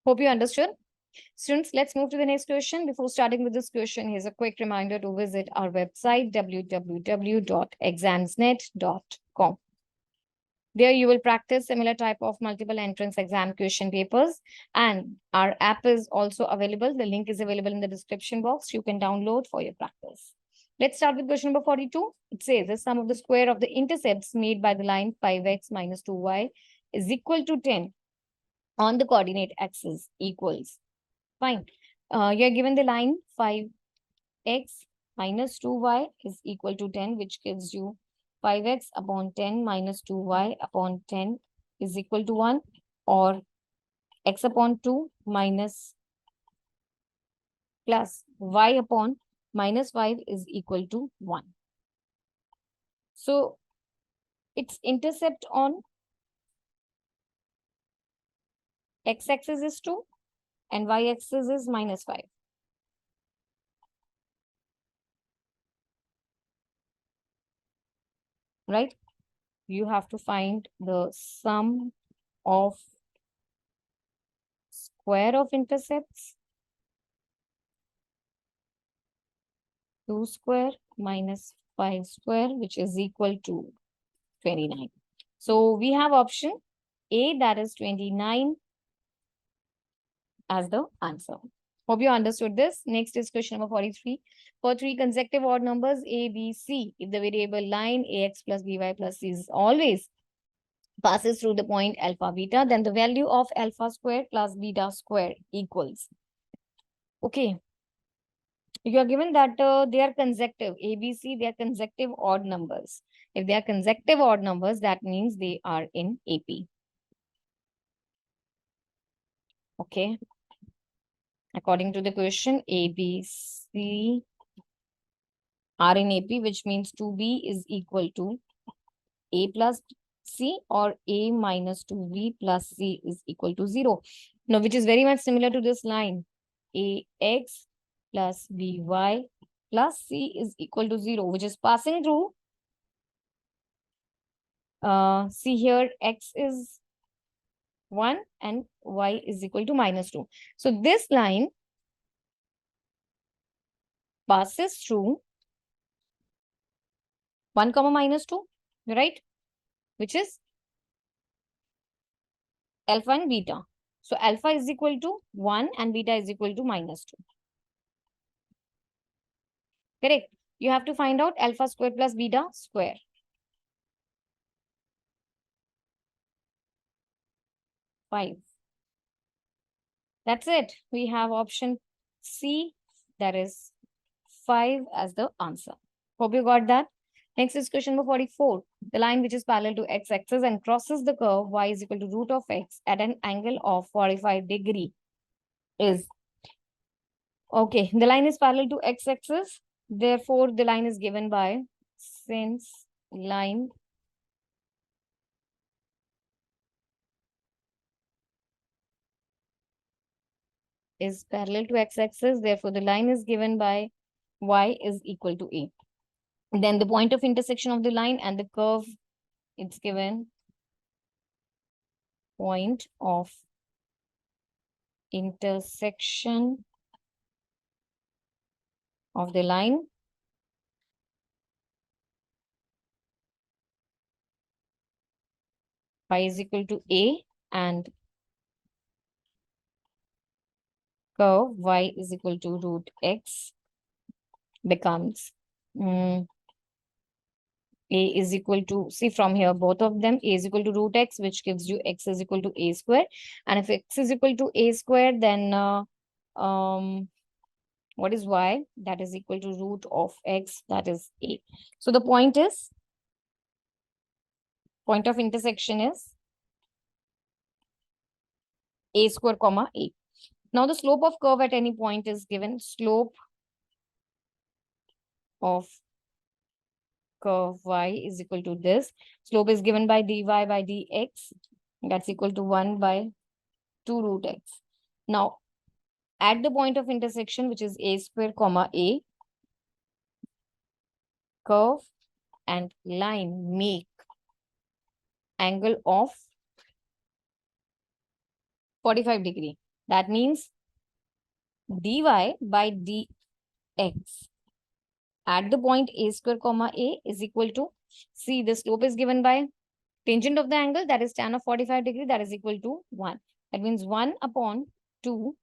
A: Hope you understood. Students, let's move to the next question. Before starting with this question, here's a quick reminder to visit our website, www.examsnet.com. There you will practice similar type of multiple entrance exam question papers, and our app is also available. The link is available in the description box. You can download for your practice. Let's start with question number 42. It says the sum of the square of the intercepts made by the line 5x minus 2y is equal to 10 on the coordinate axis equals. Fine. You're given the line 5x minus 2y is equal to 10, which gives you 5x upon 10 minus 2y upon 10 is equal to 1, or x upon 2 minus plus y upon minus 5 is equal to 1. So its intercept on x-axis is 2 and y-axis is minus 5. Right? You have to find the sum of square of intercepts 2 square minus 5 square, which is equal to 29. So we have option A, that is 29 as the answer. Hope you understood this. Next is question number 43. For three consecutive odd numbers A, B, C, if the variable line AX plus BY plus C is always passes through the point alpha beta, then the value of alpha square plus beta square equals. Okay. You are given that they are consecutive. A, B, C, they are consecutive odd numbers. If they are consecutive odd numbers, that means they are in AP. Okay. According to the question, A, B, C are in AP, which means 2B is equal to A plus C, or A minus 2B plus C is equal to 0. Now, which is very much similar to this line. AX plus BY plus C is equal to 0, which is passing through. See here, X is 1 and Y is equal to minus 2. So this line passes through 1 comma minus 2, right? Which is alpha and beta. So alpha is equal to 1 and beta is equal to minus 2. Correct. You have to find out alpha square plus beta square. Five. That's it. We have option C, that is 5 as the answer. Hope you got that. Next is question number 44. The line which is parallel to x-axis and crosses the curve y is equal to root of x at an angle of 45 degree is. Okay, the line is parallel to x-axis. Therefore, the line is given by, since line is parallel to x-axis, therefore the line is given by y is equal to a. Then the point of intersection of the line and the curve, it's given point of intersection of the line y is equal to a, and curve y is equal to root x becomes a is equal to, see from here, both of them, a is equal to root x, which gives you x is equal to a square. And if x is equal to a square, then what is y? That is equal to root of x, that is a. So the point of intersection is a square comma a. Now the slope of curve at any point is given. Slope of curve y is equal to this. Slope is given by dy by dx. That's equal to 1 by 2 root x. Now, at the point of intersection, which is a square comma a, curve and line make angle of 45 degree. That means dy by dx at the point a square comma a is equal to, see, the slope is given by tangent of the angle, that is tan of 45 degree, that is equal to 1. That means 1 upon 2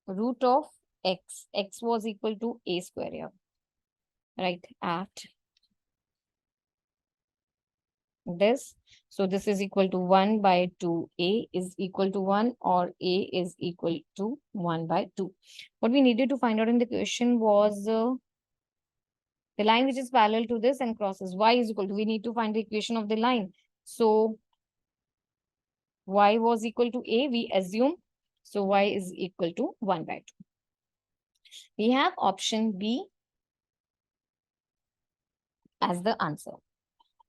A: root of x. X was equal to a square here, right? At this. So this is equal to 1 by 2. A is equal to 1, or A is equal to 1 by 2. What we needed to find out in the question was the line which is parallel to this and crosses y is equal to, we need to find the equation of the line. So y was equal to a, we assume. So y is equal to 1 by 2. We have option B as the answer.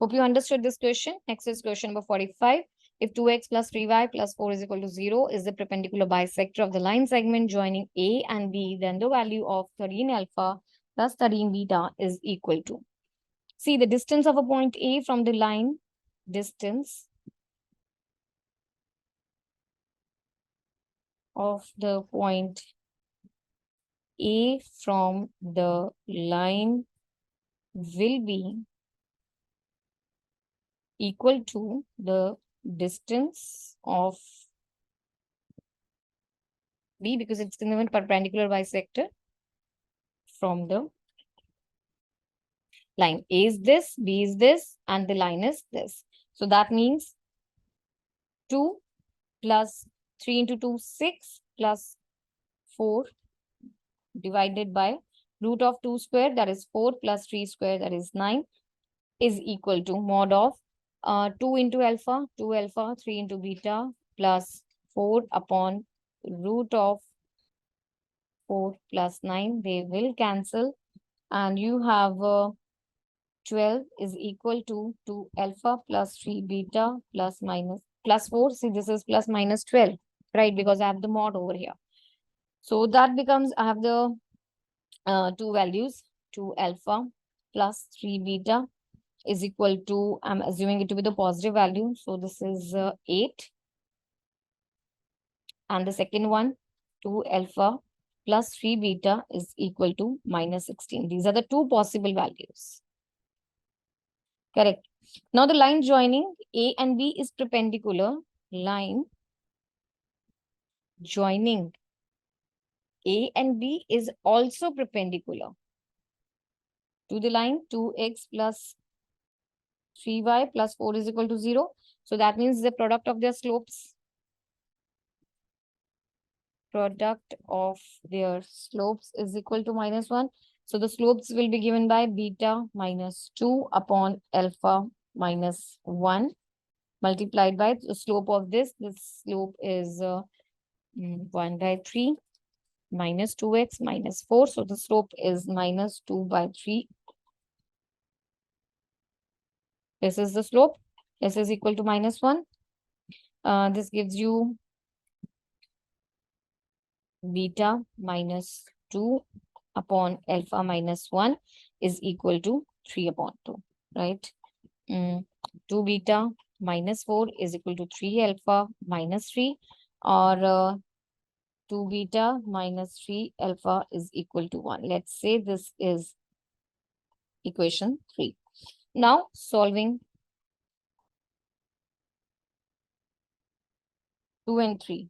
A: Hope you understood this question. Next is question number 45. If 2x plus 3y plus 4 is equal to 0 is the perpendicular bisector of the line segment joining A and B, then the value of 13 alpha plus 13 beta is equal to. See, the distance of a point A from the line, distance of the point A from the line will be equal to the distance of B, because it's in the perpendicular bisector from the line. A is this, B is this, and the line is this. So that means 2 plus 3 into 2, 6 plus 4 divided by root of 2 square, that is 4, plus 3 square, that is 9, is equal to mod of 2 into alpha, 2 alpha, 3 into beta, plus 4 upon root of 4 plus 9. They will cancel, and you have 12 is equal to 2 alpha plus 3 beta plus minus plus 4. See, this is plus minus 12, right? Because I have the mod over here. So that becomes, I have the two values, 2 alpha plus 3 beta is equal to, I'm assuming it to be the positive value. So this is 8. And the second one, 2 alpha plus 3 beta is equal to minus 16. These are the two possible values. Correct. Now the line joining A and B is perpendicular. Line joining A and B is also perpendicular to the line 2x plus 3y plus 4 is equal to 0. So that means the product of their slopes is equal to minus 1. So the slopes will be given by beta minus 2 upon alpha minus 1 multiplied by the slope of this. This slope is 1 by 3 minus 2x minus 4. So the slope is minus 2 by 3. This is the slope. This is equal to minus 1. This gives you beta minus 2 upon alpha minus 1 is equal to 3 upon 2, right? 2 beta minus 4 is equal to 3 alpha minus 3, or 2 beta minus 3 alpha is equal to 1. Let's say this is equation 3. Now solving 2 and 3.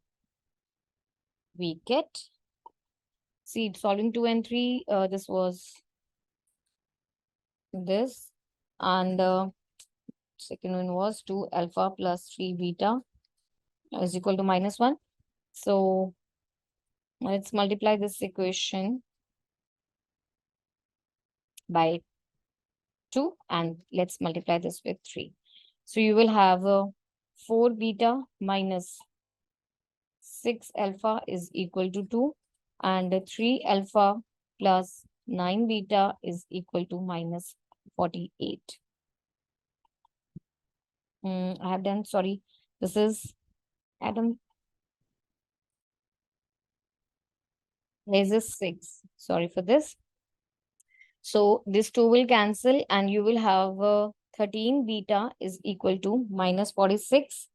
A: We get, see, solving 2 and 3, this was this, and second one was 2 alpha plus 3 beta is equal to minus 1. So let's multiply this equation by 2 and let's multiply this with 3. So you will have 4 beta minus 6 alpha is equal to 2, and 3 alpha plus 9 beta is equal to minus 48. I have done, sorry, this is Adam. There's a 6. Sorry for this. So this 2 will cancel and you will have 13 beta is equal to minus 46.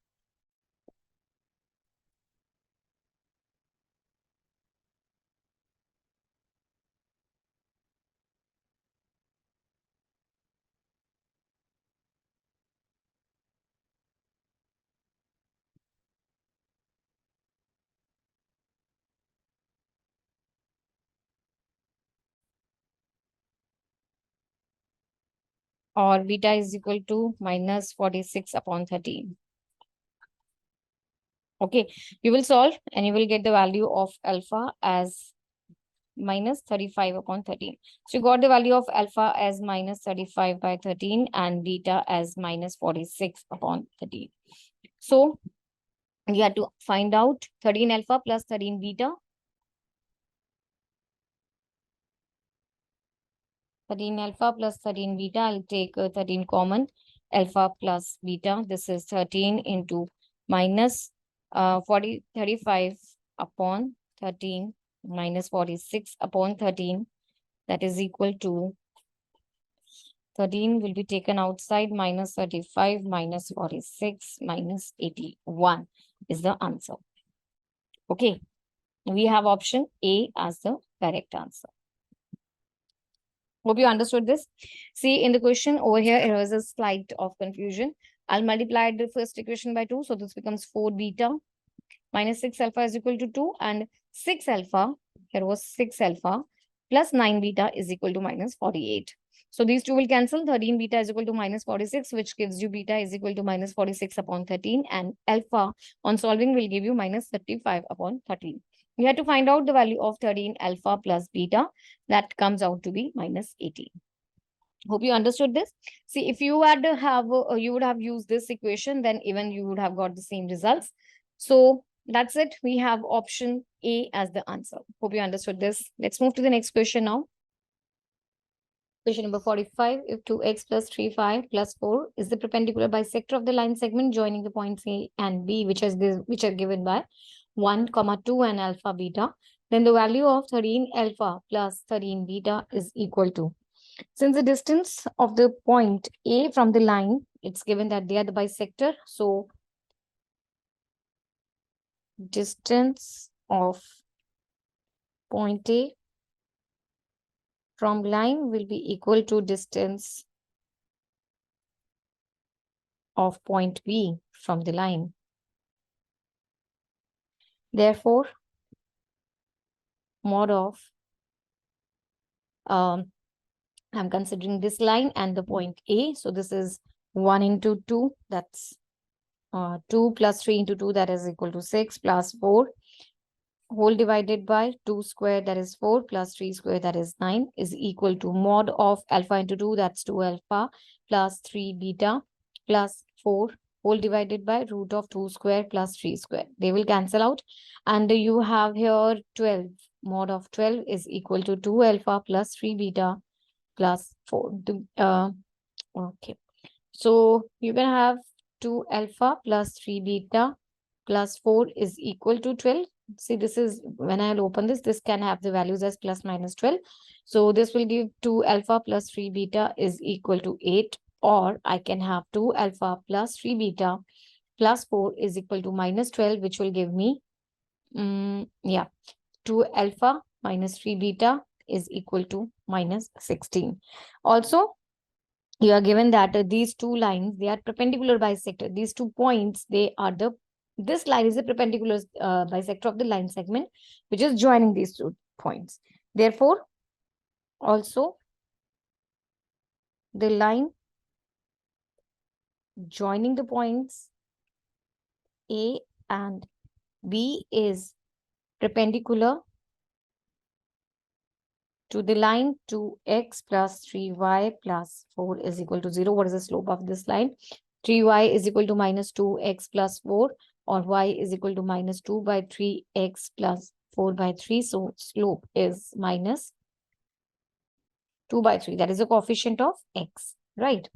A: Or beta is equal to minus 46 upon 13. Okay, you will solve and you will get the value of alpha as minus 35 upon 13. So you got the value of alpha as minus 35 by 13 and beta as minus 46 upon 13. So you have to find out 13 alpha plus 13 beta. 13 alpha plus 13 beta. I'll take 13 common. Alpha plus beta. This is 13 into minus 35 upon 13 minus 46 upon 13. That is equal to 13 will be taken outside, minus 35 minus 46 minus 81 is the answer. Okay. We have option A as the correct answer. Hope you understood this. See, in the question over here, there was a slight of confusion. I'll multiply the first equation by 2. So this becomes 4 beta minus 6 alpha is equal to 2. And 6 alpha, here was 6 alpha plus 9 beta is equal to minus 48. So these two will cancel. 13 beta is equal to minus 46, which gives you beta is equal to minus 46 upon 13. And alpha on solving will give you minus 35 upon 13. We had to find out the value of 13 alpha plus beta. That comes out to be minus 18. Hope you understood this. See, if you had to have, you would have used this equation, then even you would have got the same results. So that's it. We have option A as the answer. Hope you understood this. Let's move to the next question now. Question number 45. If 2x plus 3, 5 plus 4 is the perpendicular bisector of the line segment joining the points A and B, which are given by 1, 2 and alpha beta, then the value of 13 alpha plus 13 beta is equal to. Since the distance of the point A from the line, it's given that they are the bisector. So distance of point A from line will be equal to distance of point B from the line. Therefore, mod of, I'm considering this line and the point A. So this is 1 into 2, that's 2 plus 3 into 2, that is equal to 6 plus 4 whole divided by 2 square, that is 4 plus 3 square, that is 9, is equal to mod of alpha into 2, that's 2 alpha plus 3 beta plus 4 whole divided by root of 2 square plus 3 square. They will cancel out. And you have here 12. Mod of 12 is equal to 2 alpha plus 3 beta plus 4. Okay. So you can have 2 alpha plus 3 beta plus 4 is equal to 12. See, this is, when I'll open this can have the values as plus minus 12. So this will give 2 alpha plus 3 beta is equal to 8. Or I can have 2 alpha plus 3 beta plus 4 is equal to minus 12, which will give me, 2 alpha minus 3 beta is equal to minus 16. Also, you are given that these two lines, they are perpendicular bisector. These 2 points, this line is a perpendicular bisector of the line segment, which is joining these 2 points. Therefore, also the line joining the points A and B is perpendicular to the line 2x plus 3y plus 4 is equal to 0. What is the slope of this line? 3y is equal to minus 2x plus 4, or y is equal to minus 2 by 3x plus 4 by 3. So slope is minus 2 by 3. That is the coefficient of x, right?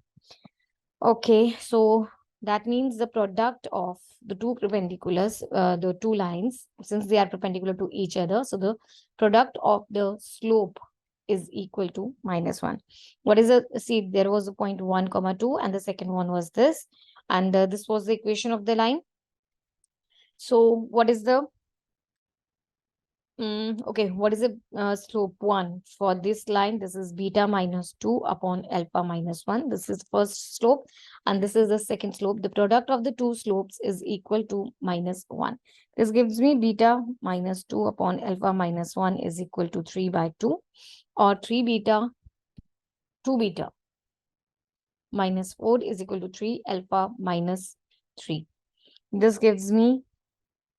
A: Okay, so that means the product of the two perpendiculars, the 2 lines, since they are perpendicular to each other, so the product of the slope is equal to minus 1. What is the, see, there was a point 1, 2, and the second one was this. And this was the equation of the line. So what is the, okay, what is the slope 1 for this line? This is beta minus 2 upon alpha minus 1. This is first slope, and this is the second slope. The product of the 2 slopes is equal to minus 1. This gives me beta minus 2 upon alpha minus 1 is equal to 3 by 2, or 3 beta, 2 beta minus 4 is equal to 3 alpha minus 3. This gives me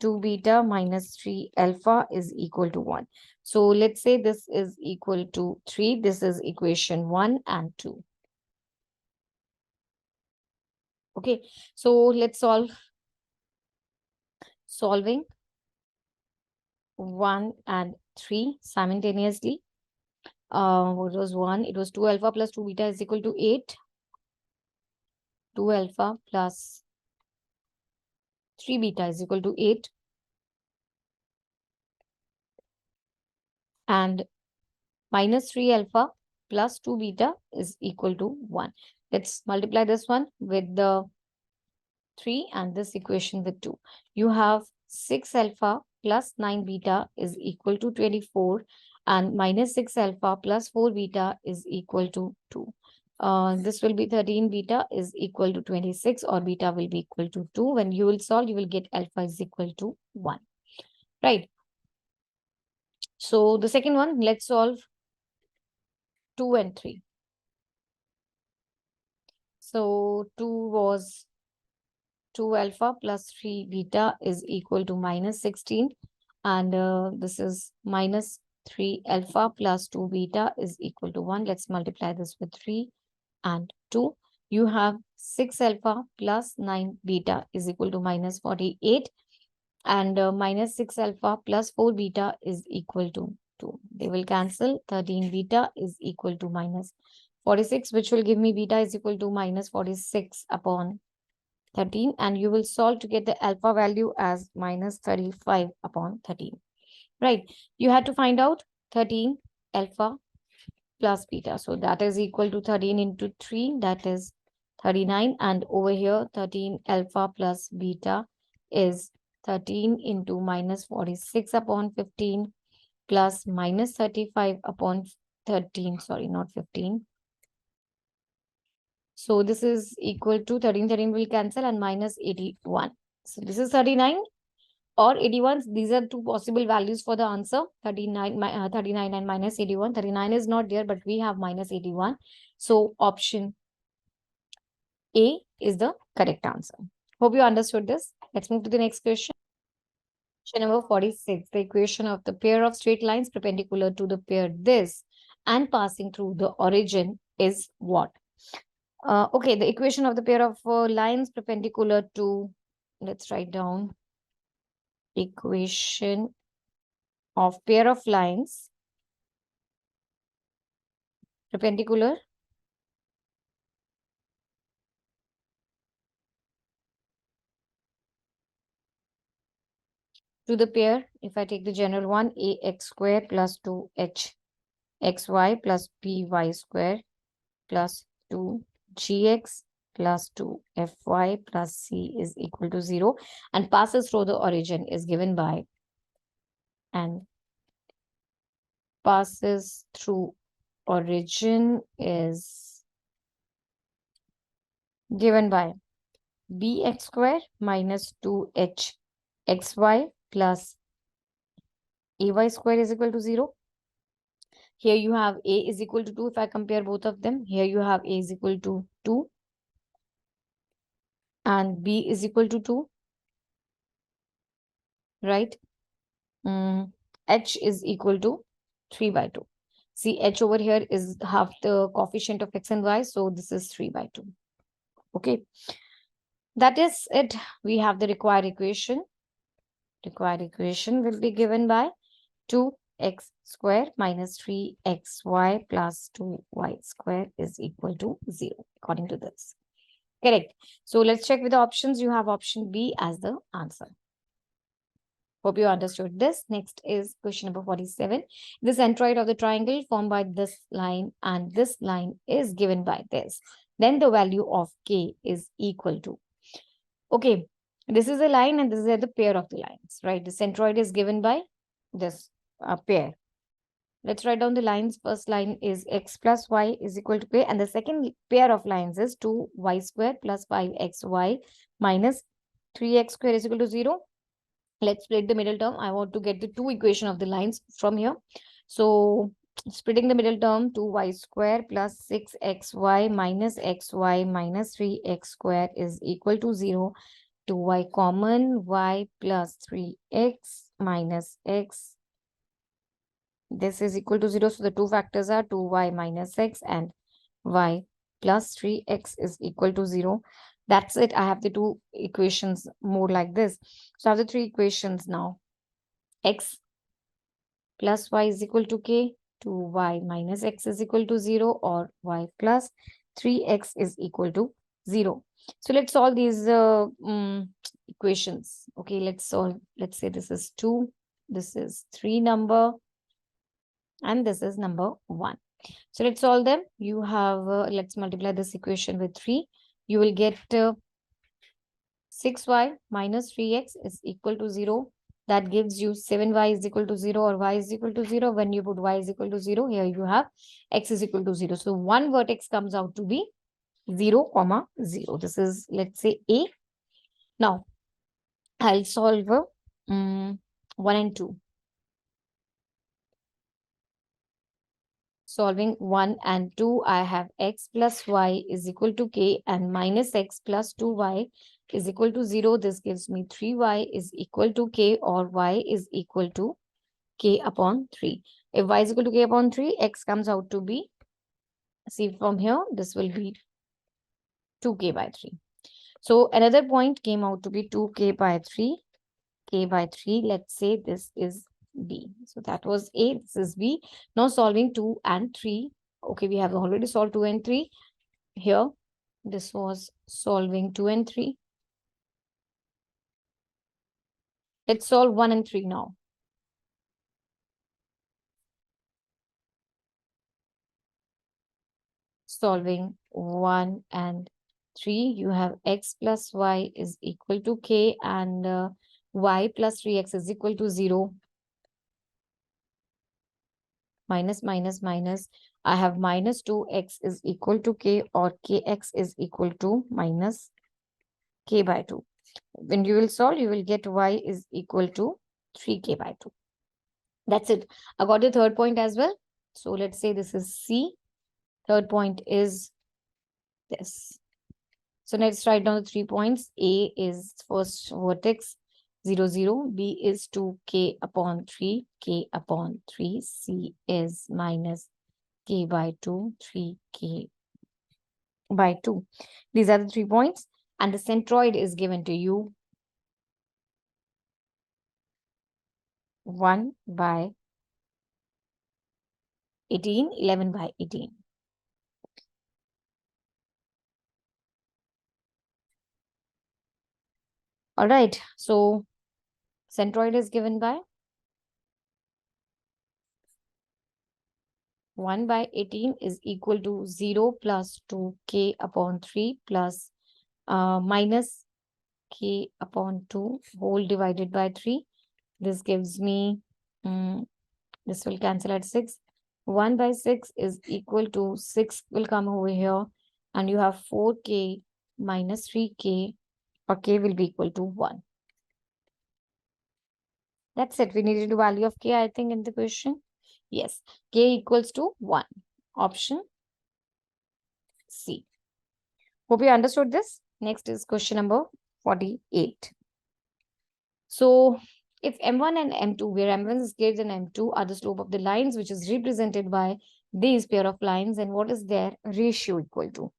A: 2 beta minus 3 alpha is equal to 1. So let's say this is equal to 3. This is equation 1 and 2. Okay, so let's solve. Solving 1 and 3 simultaneously. What was 1? It was 2 alpha plus 2 beta is equal to 8. 2 alpha plus 3 beta is equal to 8. And minus 3 alpha plus 2 beta is equal to 1. Let's multiply this one with the 3 and this equation with 2. You have 6 alpha plus 9 beta is equal to 24, and minus 6 alpha plus 4 beta is equal to 2. This will be 13 beta is equal to 26, or beta will be equal to 2. When you will solve, you will get alpha is equal to 1. Right. So the second one, let's solve 2 and 3. So 2 was 2 alpha plus 3 beta is equal to minus 16. And this is minus 3 alpha plus 2 beta is equal to 1. Let's multiply this with 3 and 2. You have 6 alpha plus 9 beta is equal to minus 48. And minus 6 alpha plus 4 beta is equal to 2. They will cancel. 13 beta is equal to minus 46, which will give me beta is equal to minus 46 upon 13, and you will solve to get the alpha value as minus 35 upon 13. Right. You had to find out 13 alpha plus beta. So that is equal to 13 into 3, that is 39. And over here, 13 alpha plus beta is 13 into minus 46 upon 15 plus minus 35 upon 13. Sorry, not 15. So this is equal to 13. 13 will cancel, and minus 81. So this is 39 or 81. These are two possible values for the answer. 39 and minus 81. 39 is not there, but we have minus 81. So option A is the correct answer. Hope you understood this. Let's move to the next question. Question number 46. The equation of the pair of straight lines perpendicular to the pair this and passing through the origin is what? Okay, the equation of the pair of lines perpendicular to, let's write down, equation of pair of lines perpendicular to the pair. If I take the general one, ax square plus 2hxy plus by square plus 2gx plus 2fy plus c is equal to 0, and passes through the origin is given by, and passes through origin is given by bx square minus 2hxy plus ay square is equal to 0. Here you have a is equal to 2. If I compare both of them, here you have a is equal to 2 and b is equal to 2, right? H is equal to 3 by 2. See, h over here is half the coefficient of x and y, so this is 3 by 2. Okay, that is it. We have the required equation. Required equation will be given by 2x square minus 3xy plus 2y square is equal to 0, according to this. Correct. So let's check with the options. You have option B as the answer. Hope you understood this. Next is question number 47. The centroid of the triangle formed by this line and this line is given by this. Then the value of k is equal to. Okay, this is a line and this is the pair of the lines, right? The centroid is given by this pair. Let's write down the lines. First line is x plus y is equal to k, and the second pair of lines is 2y square plus 5xy minus 3x square is equal to 0. Let's split the middle term. I want to get the two equation of the lines from here. So splitting the middle term, 2y square plus 6xy minus xy minus 3x square is equal to 0. 2y common, y plus 3x minus x. This is equal to 0. So the two factors are 2y minus x and y plus 3x is equal to 0. That's it. I have the two equations more like this. So I have the three equations now. X plus y is equal to k, 2y minus x is equal to 0, or y plus 3x is equal to 0. So let's solve these equations. Okay, let's solve. Let's say this is 2, this is 3 number, and this is number 1. So let's solve them. You have, let's multiply this equation with 3. You will get 6y minus 3x is equal to 0. That gives you 7y is equal to 0 or y is equal to 0. When you put y is equal to 0, here you have x is equal to 0. So one vertex comes out to be 0, 0. This is, let's say, A. Now, I'll solve 1 and 2. Solving 1 and 2, I have x plus y is equal to k and minus x plus 2y is equal to 0. This gives me 3y is equal to k, or y is equal to k upon 3. If y is equal to k upon 3, x comes out to be, see from here, this will be 2k by 3. So another point came out to be 2k by 3, k by 3. Let's say this is B. So that was A, this is B. Now solving 2 and 3. Okay, we have already solved 2 and 3. Here, this was solving 2 and 3. Let's solve 1 and 3 now. Solving 1 and 3, you have x plus y is equal to k and y plus 3x is equal to 0. Minus, minus, minus. I have minus 2x is equal to k, or kx is equal to minus k by 2. When you will solve, you will get y is equal to 3k by 2. That's it. I got the third point as well. So let's say this is C. Third point is this. So let's write down the 3 points. A is first vertex, 0, 0. B is 2k upon 3, k upon 3. C is minus k by 2, 3k by 2. These are the 3 points. And the centroid is given to you 1 by 18, 11 by 18. All right. So centroid is given by 1 by 18 is equal to 0 plus 2k upon 3 plus minus k upon 2 whole divided by 3. This gives me, this will cancel at 6. 1 by 6 is equal to 6 will come over here, and you have 4k minus 3k, or k will be equal to 1. That's it. We needed the value of k, I think, in the question. Yes, k equals to 1. Option C. Hope you understood this. Next is question number 48. So if M1 and M2, where M1 is greater than M2, are the slope of the lines, which is represented by these pair of lines, and what is their ratio equal to?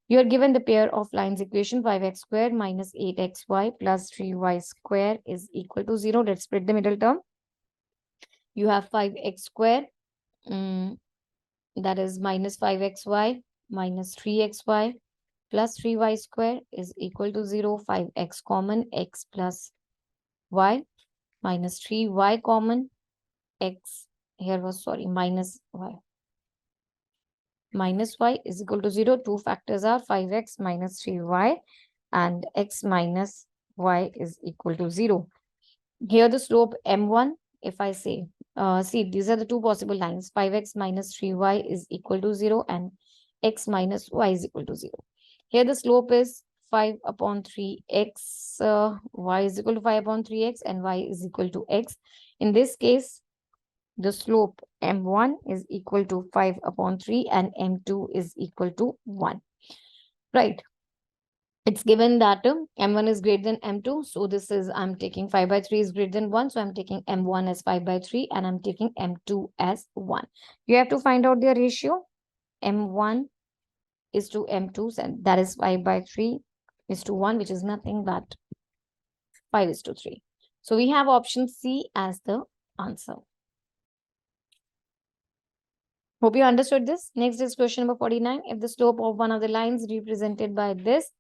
A: You are given the pair of lines equation 5x squared minus 8xy plus 3y square is equal to 0. Let's split the middle term. You have 5x squared, that is minus 5xy minus 3xy plus 3y square is equal to 0. 5x common, x plus y minus 3y common, x here was, sorry, minus y. Minus y is equal to 0. Two factors are 5x minus 3y, and x minus y is equal to 0. Here the slope M1, if I say, see, these are the two possible lines. 5x minus 3y is equal to 0 and x minus y is equal to 0. Here the slope is 5 upon 3x, y is equal to 5 upon 3x, and y is equal to x. In this case, the slope M1 is equal to 5 upon 3 and M2 is equal to 1. Right. It's given that M1 is greater than M2. So this is, I'm taking 5 by 3 is greater than 1. So I'm taking M1 as 5 by 3 and I'm taking M2 as 1. You have to find out their ratio. M1 is to M2, and that is 5 by 3 is to 1, which is nothing but 5 is to 3. So we have option C as the answer. Hope you understood this. Next is question number 49. If the slope of one of the lines represented by this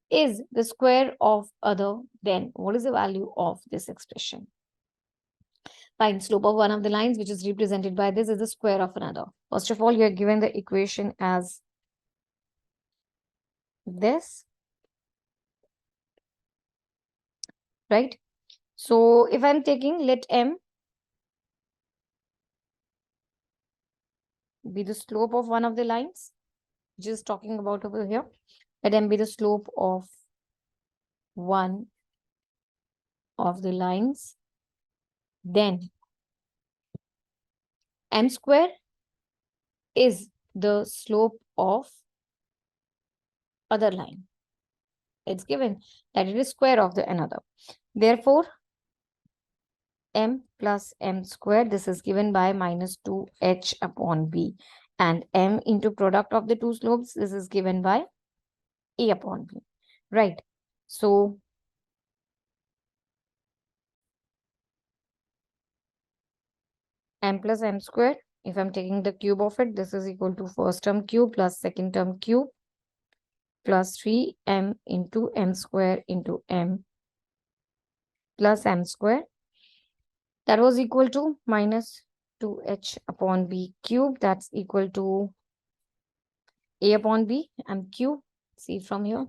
A: is the square of other, then what is the value of this expression? Find slope of one of the lines which is represented by this is the square of another. First of all, you are given the equation as this, right? So if I'm taking, let m be the slope of one of the lines, just talking about over here. Let m be the slope of one of the lines. Then m square is the slope of other line. It's given that it is square of the another. Therefore, m plus m square, this is given by minus 2h upon b. And m into product of the two slopes, this is given by a upon b. Right. So, m plus m square, if I'm taking the cube of it, this is equal to first term cube plus second term cube plus 3m into m square into m plus m square. That was equal to minus 2h upon b cube. That's equal to a upon b, m cube. See from here.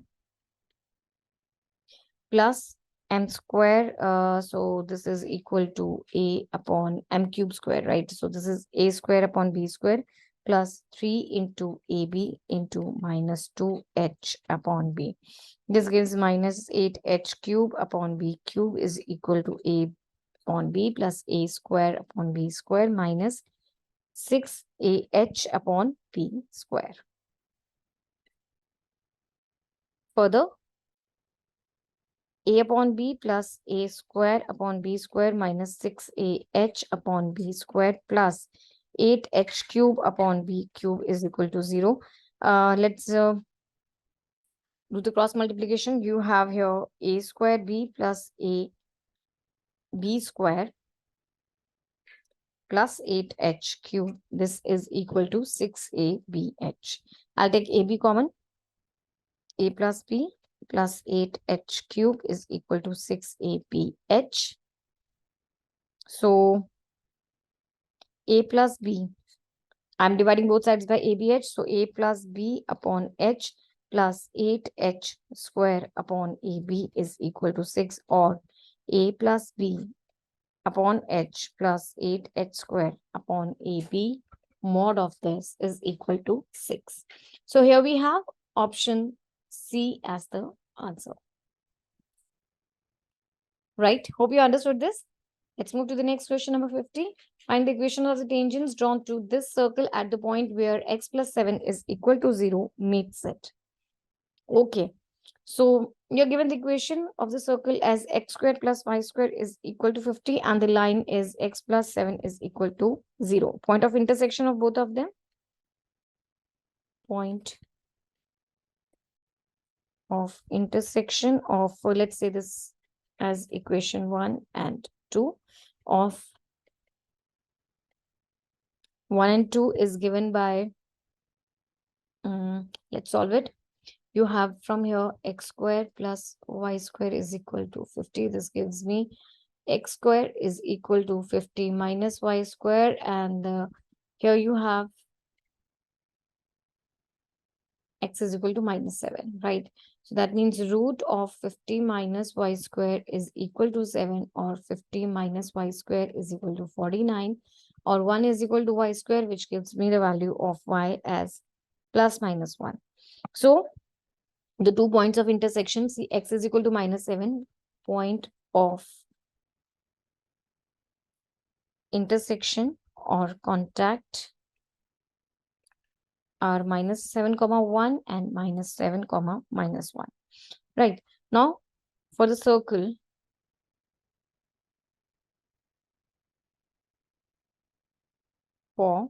A: Plus m square. So this is equal to a upon m cube square, right? So this is a square upon b square plus 3 into ab into minus 2h upon b. This gives minus 8h cube upon b cube is equal to a upon b plus a square upon b square minus 6ah upon b square. Further, a upon b plus a square upon b square minus 6ah upon b square plus 8h cube upon b cube is equal to 0. Let's do the cross multiplication. You have here a square b plus a b square plus 8h cube. This is equal to 6abh. I'll take ab common. A plus b plus 8h cube is equal to 6abh. So a plus b, I'm dividing both sides by abh. So a plus b upon h plus 8h square upon ab is equal to 6, or a plus b upon h plus 8h square upon ab mod of this is equal to 6. So here we have option C as the answer. Right? Hope you understood this. Let's move to the next question, number 50. Find the equation of the tangents drawn to this circle at the point where x plus 7 is equal to 0 meets it. Okay. So you're given the equation of the circle as x squared plus y squared is equal to 50, and the line is x plus 7 is equal to 0. Point of intersection of both of them. Point of intersection of, let's say this as equation 1 and 2 of 1 and 2 is given by, let's solve it. You have from here x square plus y square is equal to 50. This gives me x square is equal to 50 minus y square, and here you have x is equal to minus 7, right? So that means root of 50 minus y square is equal to 7, or 50 minus y square is equal to 49, or 1 is equal to y square, which gives me the value of y as plus minus 1. So the 2 points of intersection, see x is equal to minus 7, point of intersection or contact are minus 7 comma 1 and minus 7 comma minus 1. Right. Now for the circle, for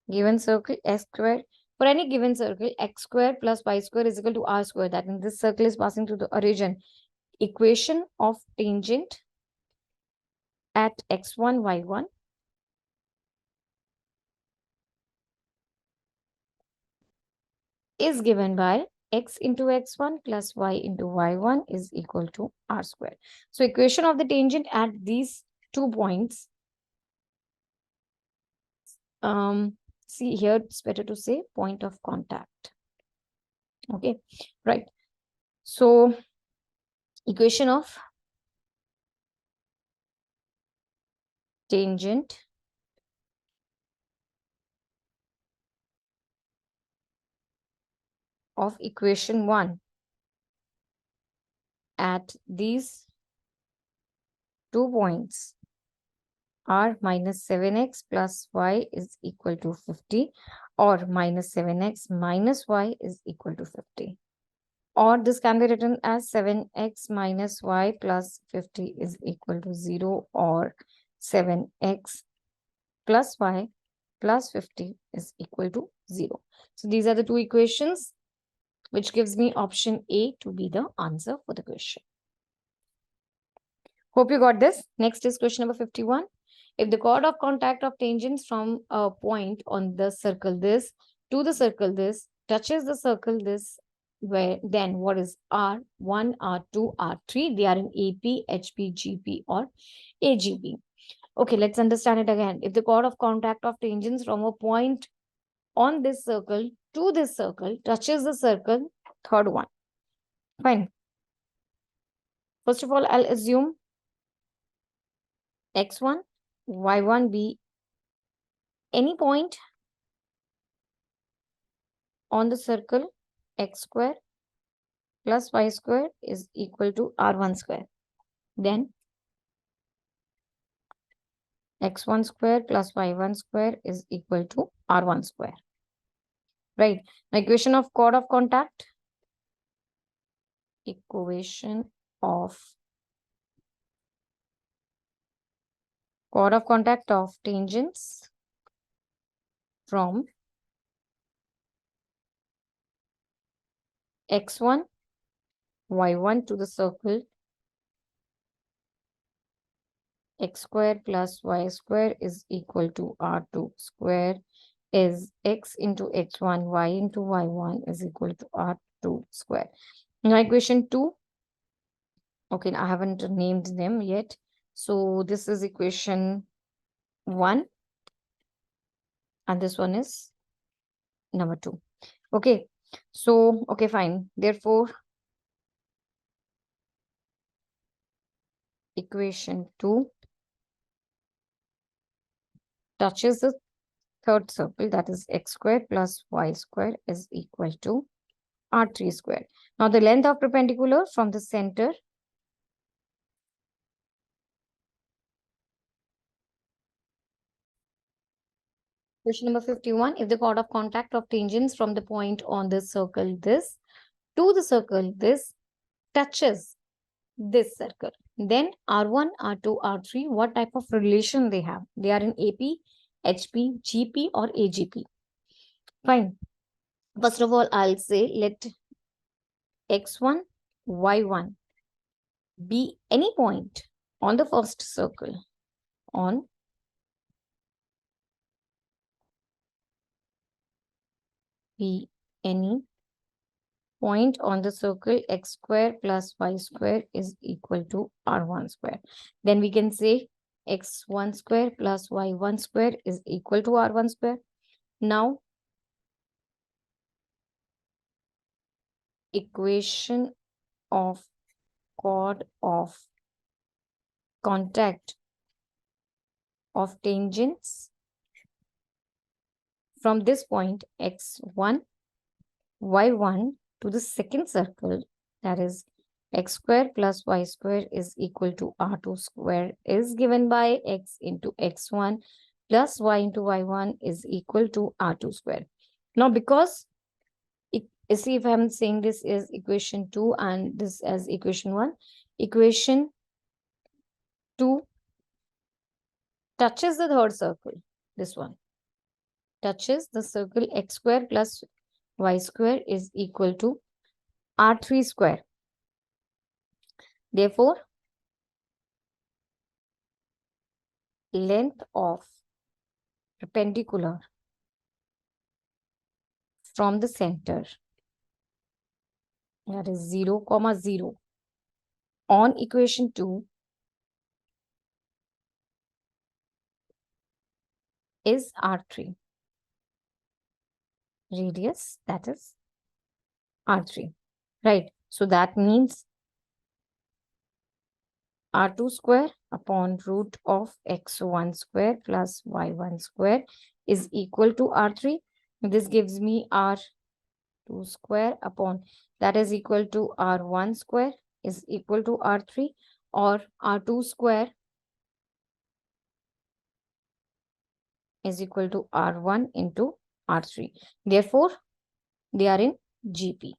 A: given circle x square, for any given circle x square plus y square is equal to r square. That means this circle is passing through the origin. Equation of tangent at x1 y1 is given by x into x1 plus y into y1 is equal to r square. So equation of the tangent at these 2 points, see here it's better to say point of contact. Okay, right. So equation of tangent of equation 1 at these 2 points are minus 7x plus y is equal to 50, or minus 7x minus y is equal to 50. Or this can be written as 7x minus y plus 50 is equal to 0, or 7x plus y plus 50 is equal to 0. So these are the two equations, which gives me option A to be the answer for the question. Hope you got this. Next is question number 51. If the chord of contact of tangents from a point on the circle this to the circle this touches the circle this, where then what is R1, R2, R3? They are in AP, HP, GP, or AGP. Okay, let's understand it again. If the chord of contact of tangents from a point on this circle to this circle touches the circle, third one. Fine. First of all, I'll assume x1, y1 be any point on the circle x square plus y square is equal to r1 square. Then x1 square plus y1 square is equal to r1 square. Right. Now, equation of chord of contact. Equation of chord of contact of tangents from x1, y1 to the circle x square plus y square is equal to r2 square is x into x1, y into y1 is equal to r2 square. Now equation 2, okay, I haven't named them yet. So this is equation 1 and this one is number 2. Okay, so, okay, fine. Therefore, equation 2 touches the third circle, that is x square plus y square is equal to r3 square. Now the length of perpendicular from the center question number 51. If the chord of contact of tangents from the point on the circle this to the circle this touches this circle, then R1, R2, R3, what type of relation they have? They are in AP, HP, GP, or AGP. Fine. First of all, I'll say let x1, y1 be any point on the first circle on be any point on the circle x square plus y square is equal to r1 square. Then we can say x1 square plus y1 square is equal to r1 square. Now, equation of chord of contact of tangents from this point x1, y1 to the second circle, that is x square plus y square is equal to r2 square is given by x into x1 plus y into y1 is equal to r2 square. Now, because see if I'm saying this is equation 2 and this as equation 1, equation 2 touches the third circle, this one touches the circle x square plus y square is equal to r3 square. Therefore, length of perpendicular from the center, that is 0, 0 on equation 2 is r3. Radius, that is r3. Right. So that means R2 square upon root of x1 square plus y1 square is equal to R3. This gives me R2 square upon that is equal to R1 square is equal to R3, or R2 square is equal to R1 into R3. Therefore, they are in GP,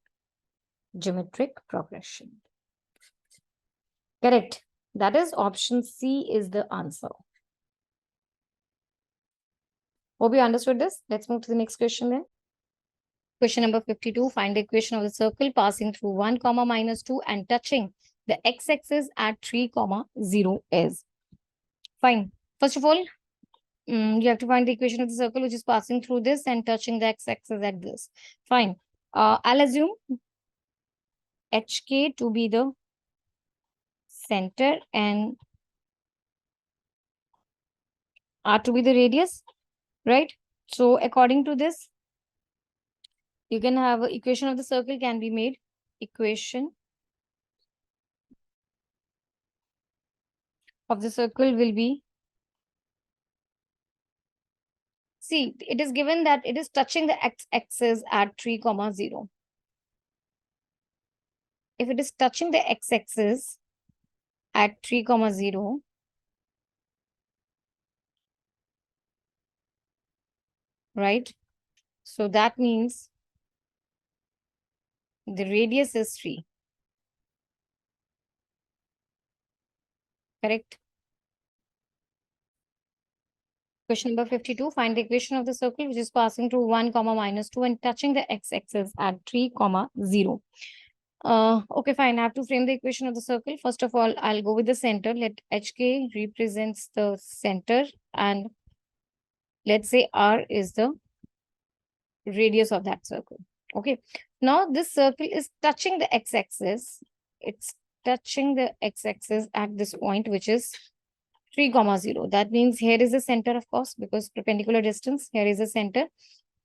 A: geometric progression. Correct. That is option C is the answer. Hope you understood this. Let's move to the next question then. Question number 52. Find the equation of the circle passing through 1, comma, -2 and touching the x-axis at 3, comma, 0 is. Fine. First of all, you have to find the equation of the circle which is passing through this and touching the x-axis at this. Fine. I'll assume HK to be the center and R to be the radius, right? So according to this, you can have equation of the circle can be made. Equation of the circle will be, see, it is given that it is touching the x-axis at 3, comma 0. If it is touching the x-axis at 3, comma 0, right? So that means the radius is 3. Correct? Question number 52. Find the equation of the circle which is passing through 1, comma, -2 and touching the x-axis at 3, comma 0. Okay, fine. I have to frame the equation of the circle. First of all, I'll go with the center. Let HK represents the center and let's say R is the radius of that circle. Okay. Now this circle is touching the x-axis. It's touching the x-axis at this point, which is 3, comma 0. That means here is the center, of course, because perpendicular distance, here is the center.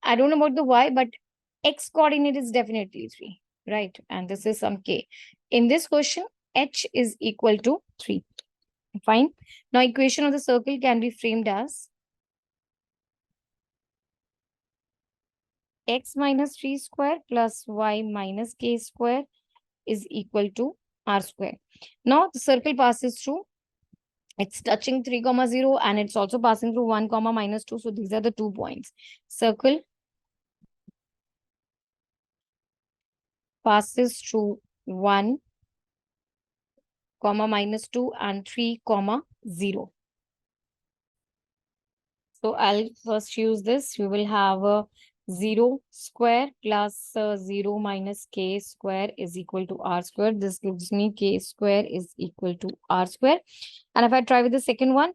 A: I don't know about the y, but x coordinate is definitely 3, right? And this is some k. In this question, h is equal to 3. Fine. Now, equation of the circle can be framed as x minus 3 square plus y minus k square is equal to r square. Now, the circle passes through, it's touching 3, comma 0 and it's also passing through 1, comma -2. So, these are the 2 points. Circle passes through 1, comma -2 and 3, comma 0. So I'll first use this. We will have a 0 square plus 0 minus k square is equal to r square. This gives me k square is equal to r square. And if I try with the second one,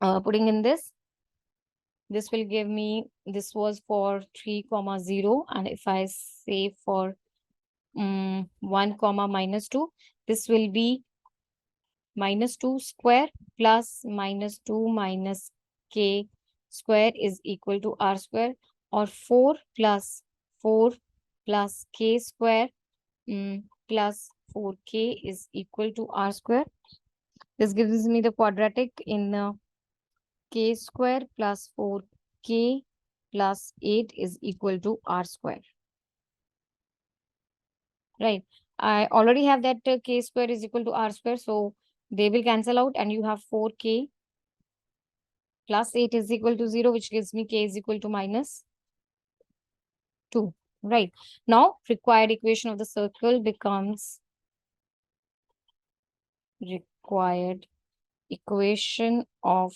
A: putting in this will give me, this was for 3, comma 0. And if I say for 1, comma -2, this will be -2 square plus -2 minus k square is equal to r square, or 4 plus 4 plus k square plus 4k is equal to r square. This gives me the quadratic in k square plus 4k plus 8 is equal to r square. Right. I already have that k square is equal to r square. So they will cancel out and you have 4k plus 8 is equal to 0, which gives me k is equal to -2. Right. Now, required equation of the circle becomes required equation of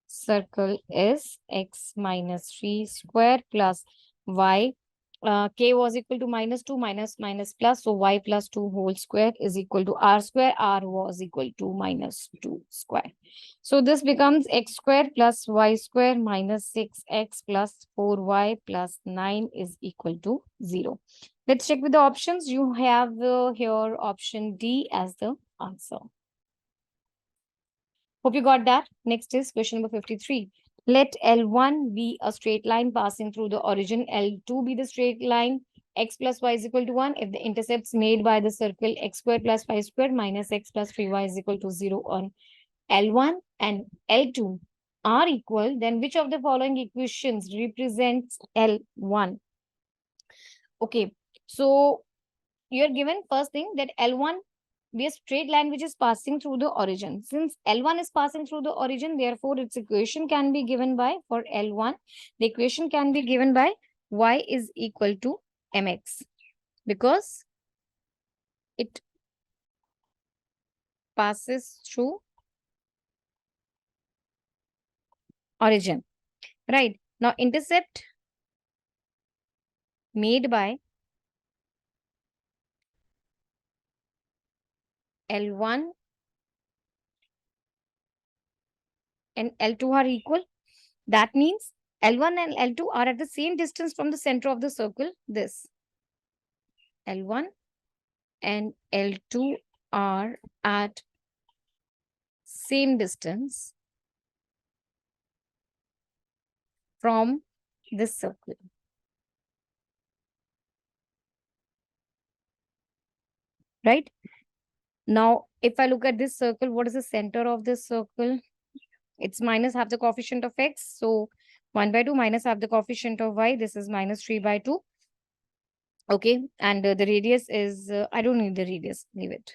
A: circle is x minus 3 square plus y. K was equal to -2 minus plus. So y plus 2 whole square is equal to r square. R was equal to -2 square. So this becomes x square plus y square minus 6x plus 4y plus 9 is equal to 0. Let's check with the options. You have here option D as the answer. Hope you got that. Next is question number 53. Let L1 be a straight line passing through the origin, L2 be the straight line x plus y is equal to 1 if the intercepts made by the circle x square plus y square minus x plus 3y is equal to 0 on L1 and L2 are equal, then which of the following equations represents L1? Okay, so you're given first thing that L1 be a straight line which is passing through the origin. Since L1 is passing through the origin, therefore its equation can be given by, for L1, the equation can be given by y is equal to mx because it passes through origin. Right. Now intercept made by L1 and L2 are equal. That means L1 and L2 are at the same distance from the center of the circle. This L1 and L2 are at same distance from this circle. Right? Now, if I look at this circle, what is the center of this circle? It's minus half the coefficient of x. So 1 by 2 minus half the coefficient of y. This is minus 3 by 2. Okay. And the radius is, I don't need the radius. Leave it.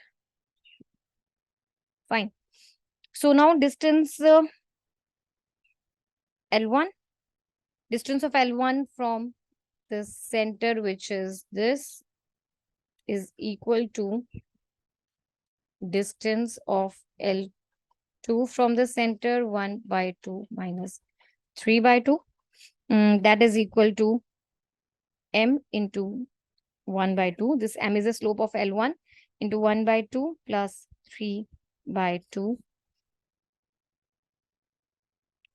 A: Fine. So now distance L1. Distance of L1 from the center, which is this, is equal to distance of L2 from the center, 1 by 2 minus 3 by 2. That is equal to m into 1 by 2. This m is the slope of L1 into 1 by 2 plus 3 by 2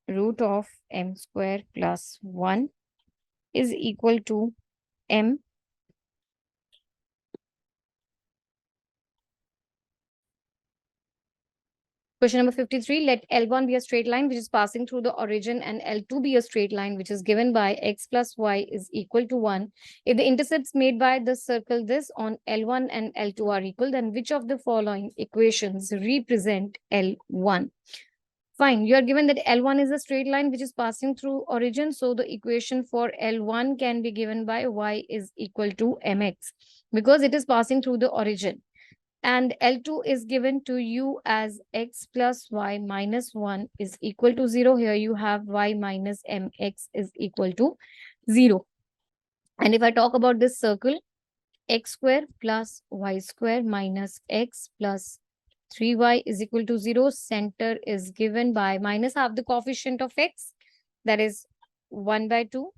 A: root of m square plus 1 is equal to m. Question number 53, let L1 be a straight line which is passing through the origin and L2 be a straight line which is given by x plus y is equal to 1. If the intercepts made by the circle this on L1 and L2 are equal, then which of the following equations represent L1? Fine, you are given that L1 is a straight line which is passing through origin. So the equation for L1 can be given by y is equal to mx because it is passing through the origin. And L2 is given to you as x plus y minus 1 is equal to 0. Here you have y minus mx is equal to 0. And if I talk about this circle, x square plus y square minus x plus 3y is equal to 0. Center is given by minus half the coefficient of x, that is 1 by 2,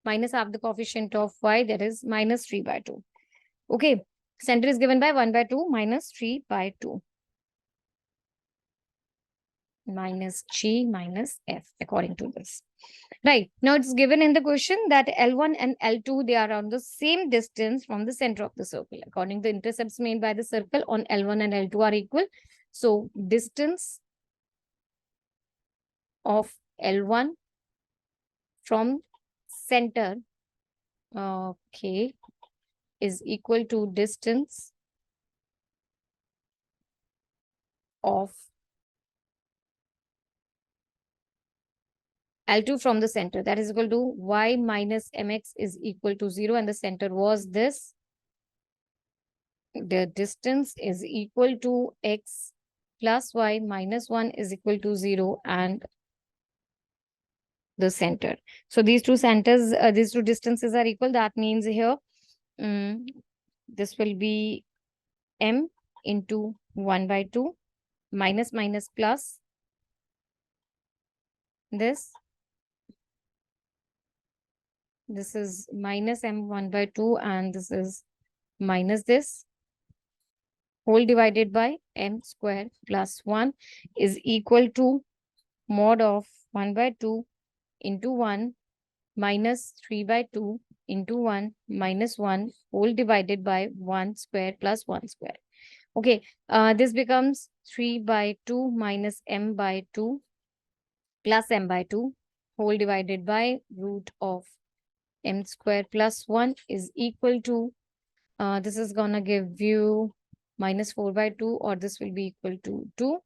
A: minus half the coefficient of y, that is minus 3 by 2. Okay. Center is given by 1 by 2 minus 3 by 2 minus g minus f according to this. Right. Now it's given in the question that L1 and L2, they are on the same distance from the center of the circle. According to the intercepts made by the circle on L1 and L2 are equal. So distance of L1 from center, okay, is equal to distance of L2 from the center, that is equal to y minus mx is equal to 0, and the center was this. The distance is equal to x plus y minus 1 is equal to 0 and the center. So these two centers, these two distances are equal. That means here this will be m into 1 by 2 minus minus plus this. This is minus m 1 by 2 and this is minus this, whole divided by m square plus 1 is equal to mod of 1 by 2 into 1 minus 3 by 2 into 1 minus 1 whole divided by 1 square plus 1 square. Okay, this becomes 3 by 2 minus m by 2 plus m by 2 whole divided by root of m square plus 1 is equal to, this is gonna give you minus 4 by 2, or this will be equal to 2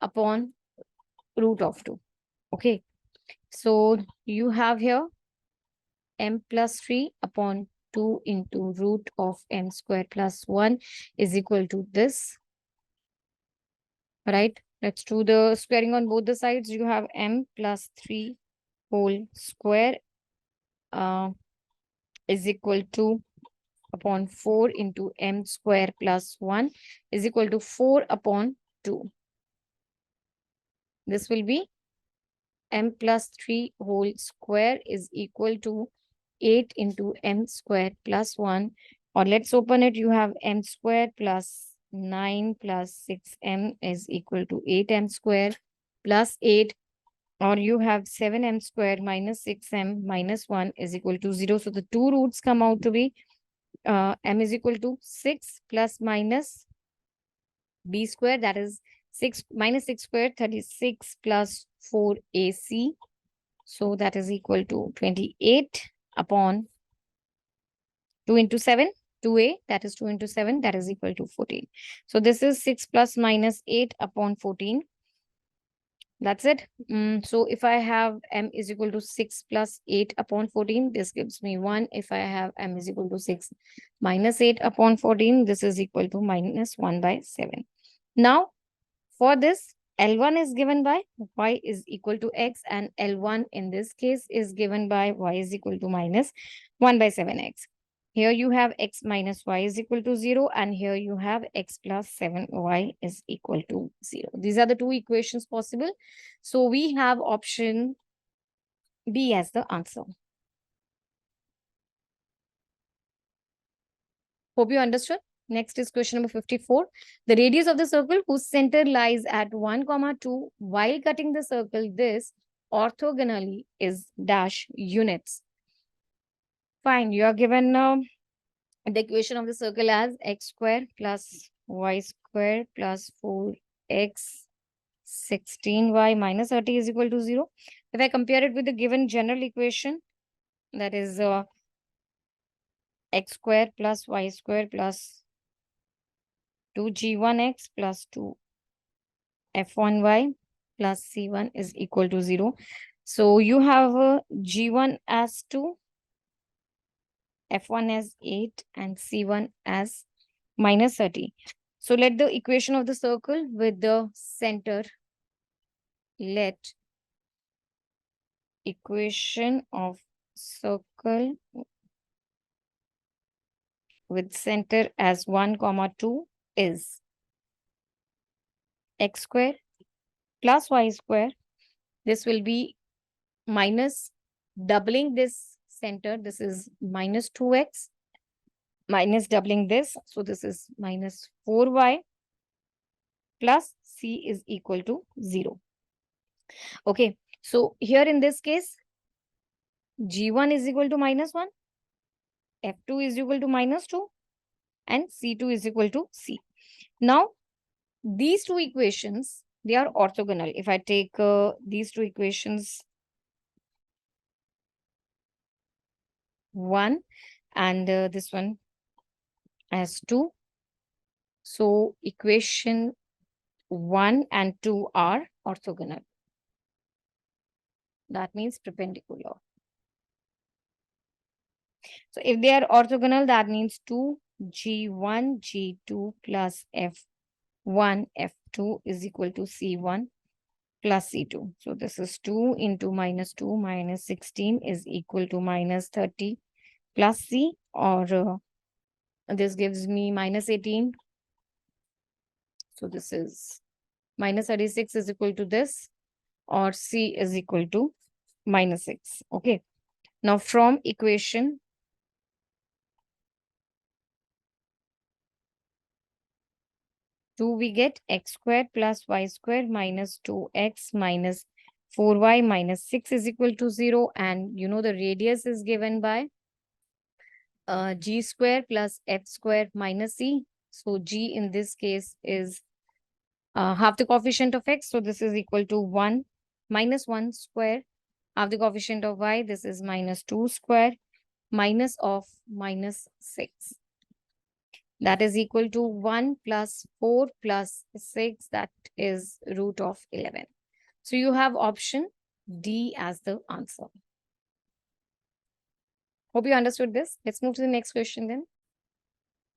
A: upon root of 2. Okay. So you have here m plus 3 upon 2 into root of m square plus 1 is equal to this, right? Let's do the squaring on both the sides. You have m plus 3 whole square is equal to upon 4 into m square plus 1 is equal to 4 upon 2. This will be m plus 3 whole square is equal to 8 into m square plus 1. Or let's open it. You have m square plus 9 plus 6m is equal to 8m square plus 8. Or you have 7m square minus 6m minus 1 is equal to 0. So the two roots come out to be m is equal to 6 plus minus b square, that is 6 minus 6 square, 36 plus 4ac. So that is equal to 28 upon 2 into 7, 2a, that is 2 into 7, that is equal to 14. So this is 6 plus minus 8 upon 14. That's it. So if I have m is equal to 6 plus 8 upon 14, this gives me 1. If I have m is equal to 6 minus 8 upon 14, this is equal to minus 1 by 7. Now, for this, L1 is given by y is equal to x, and L1 in this case is given by y is equal to minus 1 by 7x. Here you have x minus y is equal to 0, and here you have x plus 7y is equal to 0. These are the two equations possible. So we have option B as the answer. Hope you understood. Next is question number 54. The radius of the circle whose center lies at 1, 2 while cutting the circle this orthogonally is dash units. Fine. You are given the equation of the circle as x square plus y square plus 4x 16y minus 30 is equal to 0. If I compare it with the given general equation, that is x square plus y square plus 2g1x plus 2f1y plus c1 is equal to 0. So you have g1 as 2, f1 as 8, and c1 as minus 30. So let the equation of the circle with the center, let equation of circle with center as 1, 2 is x square plus y square. This will be minus doubling this center. This is minus 2x minus doubling this. So this is minus 4y plus c is equal to 0. Okay. So here in this case, g1 is equal to minus 1, f2 is equal to minus 2, and c2 is equal to c. Now, these two equations, they are orthogonal. If I take these two equations, 1 and this one as 2. So equation 1 and 2 are orthogonal. That means perpendicular. So if they are orthogonal, that means 2g1, g2 plus f1, f2 is equal to c1 plus c2. So this is 2 into minus 2 minus 16 is equal to minus 30 plus c, or this gives me minus 18. So this is minus 36 is equal to this, or c is equal to minus 6. Okay. Now from equation 2, we get x square plus y square minus 2x minus 4y minus 6 is equal to 0. And you know the radius is given by g square plus f square minus c. So g in this case is half the coefficient of x. So this is equal to 1 minus 1 square. Half the coefficient of y, this is minus 2 square. minus of minus 6. That is equal to 1 plus 4 plus 6, that is root of 11. So you have option D as the answer. Hope you understood this. Let's move to the next question then.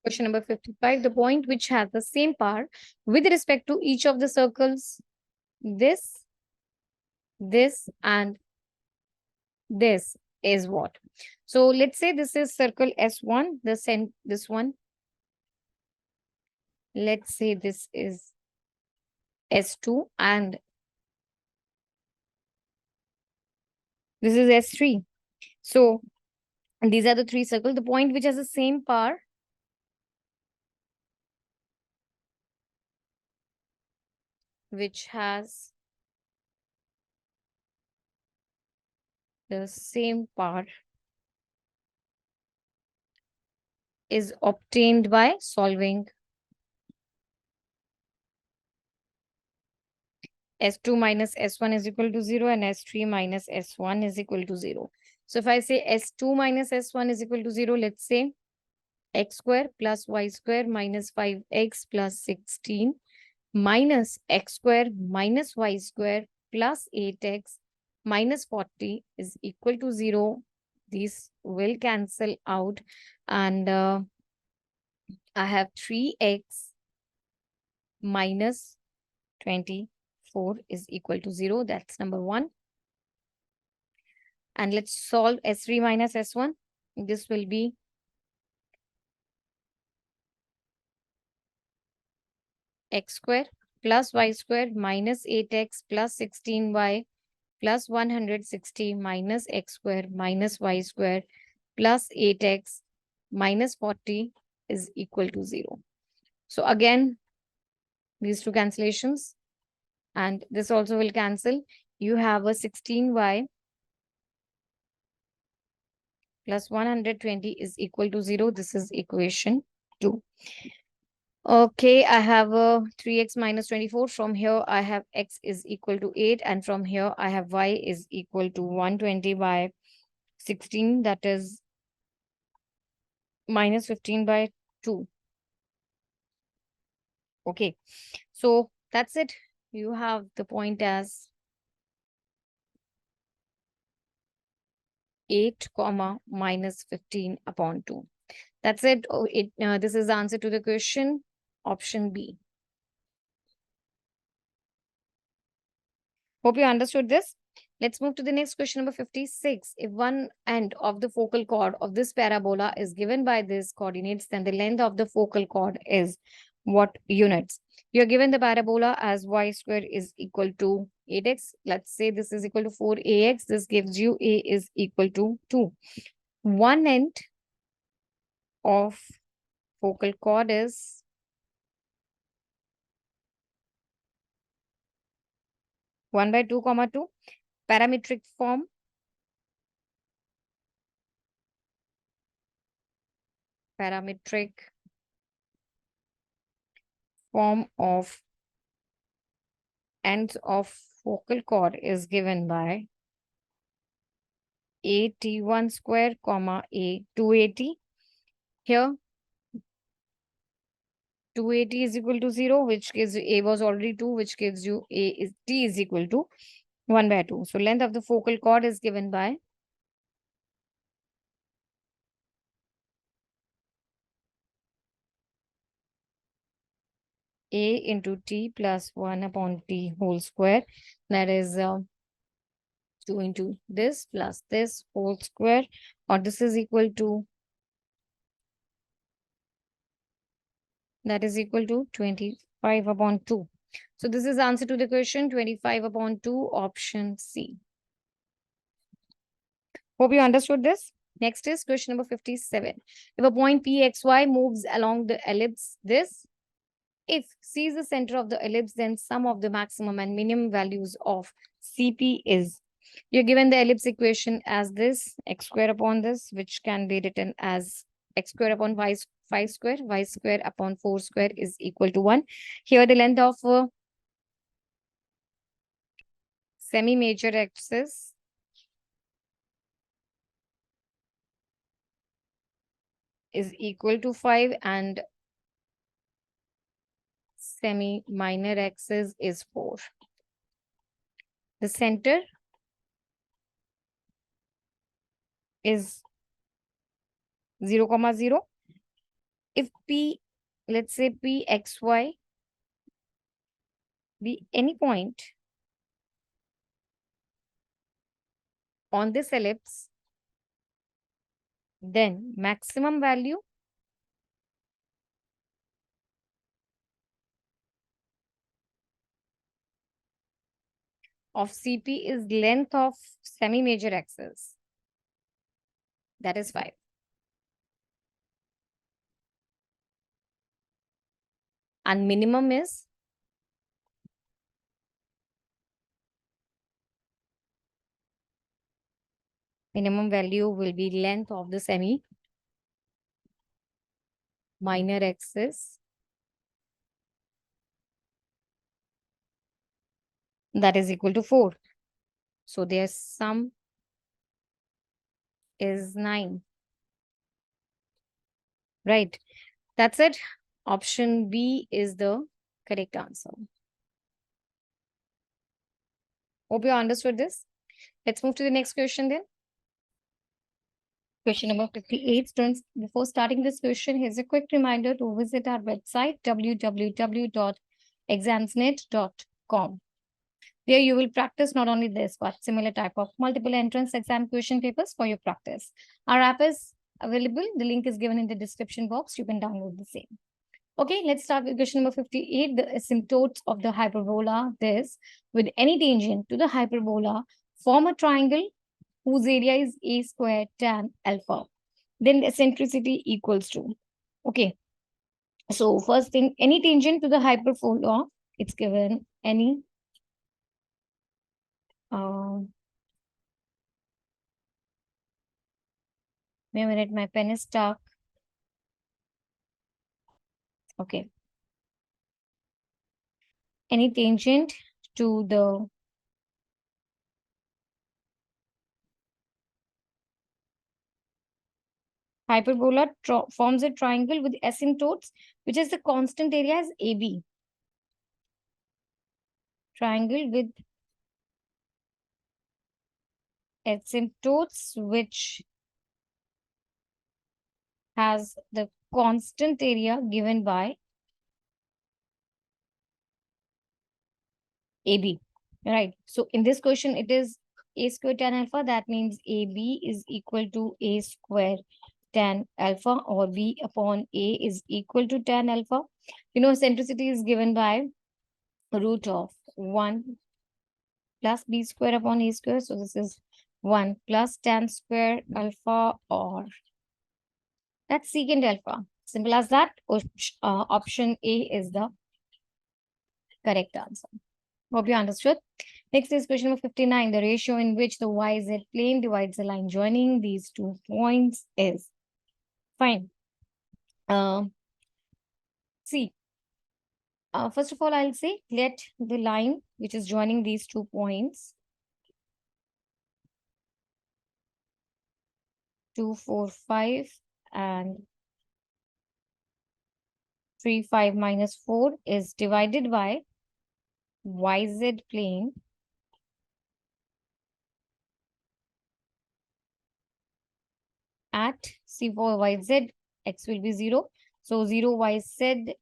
A: Question number 55. The point which has the same power with respect to each of the circles, this, and this is what? So let's say this is circle S1, this one. Let's say this is S2 and this is S3. So these are the three circles. The point which has the same power which has the same power is obtained by solving S2 minus S1 is equal to 0 and S3 minus S1 is equal to 0. So if I say S2 minus S1 is equal to 0, let's say x square plus y square minus 5x plus 16 minus x square minus y square plus 8x minus 40 is equal to 0. These will cancel out and I have 3x minus 24 is equal to 0. That's number 1. And let's solve S3 minus S1. This will be x square plus y square minus 8x plus 16y plus 160 minus x square minus y square plus 8x minus 40 is equal to 0. So again, these two cancellations and this also will cancel. You have a 16y plus 120 is equal to 0. This is equation 2. Okay, I have a 3x minus 24. From here, I have x is equal to 8. And from here, I have y is equal to 120 by 16. That is minus 15 by 2. Okay, so that's it. You have the point as 8 comma minus 15 upon 2. That's it. This is the answer to the question. Option B. Hope you understood this. Let's move to the next question, number 56. If one end of the focal chord of this parabola is given by these coordinates, then the length of the focal chord is what units? You're given the parabola as y square is equal to 8x. Let's say this is equal to 4ax. This gives you a is equal to 2. One end of focal chord is 1 by 2 comma 2. Parametric form. Parametric form of ends of focal chord is given by at1 square comma a 280. Here 280 is equal to 0, which gives you a was already 2, which gives you a is t is equal to 1 by 2. So length of the focal chord is given by a into t plus 1 upon t whole square. That is 2 into this plus this whole square, or this is equal to, that is equal to 25 upon 2. So this is the answer to the question, 25 upon 2, option C. Hope you understood this. Next is question number 57. If a point PXY moves along the ellipse, if C is the center of the ellipse, then sum of the maximum and minimum values of CP is. You're given the ellipse equation as this, x square upon this, which can be written as x square upon y 5 square, y square upon 4 square is equal to 1. Here the length of semi-major axis is equal to 5 and semi minor axis is 4. The center is 0, 0. If P, let's say PXY be any point on this ellipse, then maximum value of CP is length of semi-major axis. That is 5. And minimum value will be length of the semi minor axis. That is equal to 4. So their sum is 9. Right. That's it. Option B is the correct answer. Hope you understood this. Let's move to the next question then. Question number 58. Students, before starting this question, here's a quick reminder to visit our website www.examsnet.com. There you will practice not only this, but similar type of multiple entrance exam question papers for your practice. Our app is available. The link is given in the description box. You can download the same. Okay, let's start with question number 58. The asymptotes of the hyperbola this with any tangent to the hyperbola form a triangle whose area is a square tan alpha. Then the eccentricity equals to. Okay, so first thing, any tangent to the hyperbola, it's given any wait a minute, my pen is stuck. Okay. Any tangent to the hyperbola forms a triangle with asymptotes, which is the constant area is AB. Triangle with asymptotes, which has the constant area given by AB. Right. So in this question, it is a square tan alpha. That means AB is equal to a square tan alpha, or B upon A is equal to tan alpha. You know, eccentricity is given by root of 1 plus B square upon A square. So this is 1 plus tan square alpha, or that's secant alpha. Simple as that. Option A is the correct answer. Hope you understood. Next is question number 59. The ratio in which the YZ plane divides the line joining these 2 points is. Fine. See, first of all, I'll say let the line which is joining these 2 points 2, 4, 5 and 3, 5 minus 4 is divided by YZ plane at C for YZ, X will be 0. So 0 YZ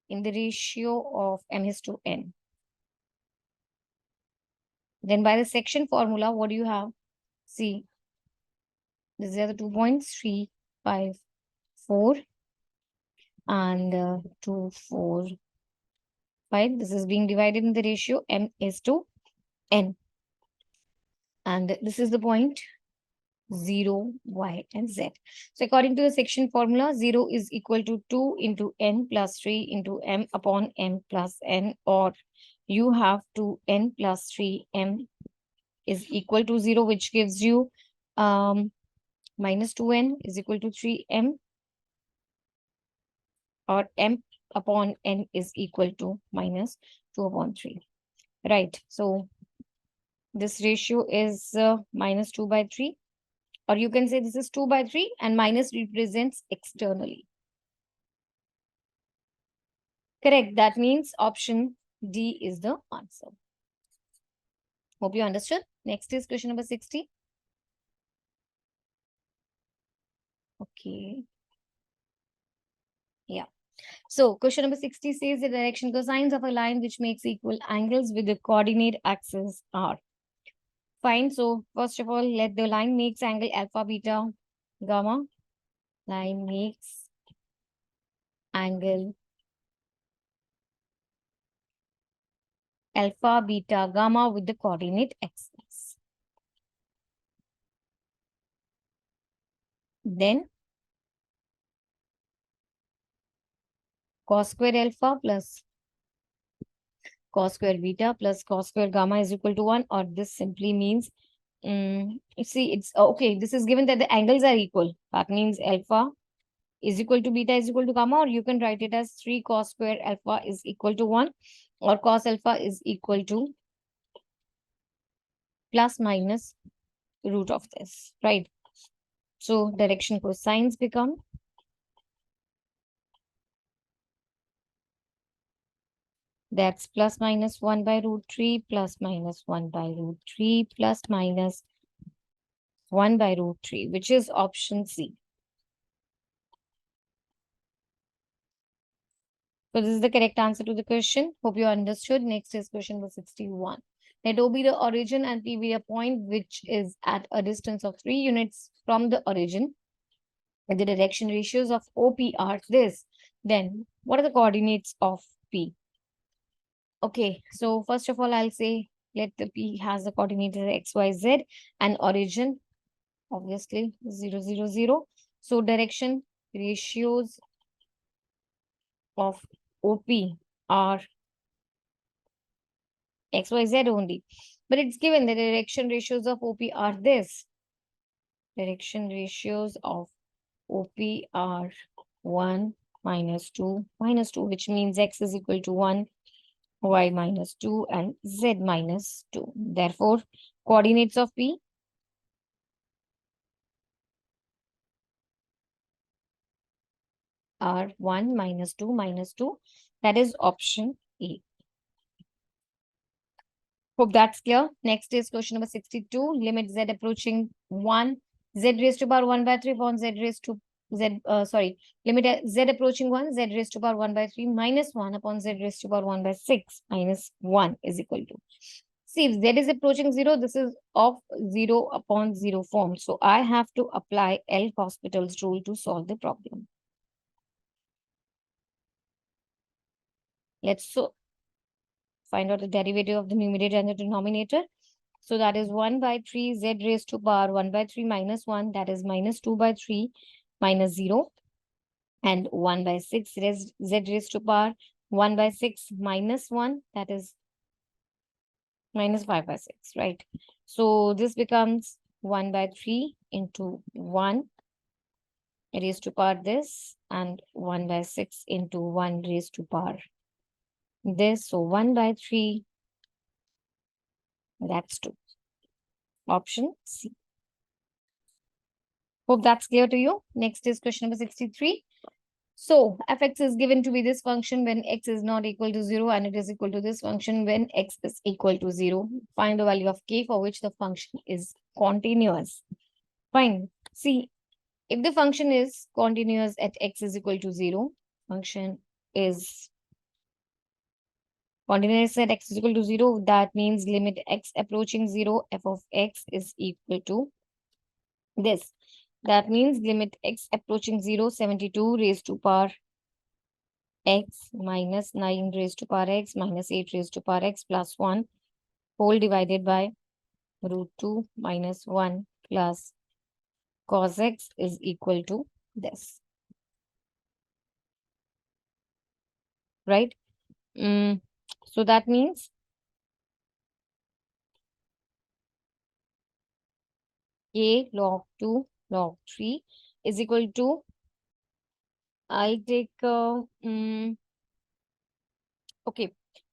A: in the ratio of M is to N. Then by the section formula, what do you have? See, these are the 2 points, 3, 5, 4 and 2, 4, 5. This is being divided in the ratio M is to N. And this is the point 0, Y, and Z. So according to the section formula, 0 is equal to 2 into N plus 3 into M upon M plus N, or you have 2N plus 3M is equal to 0, which gives you minus 2N is equal to 3M, or M upon N is equal to minus 2 upon 3. Right. So this ratio is minus 2 by 3. Or you can say this is 2 by 3 and minus represents externally. Correct. That means option D is the answer. Hope you understood. Next is question number 60. Okay. Yeah. So question number 60 says the direction cosines of a line which makes equal angles with the coordinate axis are. Fine. So first of all, let the line makes angle alpha, beta, gamma. Line makes angle alpha, beta, gamma with the coordinate axis. Then cos square alpha plus cos square beta plus cos square gamma is equal to 1, or this simply means, see, it's okay. This is given that the angles are equal. That means alpha is equal to beta is equal to gamma, or you can write it as 3 cos square alpha is equal to 1, or cos alpha is equal to plus minus root of this, right? So direction cosines become that's plus minus 1 by root 3 plus minus 1 by root 3 plus minus 1 by root 3, which is option C. So this is the correct answer to the question. Hope you understood. Next is question number 61. Let O be the origin and P be a point which is at a distance of 3 units from the origin. And the direction ratios of OP are this. Then what are the coordinates of P? Okay, so first of all, I'll say let the P has the coordinates X, Y, Z and origin, obviously 0, 0, 0. So direction ratios of OP are X, Y, Z only. But it's given the direction ratios of OP are this. Direction ratios of OP are 1, minus 2, which means X is equal to 1, Y minus 2, and Z minus 2. Therefore, coordinates of P are 1, minus 2, minus 2. That is option A. Hope that's clear. Next is question number 62. Limit Z approaching 1. Z raised to power 1 by 3 upon Z raised to limit Z approaching 1. Z raised to power 1 by 3 minus 1 upon Z raised to power 1 by 6 minus 1 is equal to. See, if Z is approaching 0, this is of 0 upon 0 form. So I have to apply L'Hospital's rule to solve the problem. Let's find out the derivative of the numerator and the denominator. So that is 1 by 3 Z raised to power 1 by 3 minus 1. That is minus 2 by 3 minus 0. And 1 by 6 Z raised to power 1 by 6 minus 1. That is minus 5 by 6, right? So this becomes 1 by 3 into 1 raised to power this, and 1 by 6 into 1 raised to power this. So 1 by 3, that's 2. Option C. Hope that's clear to you. Next is question number 63. So fx is given to be this function when x is not equal to 0, and it is equal to this function when x is equal to 0. Find the value of k for which the function is continuous. Fine. See, if the function is continuous at x is equal to 0, function is continuous at x is equal to 0, that means limit x approaching 0, f of x is equal to this. That means limit x approaching 0, 72 raised to power x minus 9 raised to power x minus 8 raised to power x plus 1 whole divided by root 2 minus 1 plus cos x is equal to this. Right? So that means a log 2 log 3 is equal to, I'll take okay,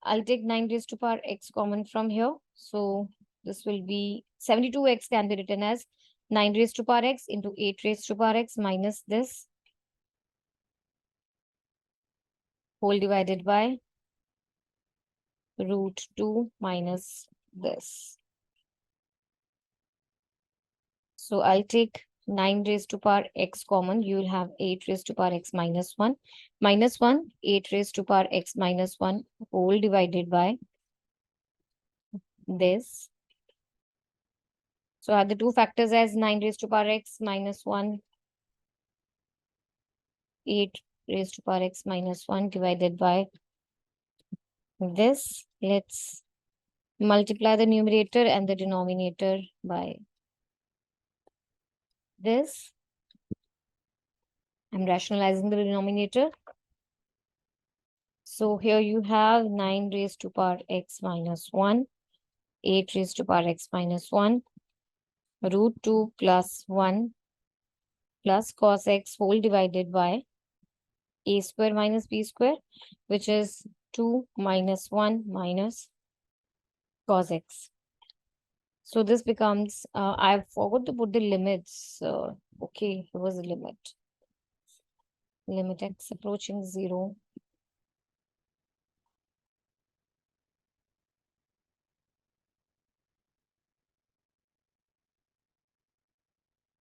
A: I'll take 9 raised to power x common from here. So this will be 72x can be written as 9 raised to power x into 8 raised to power x minus this whole divided by root 2 minus this. So I'll take 9 raised to power x common. You will have 8 raised to power x minus 1. Minus 1, 8 raised to power x minus 1 whole divided by this. So are the two factors as 9 raised to power x minus 1, 8 raised to power x minus 1 divided by this. Let's multiply the numerator and the denominator by this. I'm rationalizing the denominator. So here you have 9 raised to power x minus 1, 8 raised to power x minus 1, root 2 plus 1 plus cos x whole divided by a square minus b square, which is 2 minus 1 minus cos x. So this becomes, I forgot to put the limits. Okay, here was the limit. Limit x approaching 0.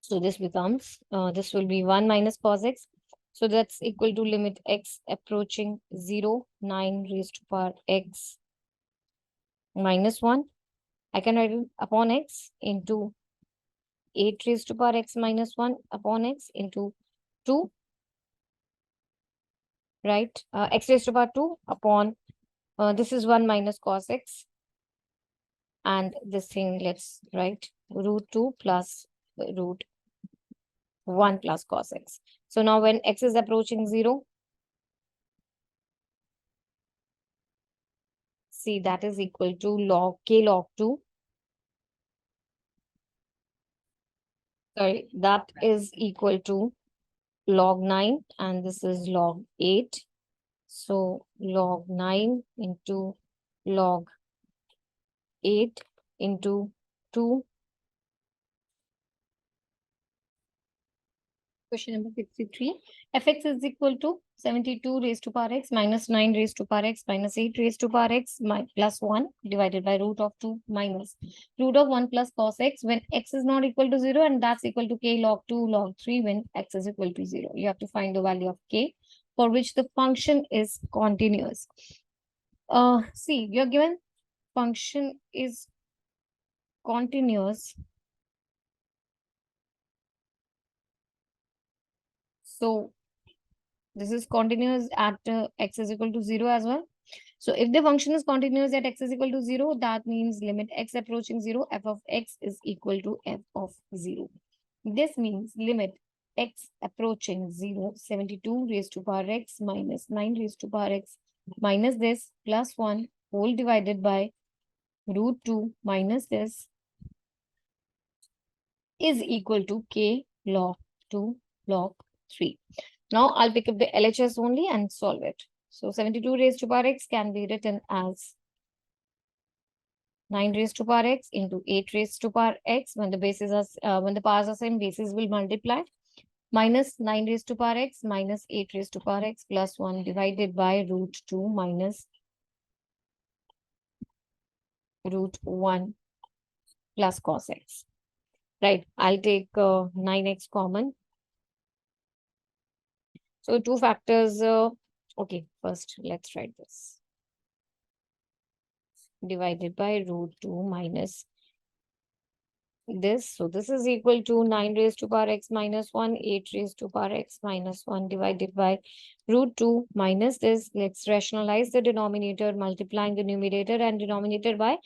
A: So this becomes, this will be 1 minus cos x. So that's equal to limit x approaching 0, 9 raised to power x minus 1. I can write it upon x into 8 raised to power x minus 1 upon x into 2, right? X raised to power 2 upon, this is 1 minus cos x. And this thing, let's write root 2 plus root 1 plus cos x. So now when x is approaching 0, see that is equal to log k log 2. Sorry, that is equal to log 9 and this is log 8. So log 9 into log 8 into 2. Question number 63. Fx is equal to 72 raised to power x minus 9 raised to power x minus 8 raised to power x plus 1 divided by root of 2 minus root of 1 plus cos x when x is not equal to 0, and that's equal to k log 2 log 3 when x is equal to 0. You have to find the value of k for which the function is continuous. See, you're given function is continuous. So this is continuous at x is equal to 0 as well. So if the function is continuous at x is equal to 0, that means limit x approaching 0, f of x is equal to f of 0. This means limit x approaching 0, 72 raised to power x minus 9 raised to power x minus this plus 1 whole divided by root 2 minus this is equal to k log 2 log 3. Now I'll pick up the LHS only and solve it. So 72 raised to power x can be written as 9 raised to power x into 8 raised to power x. When the bases are when the powers are same, bases will multiply. Minus 9 raised to power x minus 8 raised to power x plus 1 divided by root 2 minus root 1 plus cos x. Right, I'll take 9x common. So two factors. Okay, first let's write this. Divided by root 2 minus this. So this is equal to 9 raised to power x minus 1, 8 raised to power x minus 1 divided by root 2 minus this. Let's rationalize the denominator, multiplying the numerator and denominator by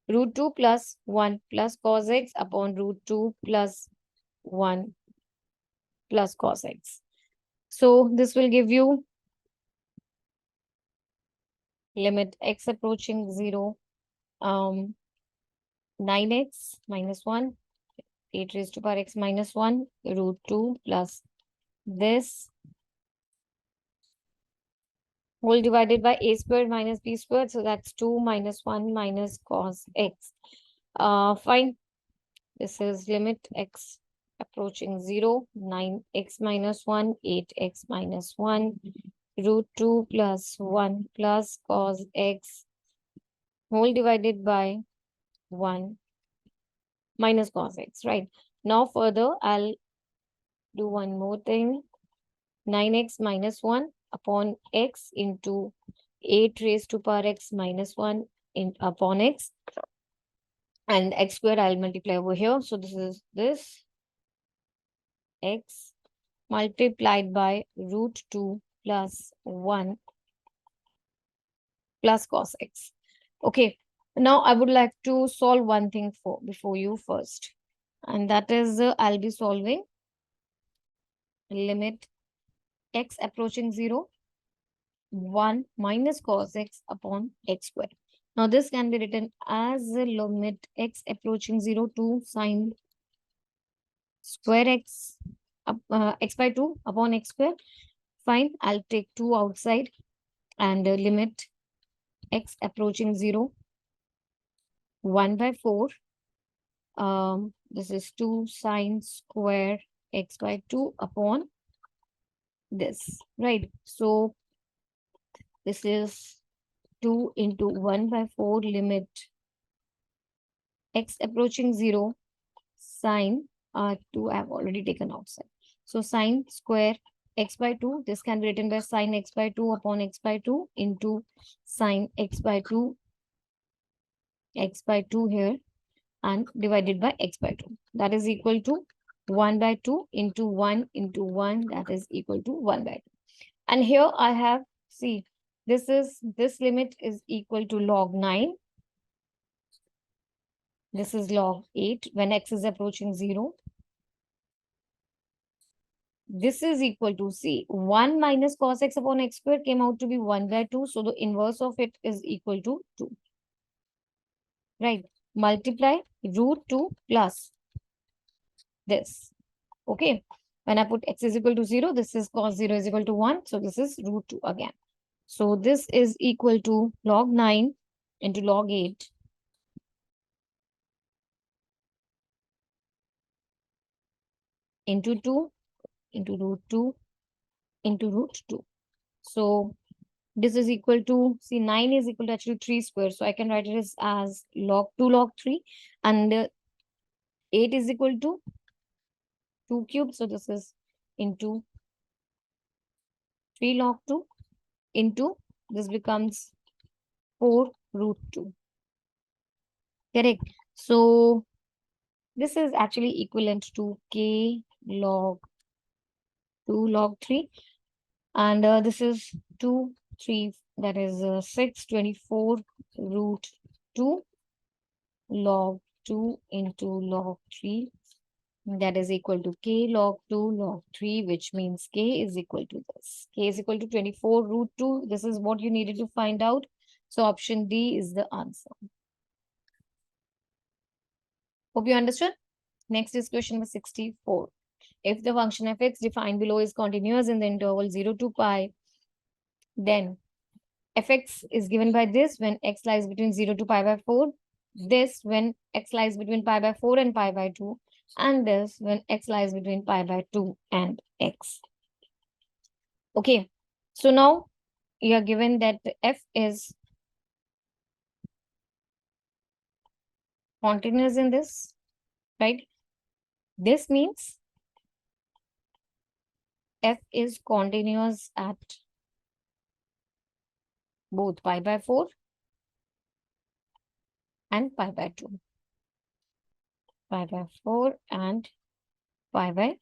A: root 2 plus 1 plus cos x upon root 2 plus 1 plus cos x. So this will give you limit x approaching 0, 9x minus 1, 8 raised to power x minus 1, root 2 plus this whole divided by a squared minus b squared. So that's 2 minus 1 minus cos x. Fine. This is limit x approaching 0, 9x minus 1, 8x minus 1, root 2 plus 1 plus cos x whole divided by 1 minus cos x, right? Now further, I'll do one more thing. 9x minus 1 upon x into 8 raised to power x minus 1 upon x, and x square I'll multiply over here. So this is this x multiplied by root 2 plus 1 plus cos x. Okay, now I would like to solve one thing before you first, and that is I'll be solving limit x approaching 0, 1 minus cos x upon x square. Now this can be written as limit x approaching 0 to sine square x x by 2 upon x square. Fine, I'll take 2 outside and limit x approaching 0, 1 by 4. This is 2 sine square x by 2 upon this, right? So this is 2 into 1 by 4 limit x approaching 0 sine 2 I have already taken outside. So sine square x by 2, this can be written by sine x by 2 upon x by 2 into sine x by 2 here and divided by x by 2. That is equal to 1 by 2 into 1 into 1, that is equal to 1 by 2. And here I have, see, this limit is equal to log 9. This is log 8 when x is approaching 0. This is equal to, see, 1 minus cos x upon x square came out to be 1 by 2. So the inverse of it is equal to 2. Right. Multiply root 2 plus this. Okay. When I put x is equal to 0, this is cos 0 is equal to 1. So this is root 2 again. So this is equal to log 9 into log 8 into 2 into root 2 into root 2. So this is equal to, see, 9 is equal to actually 3 square. So I can write it as log 2 log 3, and 8 is equal to 2 cubed. So this is into 3 log 2 into, this becomes 4 root 2. Correct. So this is actually equivalent to k log 2 log 3. And this is 2, 3, that is 6, 24 root 2 log 2 into log 3. That is equal to k log 2 log 3, which means k is equal to this. K is equal to 24 root 2. This is what you needed to find out. So option D is the answer. Hope you understood. Next is question number 64. If the function f(x) defined below is continuous in the interval 0 to pi, then f(x) is given by this when x lies between 0 to pi by 4, this when x lies between pi by 4 and pi by 2, and this when x lies between pi by 2 and x. Okay, so now you are given that f is continuous in this, right? This means f is continuous at both pi by 4 and pi by 2. Pi by 4 and pi by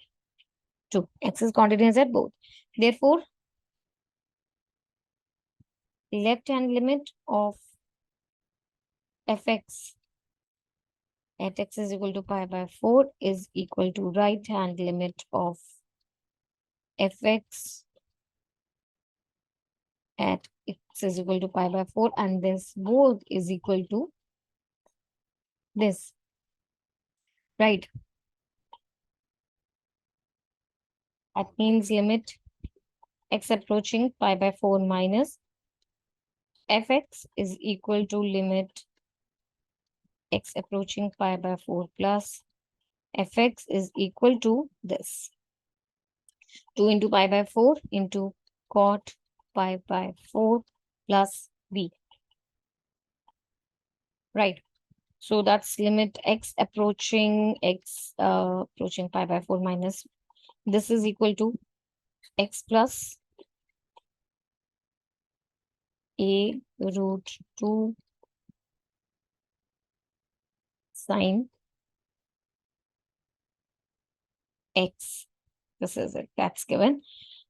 A: 2. X is continuous at both. Therefore, left hand limit of fx at x is equal to pi by 4 is equal to right hand limit of fx at x is equal to pi by 4, and this both is equal to this, right? That means limit x approaching pi by 4 minus fx is equal to limit x approaching pi by 4 plus fx is equal to this. 2 into pi by 4 into cot pi by 4 plus b. Right. So that's limit x approaching pi by 4 minus. This is equal to x plus a root 2 sine x. This is it. That's given.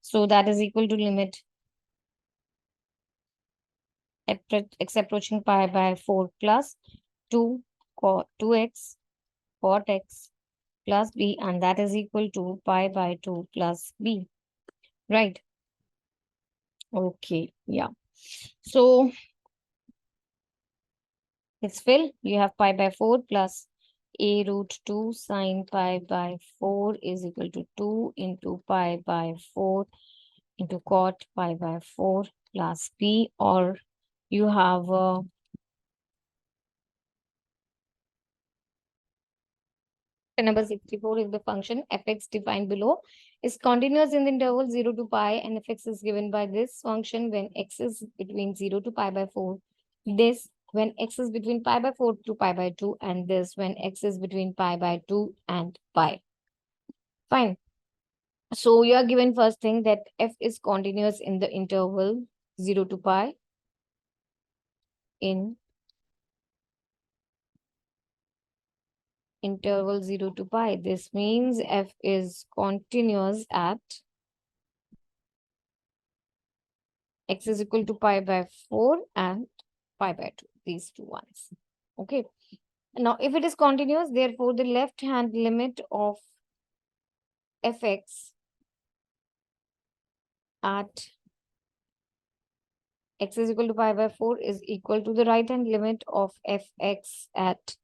A: So that is equal to limit x approaching pi by 4 plus 2 cot 2x cot x plus b, and that is equal to pi by 2 plus b. Right. Okay. Yeah. So it's fill. You have pi by 4 plus a root 2 sine pi by 4 is equal to 2 into pi by 4 into cot pi by 4 plus b, or you have number 64 is the function fx defined below is continuous in the interval 0 to pi, and fx is given by this function when x is between 0 to pi by 4. This when x is between pi by 4 to pi by 2, and this when x is between pi by 2 and pi. Fine. So you are given first thing that f is continuous in the interval 0 to pi in interval 0 to pi. This means f is continuous at x is equal to pi by 4 and pi by 2, these two ones. Okay. Now, if it is continuous, therefore, the left hand limit of fx at x is equal to pi by 4 is equal to the right hand limit of fx at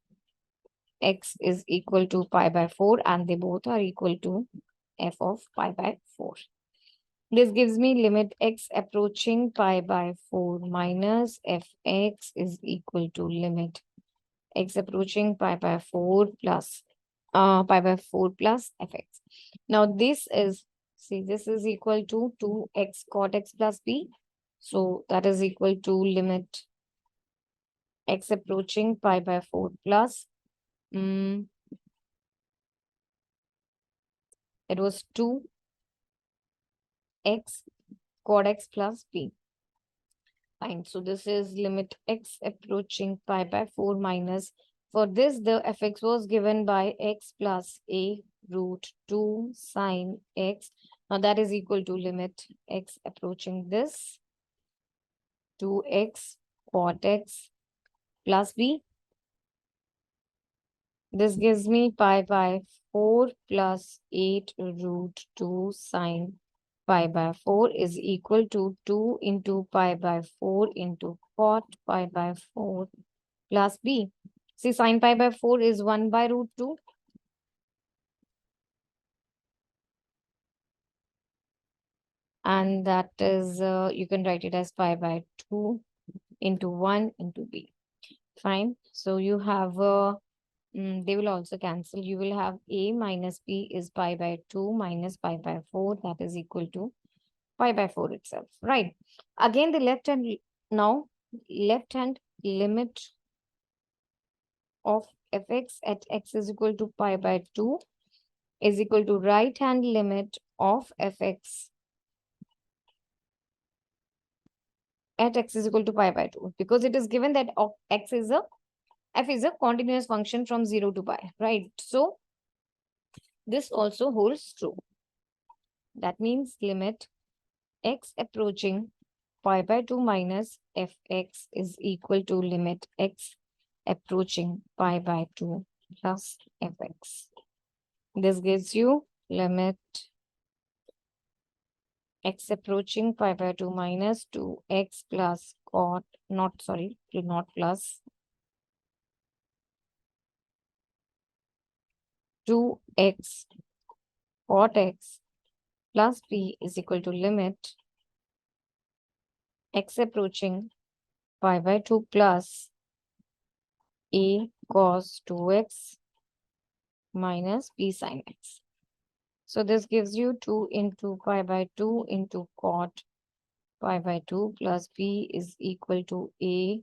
A: x is equal to pi by 4, and they both are equal to f of pi by 4. This gives me limit x approaching pi by 4 minus fx is equal to limit x approaching pi by 4 plus pi by 4 plus fx. Now this is, see, this is equal to 2x cot x plus b. So that is equal to limit x approaching pi by 4 plus it was 2x cot x plus b. Fine. So this is limit x approaching pi by 4 minus. For this, the fx was given by x plus a root 2 sine x. Now that is equal to limit x approaching this 2x cot x plus b. This gives me pi by 4 plus 8 root 2 sine pi by 4 is equal to 2 into pi by 4 into cot pi by 4 plus b. See, sine pi by 4 is 1 by root 2. And that is, you can write it as pi by 2 into 1 into b. Fine. So you have, they will also cancel. You will have a minus b is pi by 2 minus pi by 4. That is equal to pi by 4 itself. Right. Again, the left hand, now left hand limit of fx at x is equal to pi by 2 is equal to right hand limit of fx at x is equal to pi by 2, because it is given that of f is a continuous function from 0 to pi, right? So this also holds true. That means limit x approaching pi by 2 minus fx is equal to limit x approaching pi by 2 plus fx. This gives you limit x approaching pi by 2 minus 2x plus cot, not plus 2x cot x plus b is equal to limit x approaching pi by 2 plus a cos 2x minus b sin x. So this gives you 2 into pi by 2 into cot pi by 2 plus b is equal to a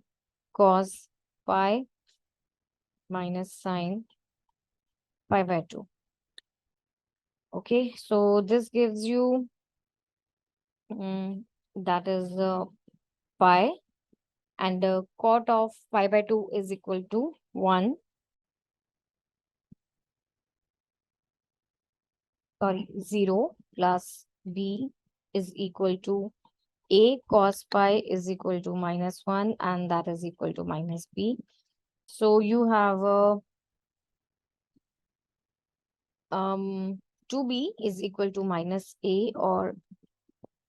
A: cos pi minus sine pi by 2. Okay, so this gives you that is pi, and the cot of pi by 2 is equal to 1. Sorry, 0 plus b is equal to a cos pi is equal to minus 1, and that is equal to minus b. So you have 2b is equal to minus a, or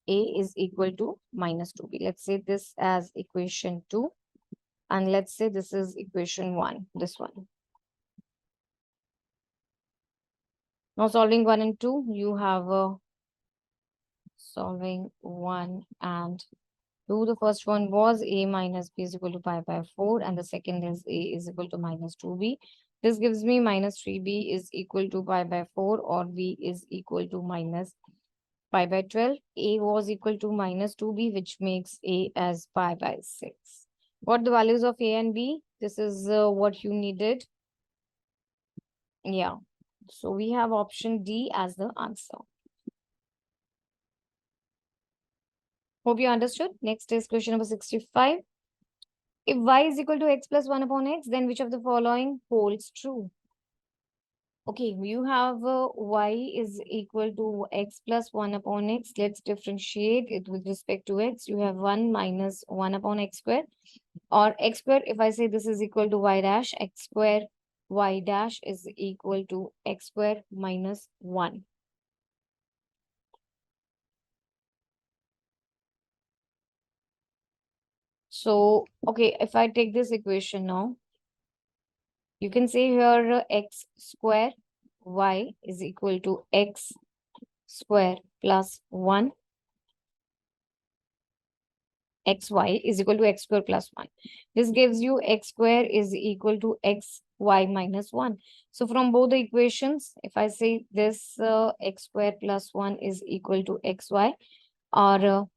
A: a is equal to minus 2b. Let's say this as equation 2, and let's say this is equation 1, this one. Now solving 1 and 2, you have solving 1 and 2. The first one was a minus b is equal to pi by 4, and the second is a is equal to minus 2b. This gives me minus 3b is equal to pi by 4, or b is equal to minus pi by 12. A was equal to minus 2b, which makes a as pi by 6. What the values of a and b? This is what you needed. Yeah. So we have option D as the answer. Hope you understood. Next is question number 65. If y is equal to x plus 1 upon x, then which of the following holds true? Okay, you have y is equal to x plus 1 upon x. Let's differentiate it with respect to x. You have 1 minus 1 upon x square, or x square. If I say this is equal to y dash, x square y dash is equal to x square minus 1. So, okay, if I take this equation now, you can say here x square y is equal to x square plus 1. Xy is equal to x square plus 1. This gives you x square is equal to xy minus 1. So from both the equations, if I say this x square plus 1 is equal to xy, or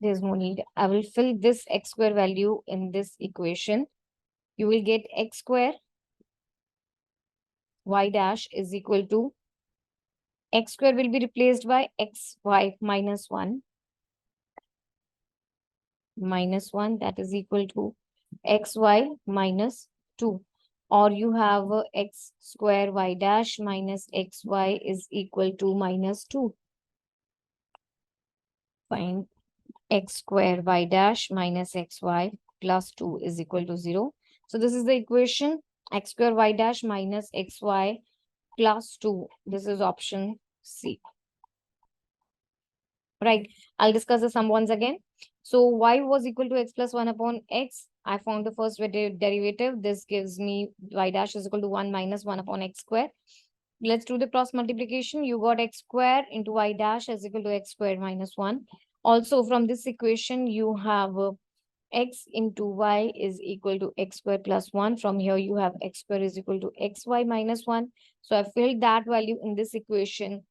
A: there's no need, I will fill this x square value in this equation. You will get x square y dash is equal to x square will be replaced by xy minus 1 minus 1, that is equal to xy minus 2, or you have x square y dash minus xy is equal to minus 2. Find x square y dash minus xy plus 2 is equal to 0. So this is the equation, x square y dash minus xy plus 2. This is option C. Right, I'll discuss the sum once again. So y was equal to x plus 1 upon x. I found the first derivative. This gives me y dash is equal to 1 minus 1 upon x square. Let's do the cross multiplication. You got x square into y dash is equal to x square minus 1. Also from this equation, you have x into y is equal to x square plus 1. From here, you have x square is equal to xy minus 1. So I filled that value in this equation,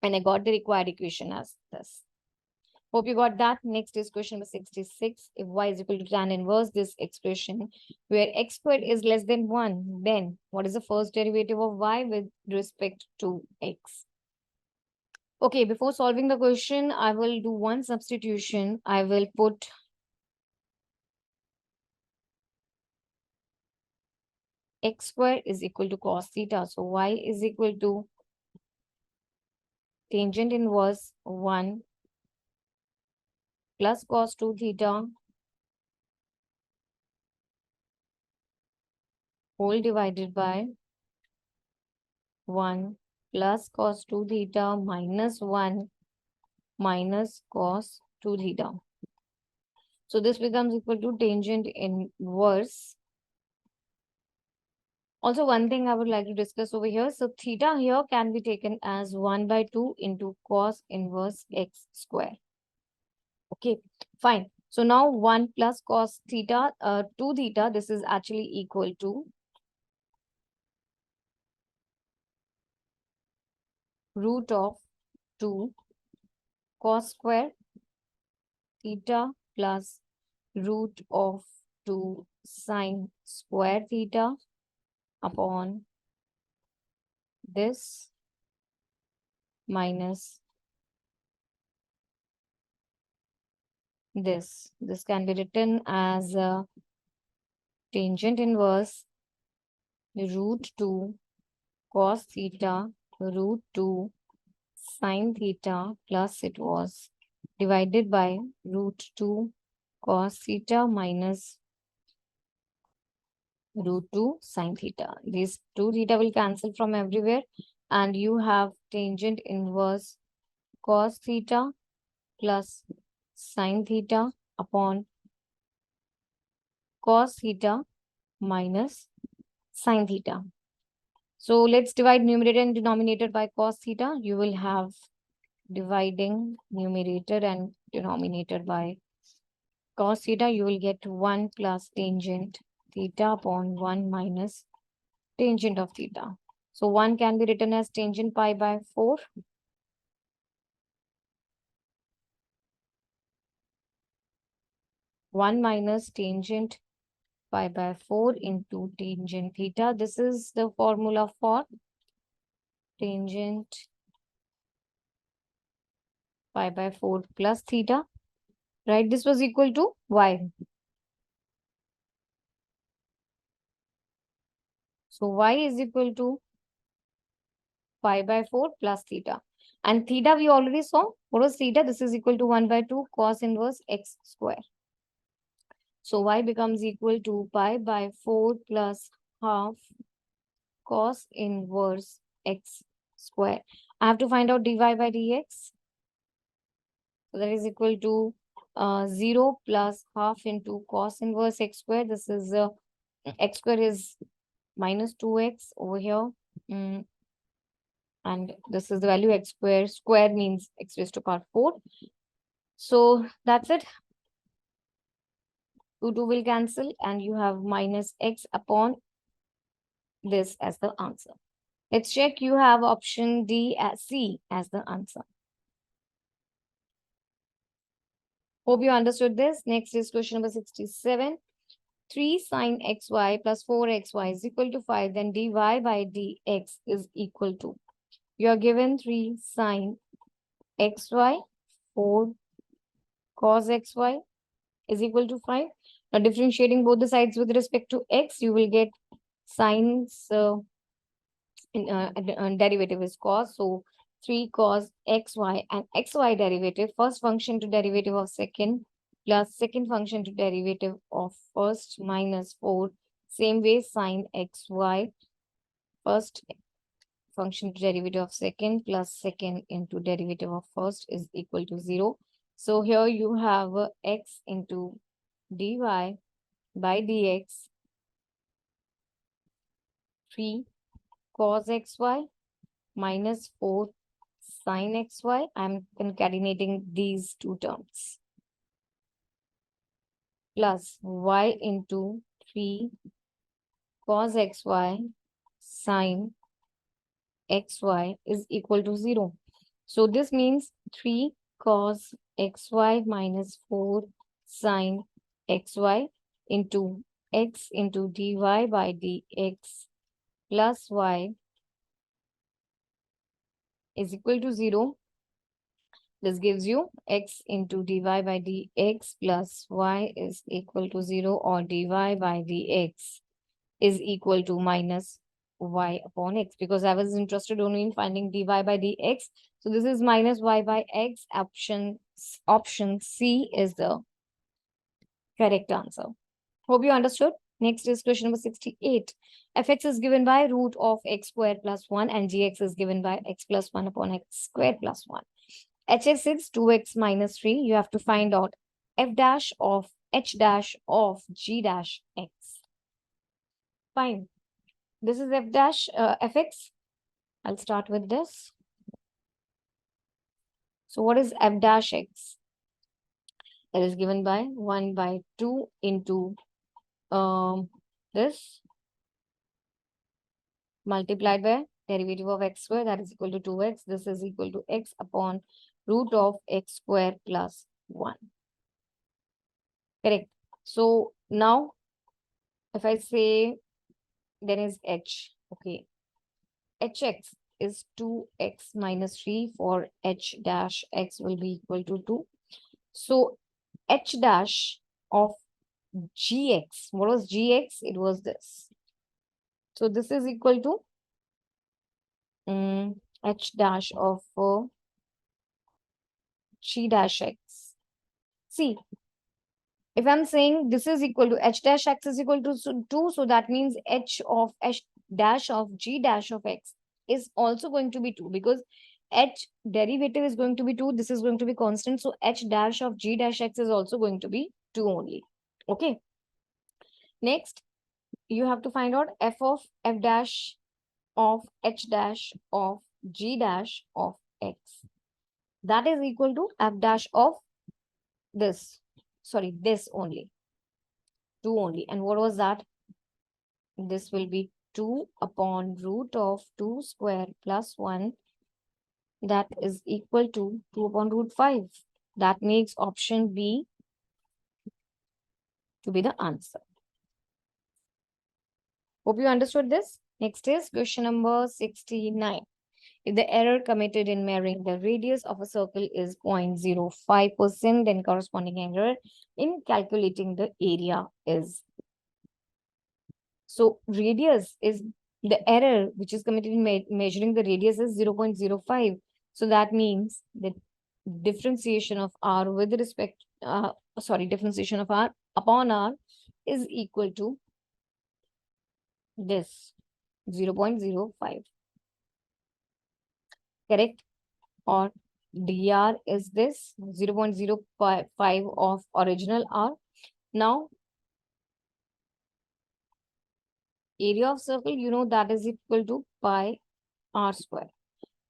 A: and I got the required equation as this. Hope you got that. Next is question number 66. If y is equal to tan inverse this expression where x squared is less than 1, then what is the first derivative of y with respect to x? Okay, before solving the question, I will do one substitution. I will put x squared is equal to cos theta. So y is equal to tangent inverse 1 plus cos 2 theta whole divided by 1 plus cos 2 theta minus 1 minus cos 2 theta. So this becomes equal to tangent inverse. Also, one thing I would like to discuss over here. So theta here can be taken as 1 by 2 into cos inverse x square. Okay, fine. So now 1 plus cos theta, 2 theta, this is actually equal to root of 2 cos square theta plus root of 2 sine square theta upon this minus this. This can be written as tangent inverse root 2 cos theta root 2 sine theta plus it was divided by root 2 cos theta minus root 2 sine theta. These two theta will cancel from everywhere and you have tangent inverse cos theta plus sine theta upon cos theta minus sine theta. So let's divide numerator and denominator by cos theta. You will have dividing numerator and denominator by cos theta. You will get 1 plus tangent theta upon 1 minus tangent of theta. So 1 can be written as tangent pi by 4. One minus tangent pi by 4 into tangent theta. This is the formula for tangent pi by 4 plus theta. Right? This was equal to y. So y is equal to pi by 4 plus theta. And theta we already saw. What was theta? This is equal to 1 by 2 cos inverse x square. So y becomes equal to pi by 4 plus half cos inverse x square. I have to find out dy by dx. So that is equal to 0 plus half into cos inverse x square. This is x square is minus 2x over here. And this is the value x square. Square means x raised to power 4. So that's it. 2 will cancel and you have minus x upon this as the answer. Let's check. You have option D as C as the answer. Hope you understood this. Next is question number 67. 3 sine xy plus 4xy is equal to 5. Then dy by dx is equal to. You are given 3 sine xy, 4 cos xy is equal to 5. Now differentiating both the sides with respect to x, you will get sine's derivative is cos. So 3 cos xy and xy derivative, first function to derivative of second plus second function to derivative of first minus 4. Same way sine xy, first function to derivative of second plus second into derivative of first is equal to 0. So here you have x into dy by dx 3 cos xy minus 4 sin xy. I'm concatenating these two terms. Plus y into 3 cos xy sin xy is equal to 0. So this means 3 cos xy minus 4 sin xy into x into dy by dx plus y is equal to 0. This gives you x into dy by dx plus y is equal to 0, or dy by dx is equal to minus y upon x, because I was interested only in finding dy by dx. So this is minus y by x. Option C is the correct answer. Hope you understood. Next is question number 68. fx is given by root of x square plus 1 and gx is given by x plus 1 upon x square plus 1. hx is 2x minus 3. You have to find out f dash of h dash of g dash x. Fine. This is f dash fx. I'll start with this. So what is f dash x? That is given by 1 by 2 into this multiplied by derivative of x square, that is equal to 2x. This is equal to x upon root of x square plus 1. Correct. So now if I say then is h, okay, hx is 2x minus 3 for h dash x will be equal to 2. So h dash of gx, what was gx? It was this. So this is equal to h dash of g dash x. See, if I'm saying this is equal to h dash x is equal to 2, so that means h dash of g dash of x is also going to be 2, because h derivative is going to be 2. This is going to be constant. So h dash of g dash x is also going to be 2 only. Okay. Next, you have to find out f of f dash of h dash of g dash of x. That is equal to f dash of this. Sorry, this only. 2 only. And what was that? This will be 2 upon root of 2 square plus 1. That is equal to 2 upon root 5. That makes option B to be the answer. Hope you understood this. Next is question number 69. If the error committed in measuring the radius of a circle is 0.05%, then corresponding error in calculating the area is. So radius is the error which is committed in measuring the radius is 0.05. So that means the differentiation of r with respect, differentiation of r upon r is equal to this 0.05. Correct? Or dr is this 0.05 of original r. Now, area of circle, you know, that is equal to pi r square.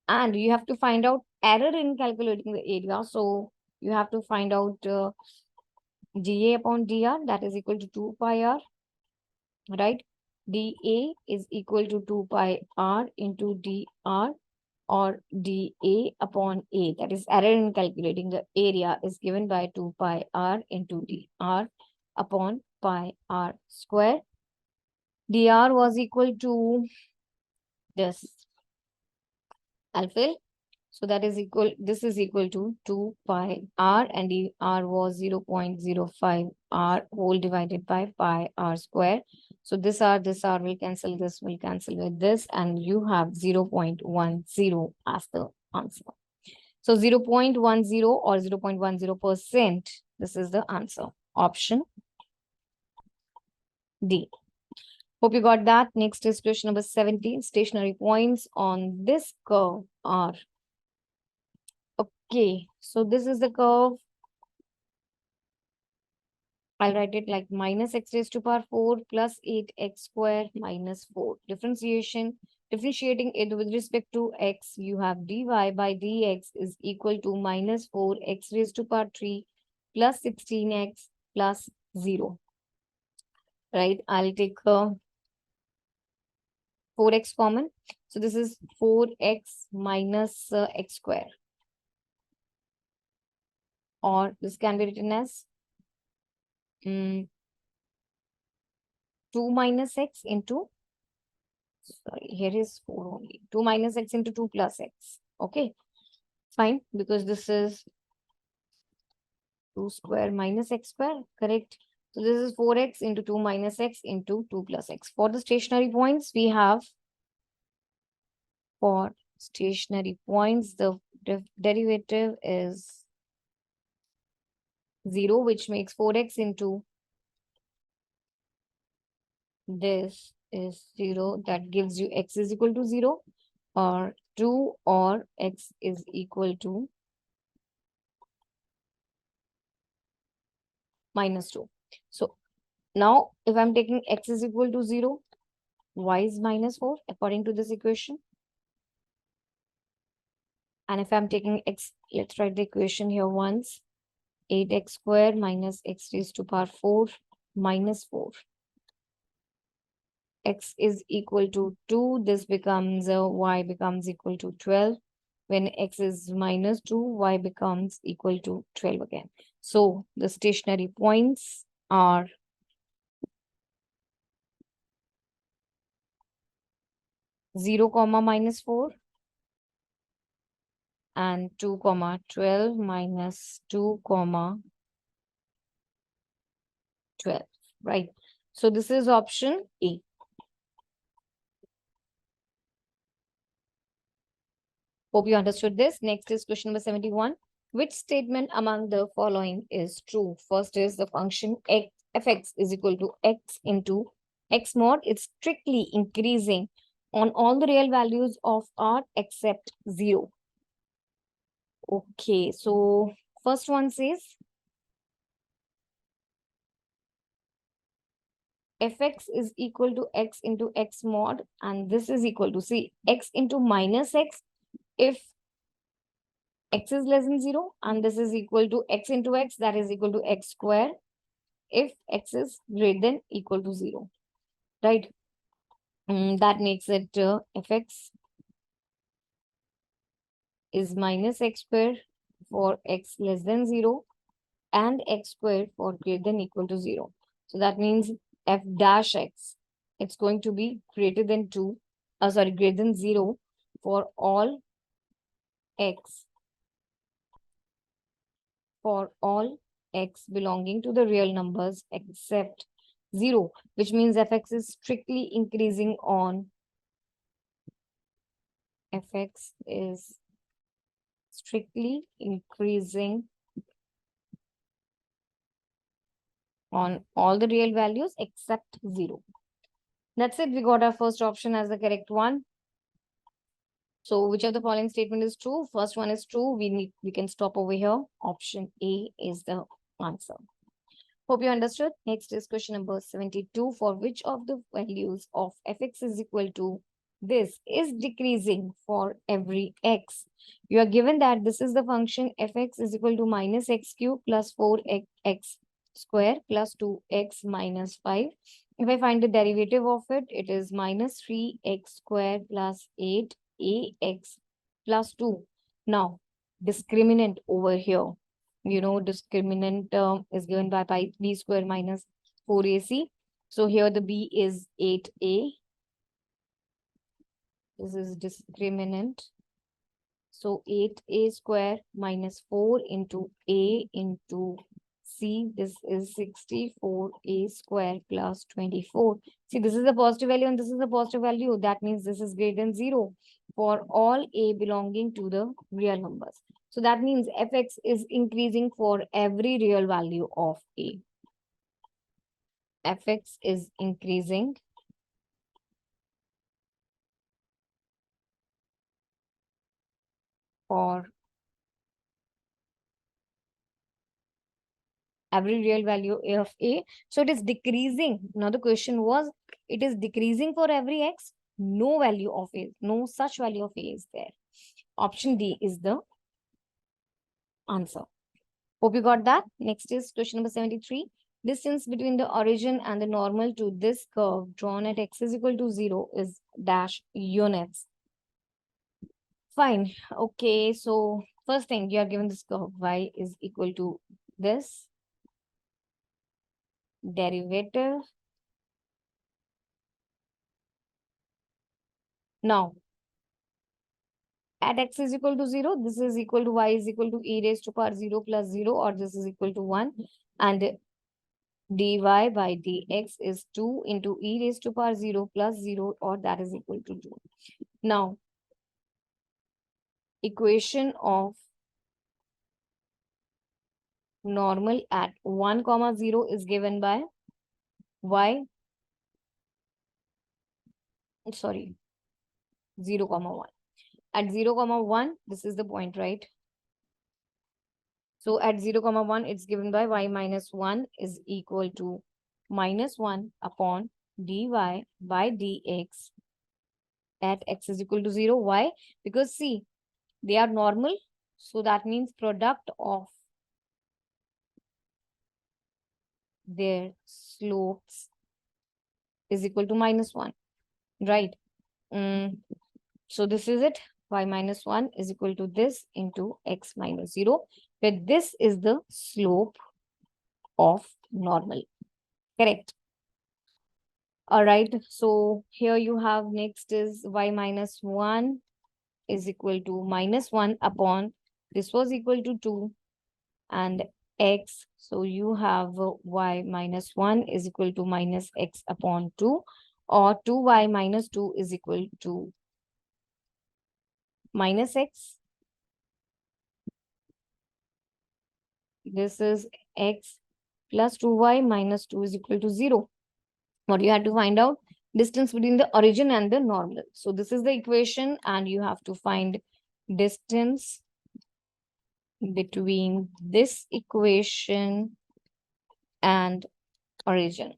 A: And you have to find out error in calculating the area. So you have to find out dA upon dr, that is equal to 2 pi r, right? dA is equal to 2 pi r into dr, or dA upon A, that is error in calculating the area, is given by 2 pi r into dr upon pi r square. dr was equal to this. I'll fill. So that is equal, this is equal to 2 pi r, and dr was 0.05 r whole divided by pi r square. So this r will cancel, this will cancel with this, and you have 0.10 as the answer. So 0.10 or 0.10%, this is the answer. Option D. Hope you got that. Next is question number 17. Stationary points on this curve are. Okay, so this is the curve. I'll write it like minus x raised to power 4 plus 8x square minus 4. Differentiating it with respect to x, you have dy by dx is equal to minus 4x raised to power 3 plus 16x plus 0. Right, I'll take 4x common. So this is 4x minus x square. Or this can be written as 2 minus x into, sorry, here is 4 only. 2 minus x into 2 plus x. Okay, fine, because this is 2 square minus x square, correct? So this is 4x into 2 minus x into 2 plus x. For the stationary points, we have, for stationary points, the derivative is 0, which makes 4x into this is 0. That gives you x is equal to 0, or 2, or x is equal to minus 2. So now if I'm taking x is equal to 0, y is minus 4 according to this equation. And if I'm taking x, let's write the equation here once. 8x square minus x raised to power 4 minus 4. x is equal to 2, this becomes y becomes equal to 12. When x is minus 2, y becomes equal to 12 again. So the stationary points are 0, comma minus 4 and 2, comma 12 minus 2, comma 12, right? So this is option A. Hope you understood this. Next is question number 71. Which statement among the following is true? First is the function x, fx is equal to x into x mod. It's strictly increasing on all the real values of r except 0. Okay, so first one says fx is equal to x into x mod, and this is equal to, see, x into minus x if x is less than 0, and this is equal to x into x, that is equal to x square if x is greater than equal to 0, right? That makes it fx is minus x square for x less than 0 and x square for greater than equal to 0. So that means f dash x, it's going to be greater than 2, greater than 0 for all x, belonging to the real numbers except 0, which means fx is strictly increasing on fx is strictly increasing on all the real values except 0. That's it. We got our first option as the correct one. So which of the following statement is true? First one is true. We can stop over here. Option A is the answer. Hope you understood. Next is question number 72. For which of the values of fx is equal to this is decreasing for every x? You are given that this is the function fx is equal to minus x cube plus 4x square plus 2x minus 5. If I find the derivative of it, it is minus 3x square plus 8ax plus 2. Now, discriminant over here. You know, discriminant is given by pi b square minus 4ac. So here the b is 8a. This is discriminant. So 8a square minus 4 into a into c. This is 64a square plus 24. See, this is the positive value and this is the positive value. That means this is greater than 0 for all a belonging to the real numbers. So that means fx is increasing for every real value of a. Fx is increasing for every real value of a. So it is decreasing. Now the question was, it is decreasing for every x. No value of a, no such value of a is there. Option D is the answer. Hope you got that. Next is question number 73. Distance between the origin and the normal to this curve drawn at x is equal to 0 is dash units. Fine. Okay, so first thing, you are given this curve y is equal to this derivative. Now, at x is equal to 0, this is equal to y is equal to e raised to power 0 plus 0, or this is equal to 1. And dy by dx is 2 into e raised to power 0 plus 0, or that is equal to 2. Now, equation of normal at 1, comma 0 is given by y, 0, comma 1. At 0, comma 1, this is the point, right? So at 0, comma 1, it's given by y minus 1 is equal to minus 1 upon dy by dx at x is equal to 0. Why? Because see, they are normal. So that means product of their slopes is equal to -1, right? So this is it. Y minus 1 is equal to this into x minus 0, where this is the slope of normal. Correct. All right. So here you have next is y minus 1 is equal to -1 upon this was equal to 2 and x. So you have y minus 1 is equal to minus x upon 2, or 2y minus 2 is equal to minus x. This is x plus 2y minus 2 is equal to 0. What you have to find out? Distance between the origin and the normal. So this is the equation, and you have to find distance between this equation and origin.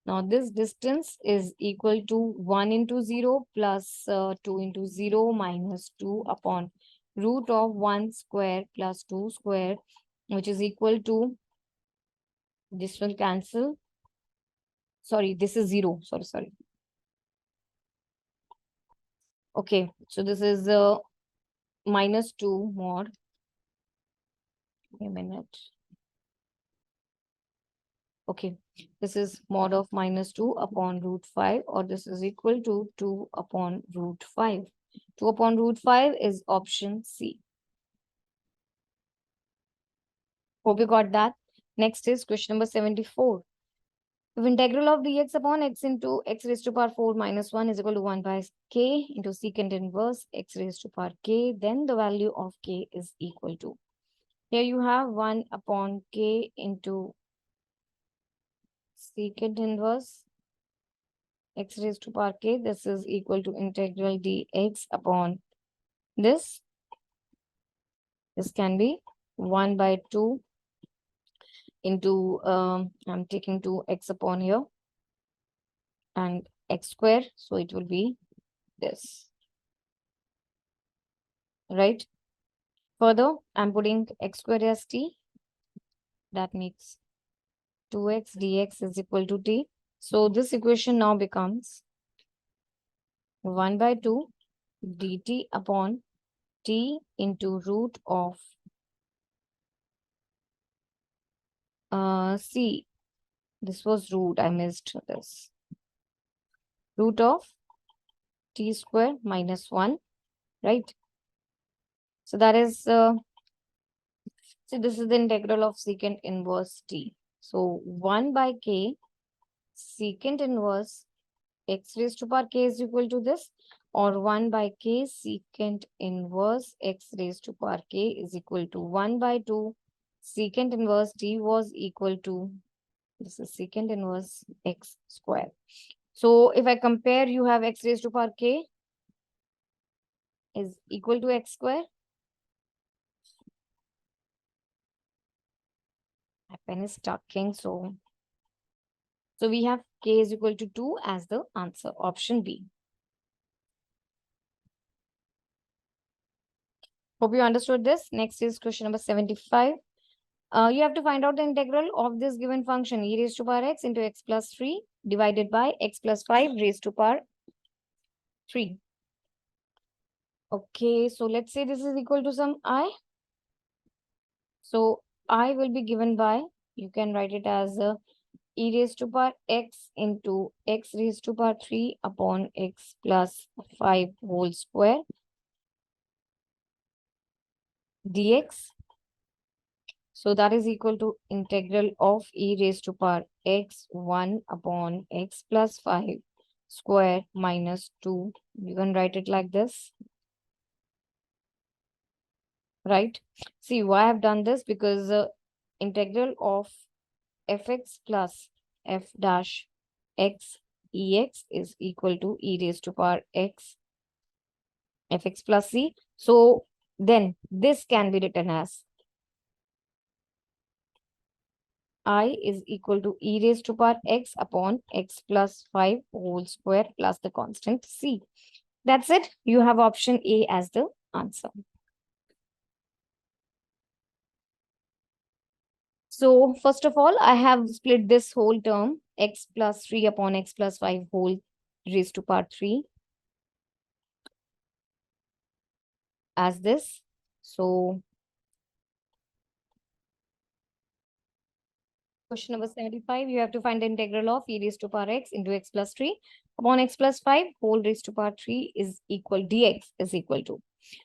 A: Now this distance is equal to 1 into 0 plus 2 into 0 minus 2 upon root of 1 square plus 2 square, which is equal to, this will cancel. Sorry, this is 0. Sorry. Okay, so this is minus 2 mod. A minute. Okay, this is mod of minus 2 upon root 5, or this is equal to 2 upon root 5. 2 upon root 5 is option C. Hope you got that. Next is question number 74. If integral of dx upon x into x raised to power 4 minus 1 is equal to 1 by k into secant inverse x raised to power k, then the value of k is equal to. Here you have 1 upon k into secant inverse x raised to power k. This is equal to integral dx upon this. This can be 1 by 2 into, I'm taking 2x upon here, and x square. So it will be this, right? Further, I'm putting x square as t. That makes 2x dx is equal to t. So this equation now becomes 1 by 2 dt upon t into root of c. This was root, I missed this. Root of t square minus 1, right? So that is, so this is the integral of secant inverse t. So 1 by k secant inverse x raised to power k is equal to this, or 1 by k secant inverse x raised to power k is equal to 1 by 2 secant inverse t was equal to, this is secant inverse x square. So if I compare, you have x raised to power k is equal to x square. My pen is talking, so we have k is equal to 2 as the answer, option B. Hope you understood this. Next is question number 75. You have to find out the integral of this given function e raised to power x into x plus 3 divided by x plus 5 raised to power 3. Okay, so let's say this is equal to some I. So I will be given by, you can write it as e raised to power x into x raised to power 3 upon x plus 5 whole square dx. So that is equal to integral of e raised to power x 1 upon x plus 5 square minus 2. You can write it like this, right? See why I have done this, because integral of fx plus f dash x ex is equal to e raised to power x fx plus c. So then this can be written as I is equal to e raised to power x upon x plus 5 whole square plus the constant c. That's it. You have option A as the answer. So first of all, I have split this whole term x plus 3 upon x plus 5 whole raised to power 3 as this. So question number 75, you have to find the integral of e raised to power x into x plus 3 upon x plus 5 whole raised to power 3 is equal, dx is equal to.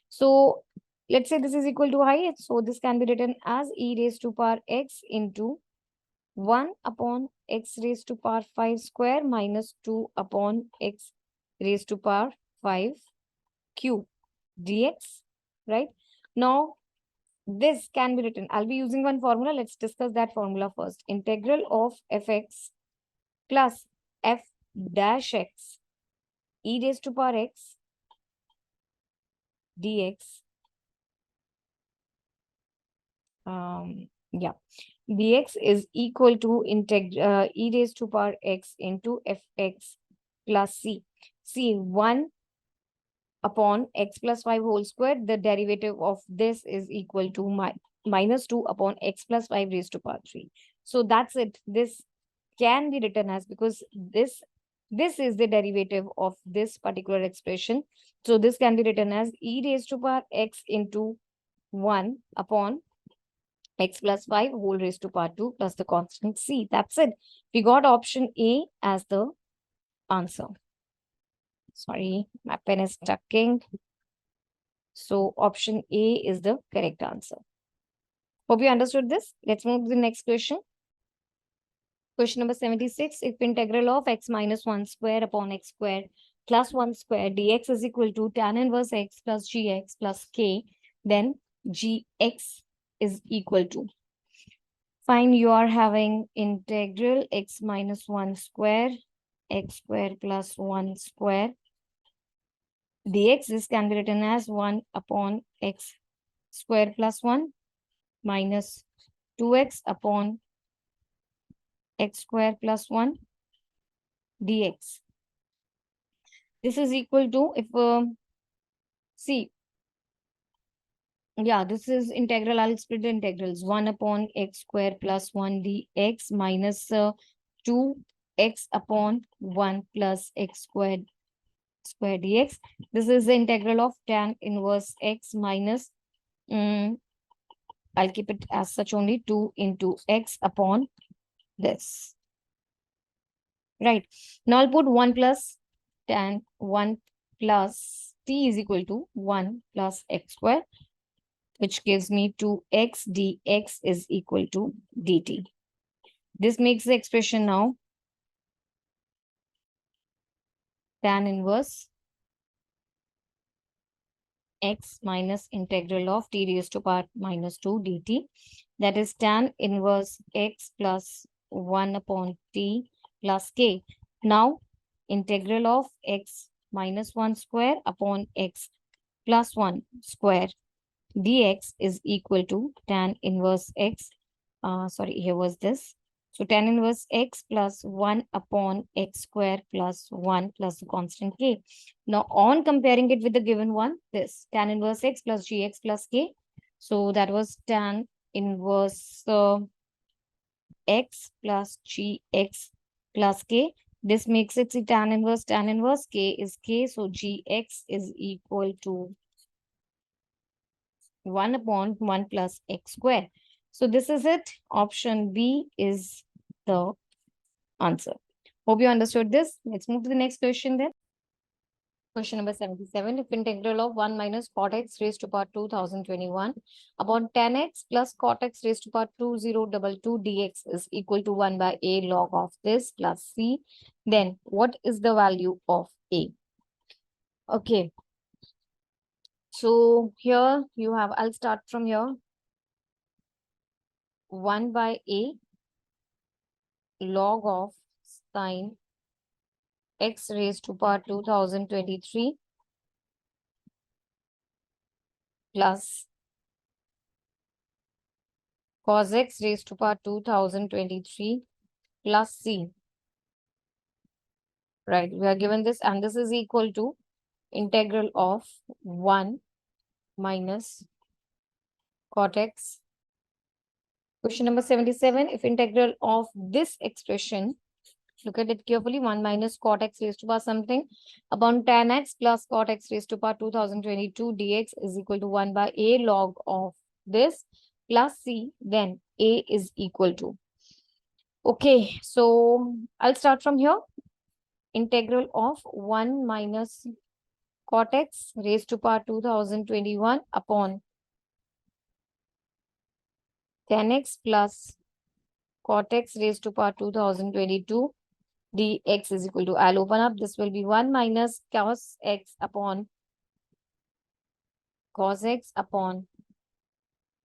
A: So let's say this is equal to I. So this can be written as e raised to power x into 1 upon x raised to power 5 square minus 2 upon x raised to power 5 cube dx, right? Now, this can be written. I'll be using one formula. Let's discuss that formula first. Integral of fx plus f dash x e raised to power x dx. Yeah, dx is equal to e raised to power x into fx plus c. See, 1 upon x plus 5 whole square, the derivative of this is equal to minus 2 upon x plus 5 raised to power 3. So that's it. This can be written as, because this is the derivative of this particular expression. So this can be written as e raised to power x into 1 upon x plus 5 whole raised to power 2 plus the constant c. That's it. We got option A as the answer. Sorry, my pen is stucking. So option A is the correct answer. Hope you understood this. Let's move to the next question. Question number 76. If integral of x minus 1 square upon x square plus 1 square dx is equal to tan inverse x plus gx plus k, then gx is equal to. Fine, you are having integral x minus 1 square, x square plus 1 square dx. This can be written as 1 upon x square plus 1 minus 2x upon x square plus 1 dx. This is equal to, if see, yeah, this is integral. I'll split the integrals. 1 upon x square plus 1 dx minus 2x upon 1 plus x square dx. This is the integral of tan inverse x minus, I'll keep it as such only, 2 into x upon this. Right. Now I'll put 1 plus tan 1 plus t is equal to 1 plus x square, which gives me 2x dx is equal to dt. This makes the expression now tan inverse x minus integral of t raised to power minus 2 dt. That is tan inverse x plus 1 upon t plus k. Now, integral of x minus 1 square upon x plus 1 square dx is equal to tan inverse x. Sorry, here was this. So tan inverse x plus 1 upon x square plus 1 plus the constant k. Now on comparing it with the given one, this tan inverse x plus gx plus k. So that was tan inverse x plus gx plus k. This makes it tan inverse k is k. So gx is equal to 1 upon 1 plus x square. So this is it. Option B is the answer. Hope you understood this. Let's move to the next question then. Question number 77. If integral of 1 minus cot x raised to power 2021 upon tan x plus cot x raised to power 2022 dx is equal to 1 by a log of this plus c, then what is the value of a? Okay. So here you have, I'll start from here. 1 by a log of sine x raised to power 2023 plus cos x raised to power 2023 plus c. Right, we are given this, and this is equal to integral of 1 minus cot x. Question number 77. If integral of this expression Look at it carefully. 1 minus cot x raised to power something upon tan x plus cot x raised to power 2022 dx is equal to 1 by a log of this plus c. Then a is equal to. Okay, so I'll start from here. Integral of 1 minus cot x raised to power 2021 upon tan x plus cot x raised to power 2022 dx is equal to, I'll open up, this will be 1 minus cos x upon cos x upon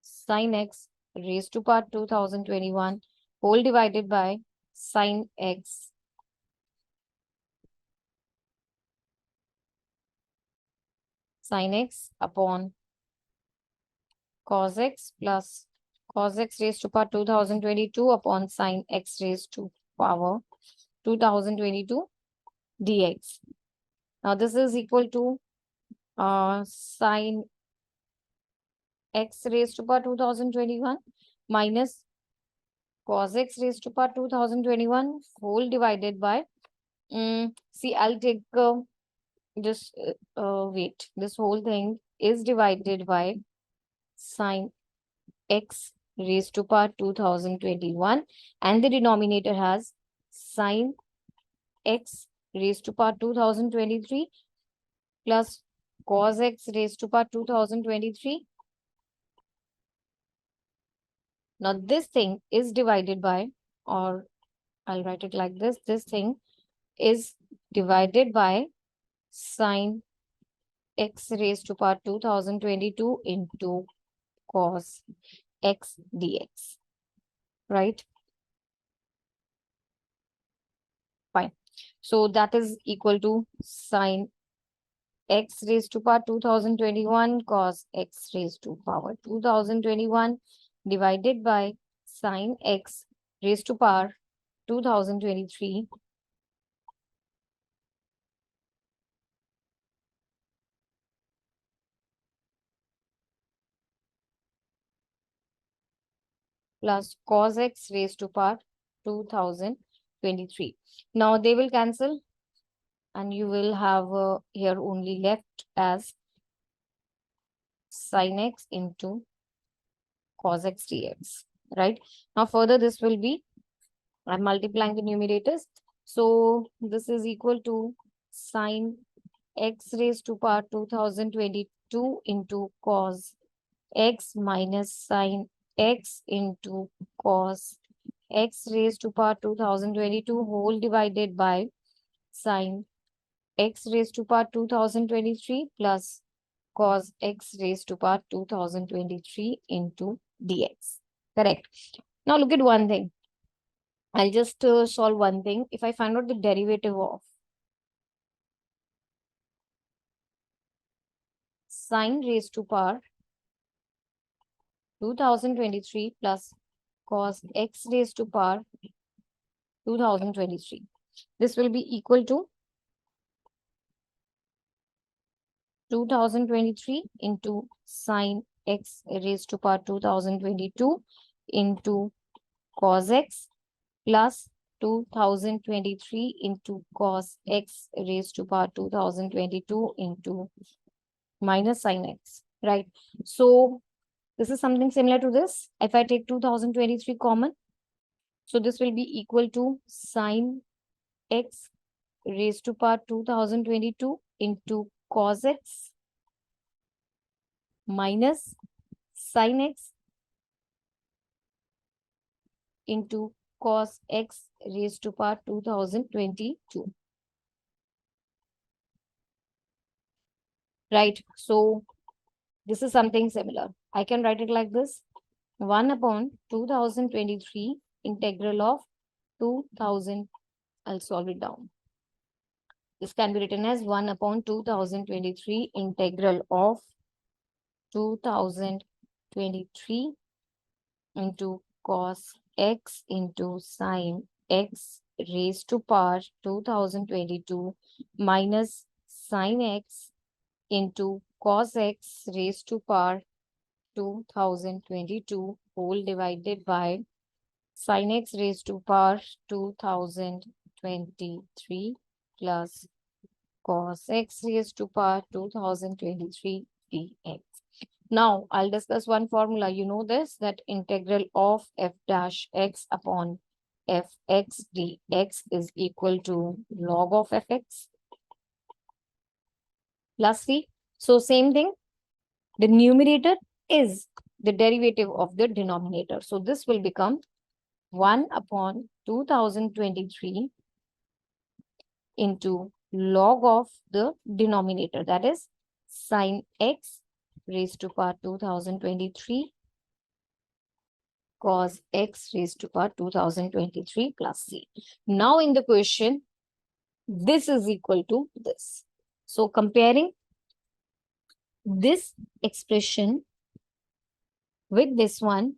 A: sin x raised to power 2021 whole divided by sin x upon cos x plus cos x raised to power 2022 upon sin x raised to power 2022 dx. Now this is equal to sin x raised to power 2021 minus cos x raised to power 2021 whole divided by, see, I'll take just wait, this whole thing is divided by sin x raised to power 2021 and the denominator has sin x raised to power 2023 plus cos x raised to power 2023. Now this thing is divided by, or I'll write it like this thing is divided by sin x raised to power 2022 into cos x dx, right? Fine. So that is equal to sin x raised to power 2021 cos x raised to power 2021 divided by sin x raised to power 2023 plus cos x raised to power 2023. Now they will cancel and you will have here only left as sin x into cos x dx, right? Now further this will be, I'm multiplying the numerators. So this is equal to sin x raised to power 2022 into cos x minus sin x into cos x raised to power 2022 whole divided by sin x raised to power 2023 plus cos x raised to power 2023 into dx. Correct. Now look at one thing. I'll just solve one thing. If I find out the derivative of sin raised to power 2023 plus cos x raised to power 2023, this will be equal to 2023 into sin x raised to power 2022 into cos x plus 2023 into cos x raised to power 2022 into minus sin x, right? So this is something similar to this. If I take 2023 common, so this will be equal to sin x raised to power 2022 into cos x minus sin x into cos x raised to power 2022. Right? So this is something similar. I can write it like this. 1 upon 2023 integral of 2000. I'll solve it down. This can be written as 1 upon 2023 integral of 2023 into cos x into sin x raised to power 2022 minus sin x into cos x raised to power 2022 whole divided by sin x raised to power 2022 2023 plus cos x raised to power 2023 dx. Now, I'll discuss one formula. You know this, that integral of f dash x upon fx dx is equal to log of fx plus c. So, same thing, the numerator is the derivative of the denominator. So, this will become 1 upon 2023 into log of the denominator, that is sine x raised to power 2023 cos x raised to power 2023 plus c. Now in the question, this is equal to this. So comparing this expression with this one,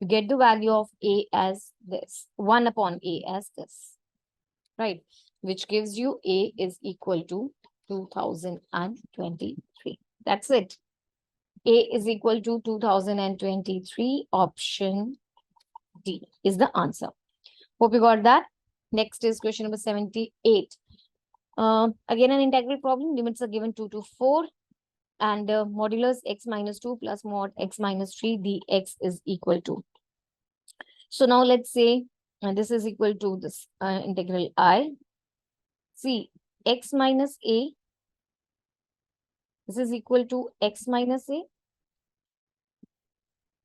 A: you get the value of a as this, 1 upon a as this, right? Which gives you a is equal to 2023. That's it. A is equal to 2023. Option D is the answer. Hope you got that. Next is question number 78. Again, an integral problem. Limits are given 2 to 4. And modulus x minus 2 plus mod x minus 3 dx is equal to. So now let's say this is equal to this integral I. See, x minus a. This is equal to x minus a.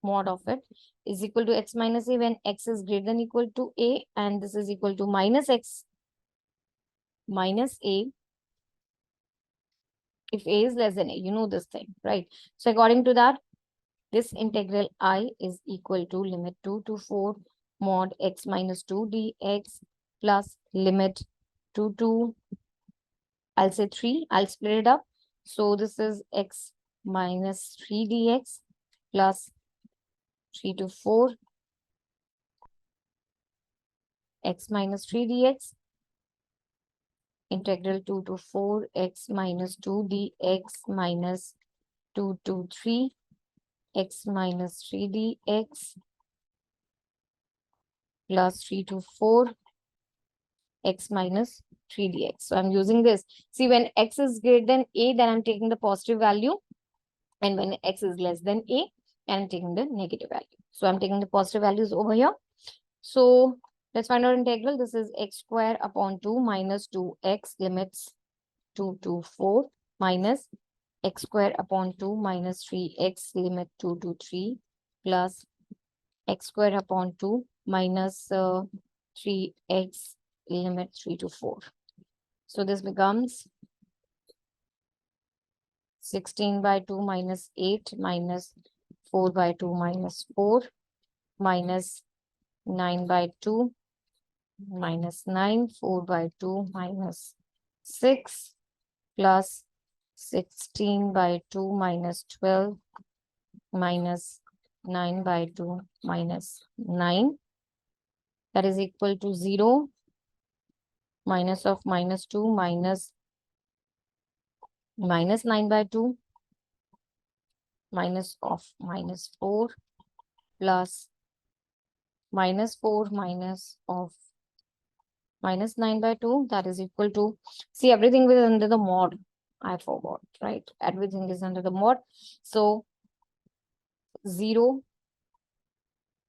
A: Mod of it is equal to x minus a when x is greater than equal to a, and this is equal to minus x minus a if a is less than a. You know this thing, right? So according to that, this integral I is equal to limit 2 to 4 mod x minus 2 dx plus limit 2 to, I'll say 3. I'll split it up. So this is x minus 3 dx plus 3 to 4 x minus 3 dx integral 2 to 4 x minus 2 dx minus 2 to 3 x minus 3 dx plus 3 to 4 x minus 3 dx. So I'm using this. See, when x is greater than a, then I'm taking the positive value. And when x is less than a, I'm taking the negative value. So I'm taking the positive values over here. So let's find out integral. This is x square upon 2 minus 2x limits 2 to 4 minus x square upon 2 minus 3x limit 2 to 3 plus x square upon 2 minus 3x limit 3 to 4. So this becomes 16 by 2 minus 8 minus 4 by 2 minus 4 minus 9 by 2 minus 9, 4 by 2 minus 6 plus 16 by 2 minus 12 minus 9 by 2 minus 9. That is equal to 0. Minus of minus 2 minus 9 by 2 minus of minus 4 plus minus 4 minus of minus 9 by 2, that is equal to, see, everything is under the mod. I forgot, right? Everything is under the mod. So 0,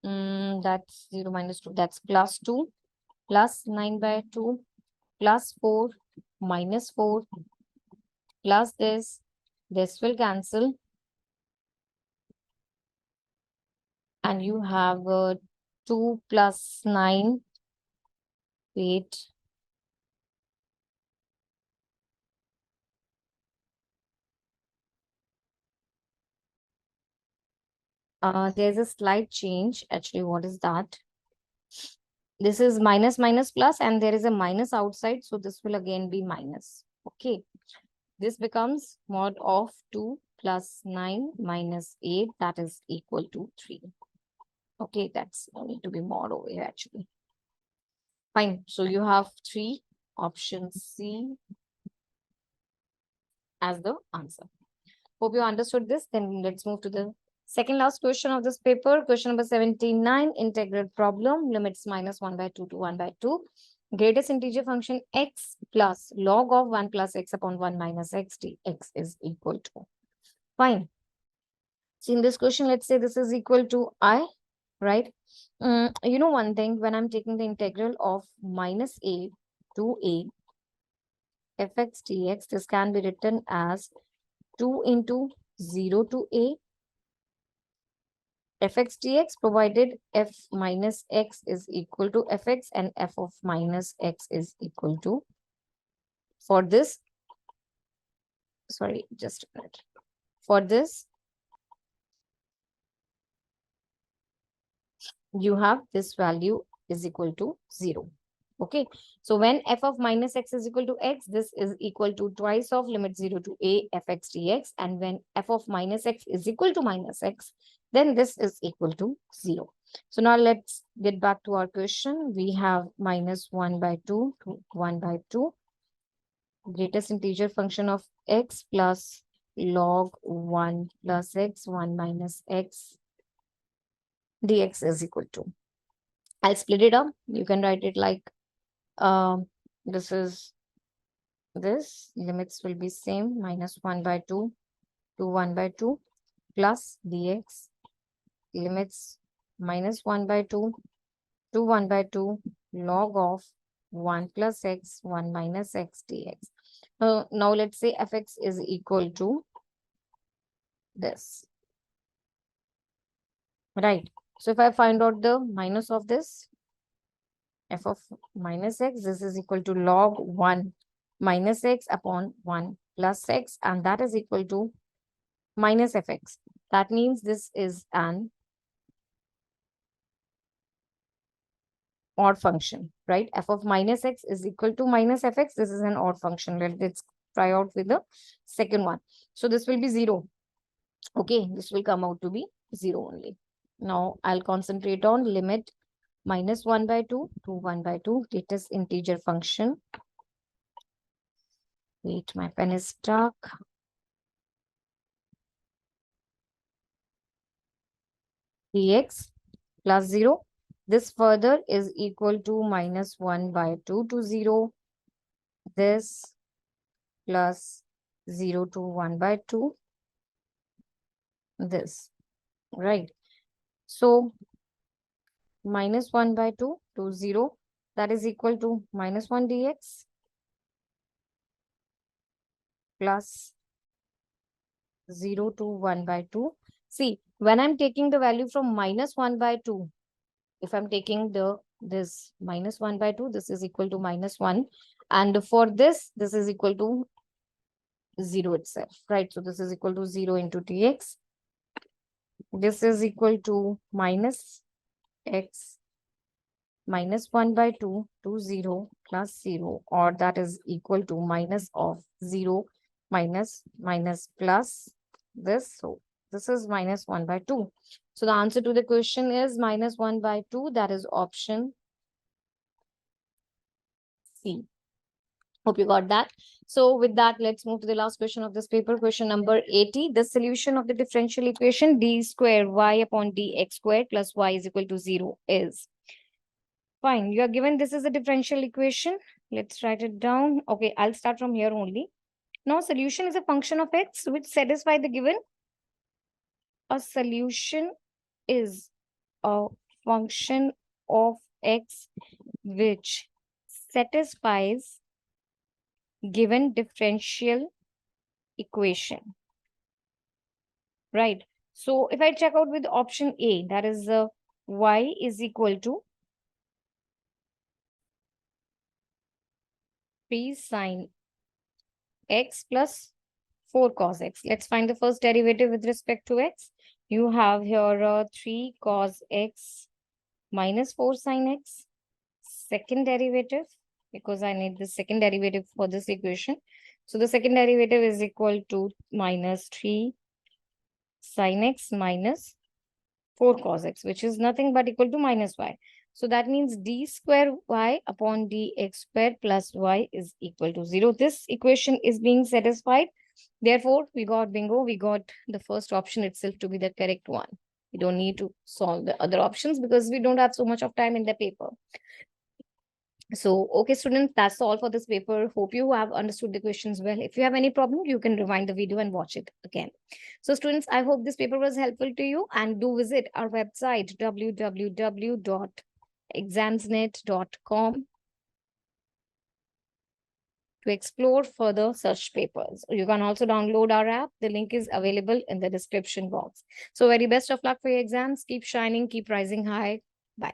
A: that's 0 minus 2, that's plus 2 plus 9 by 2 plus 4 minus 4 plus this will cancel. And you have 2 plus 9, wait. There's a slight change. Actually, what is that? This is minus minus plus, and there is a minus outside. So this will again be minus. Okay. This becomes mod of 2 plus 9 minus 8. That is equal to 3. Okay, that's need to be mod over here actually. Fine. So you have 3, option C as the answer. Hope you understood this. Then let's move to the Second last question of this paper, question number 79, integral problem, limits -1/2 to 1/2. Greatest integer function x plus log of 1 plus x upon 1 minus x dx is equal to. Fine. So in this question, let's say this is equal to I, right? You know one thing, when I'm taking the integral of minus a to a fx dx, this can be written as 2 into 0 to a fx dx, provided f minus x is equal to fx and f of minus x is equal to, for this, sorry, just a minute. For this, you have this value is equal to 0. Okay, so when f of minus x is equal to x, this is equal to twice of limit 0 to a fx dx. And when f of minus x is equal to minus x, then this is equal to 0. So now let's get back to our question. We have -1/2 to 1/2. Greatest integer function of x plus log 1 plus x, 1 minus x dx is equal to. I'll split it up. You can write it like this is this. Limits will be same, -1/2 to 1/2 plus dx. Limits -1/2 to 1/2 log of 1 plus x, 1 minus x dx. Now let's say fx is equal to this. Right. So if I find out the minus of this, f of minus x, this is equal to log 1 minus x upon 1 plus x, and that is equal to minus fx. That means this is an odd function, right? F of minus x is equal to minus fx. This is an odd function. Let's try out with the second one. So this will be 0. Okay, this will come out to be 0 only. Now I'll concentrate on limit -1/2 to 1/2, greatest integer function. Wait, my pen is stuck. Dx plus 0. This further is equal to -1/2 to 0. This plus 0 to 1/2. This, right? So -1/2 to 0, that is equal to -1 dx plus 0 to 1/2. See, when I'm taking the value from -1/2, if I'm taking this -1/2, this is equal to -1. And for this is equal to 0 itself, right? So this is equal to 0 into dx. This is equal to minus x -1/2 to 0 plus 0, or that is equal to minus of 0 minus plus this. So this is -1/2. So the answer to the question is -1/2. That is option C. Hope you got that. So with that, let's move to the last question of this paper. Question number 80. The solution of the differential equation d square y upon dx squared plus y is equal to 0 is. Fine. You are given this is a differential equation. Let's write it down. Okay, I'll start from here only. Now, solution is a function of x which satisfy the given. A solution is a function of x which satisfies given differential equation. Right. So if I check out with option A, that is y is equal to 3 sine x plus 4 cos x. Let's find the first derivative with respect to x. You have here 3 cos x minus 4 sine x. Second derivative, because I need the second derivative for this equation. So the second derivative is equal to minus 3 sine x minus 4 cos x, which is nothing but equal to minus y. So that means d square y upon dx square plus y is equal to 0. This equation is being satisfied. Therefore, we got bingo. We got the first option itself to be the correct one. We don't need to solve the other options because we don't have so much of time in the paper. So, okay, students, that's all for this paper. Hope you have understood the questions well. If you have any problem, you can rewind the video and watch it again. So, students, I hope this paper was helpful to you, and do visit our website www.examsnet.com to explore further such papers. You can also download our app. The link is available in the description box. So, very best of luck for your exams. Keep shining, keep rising high. Bye.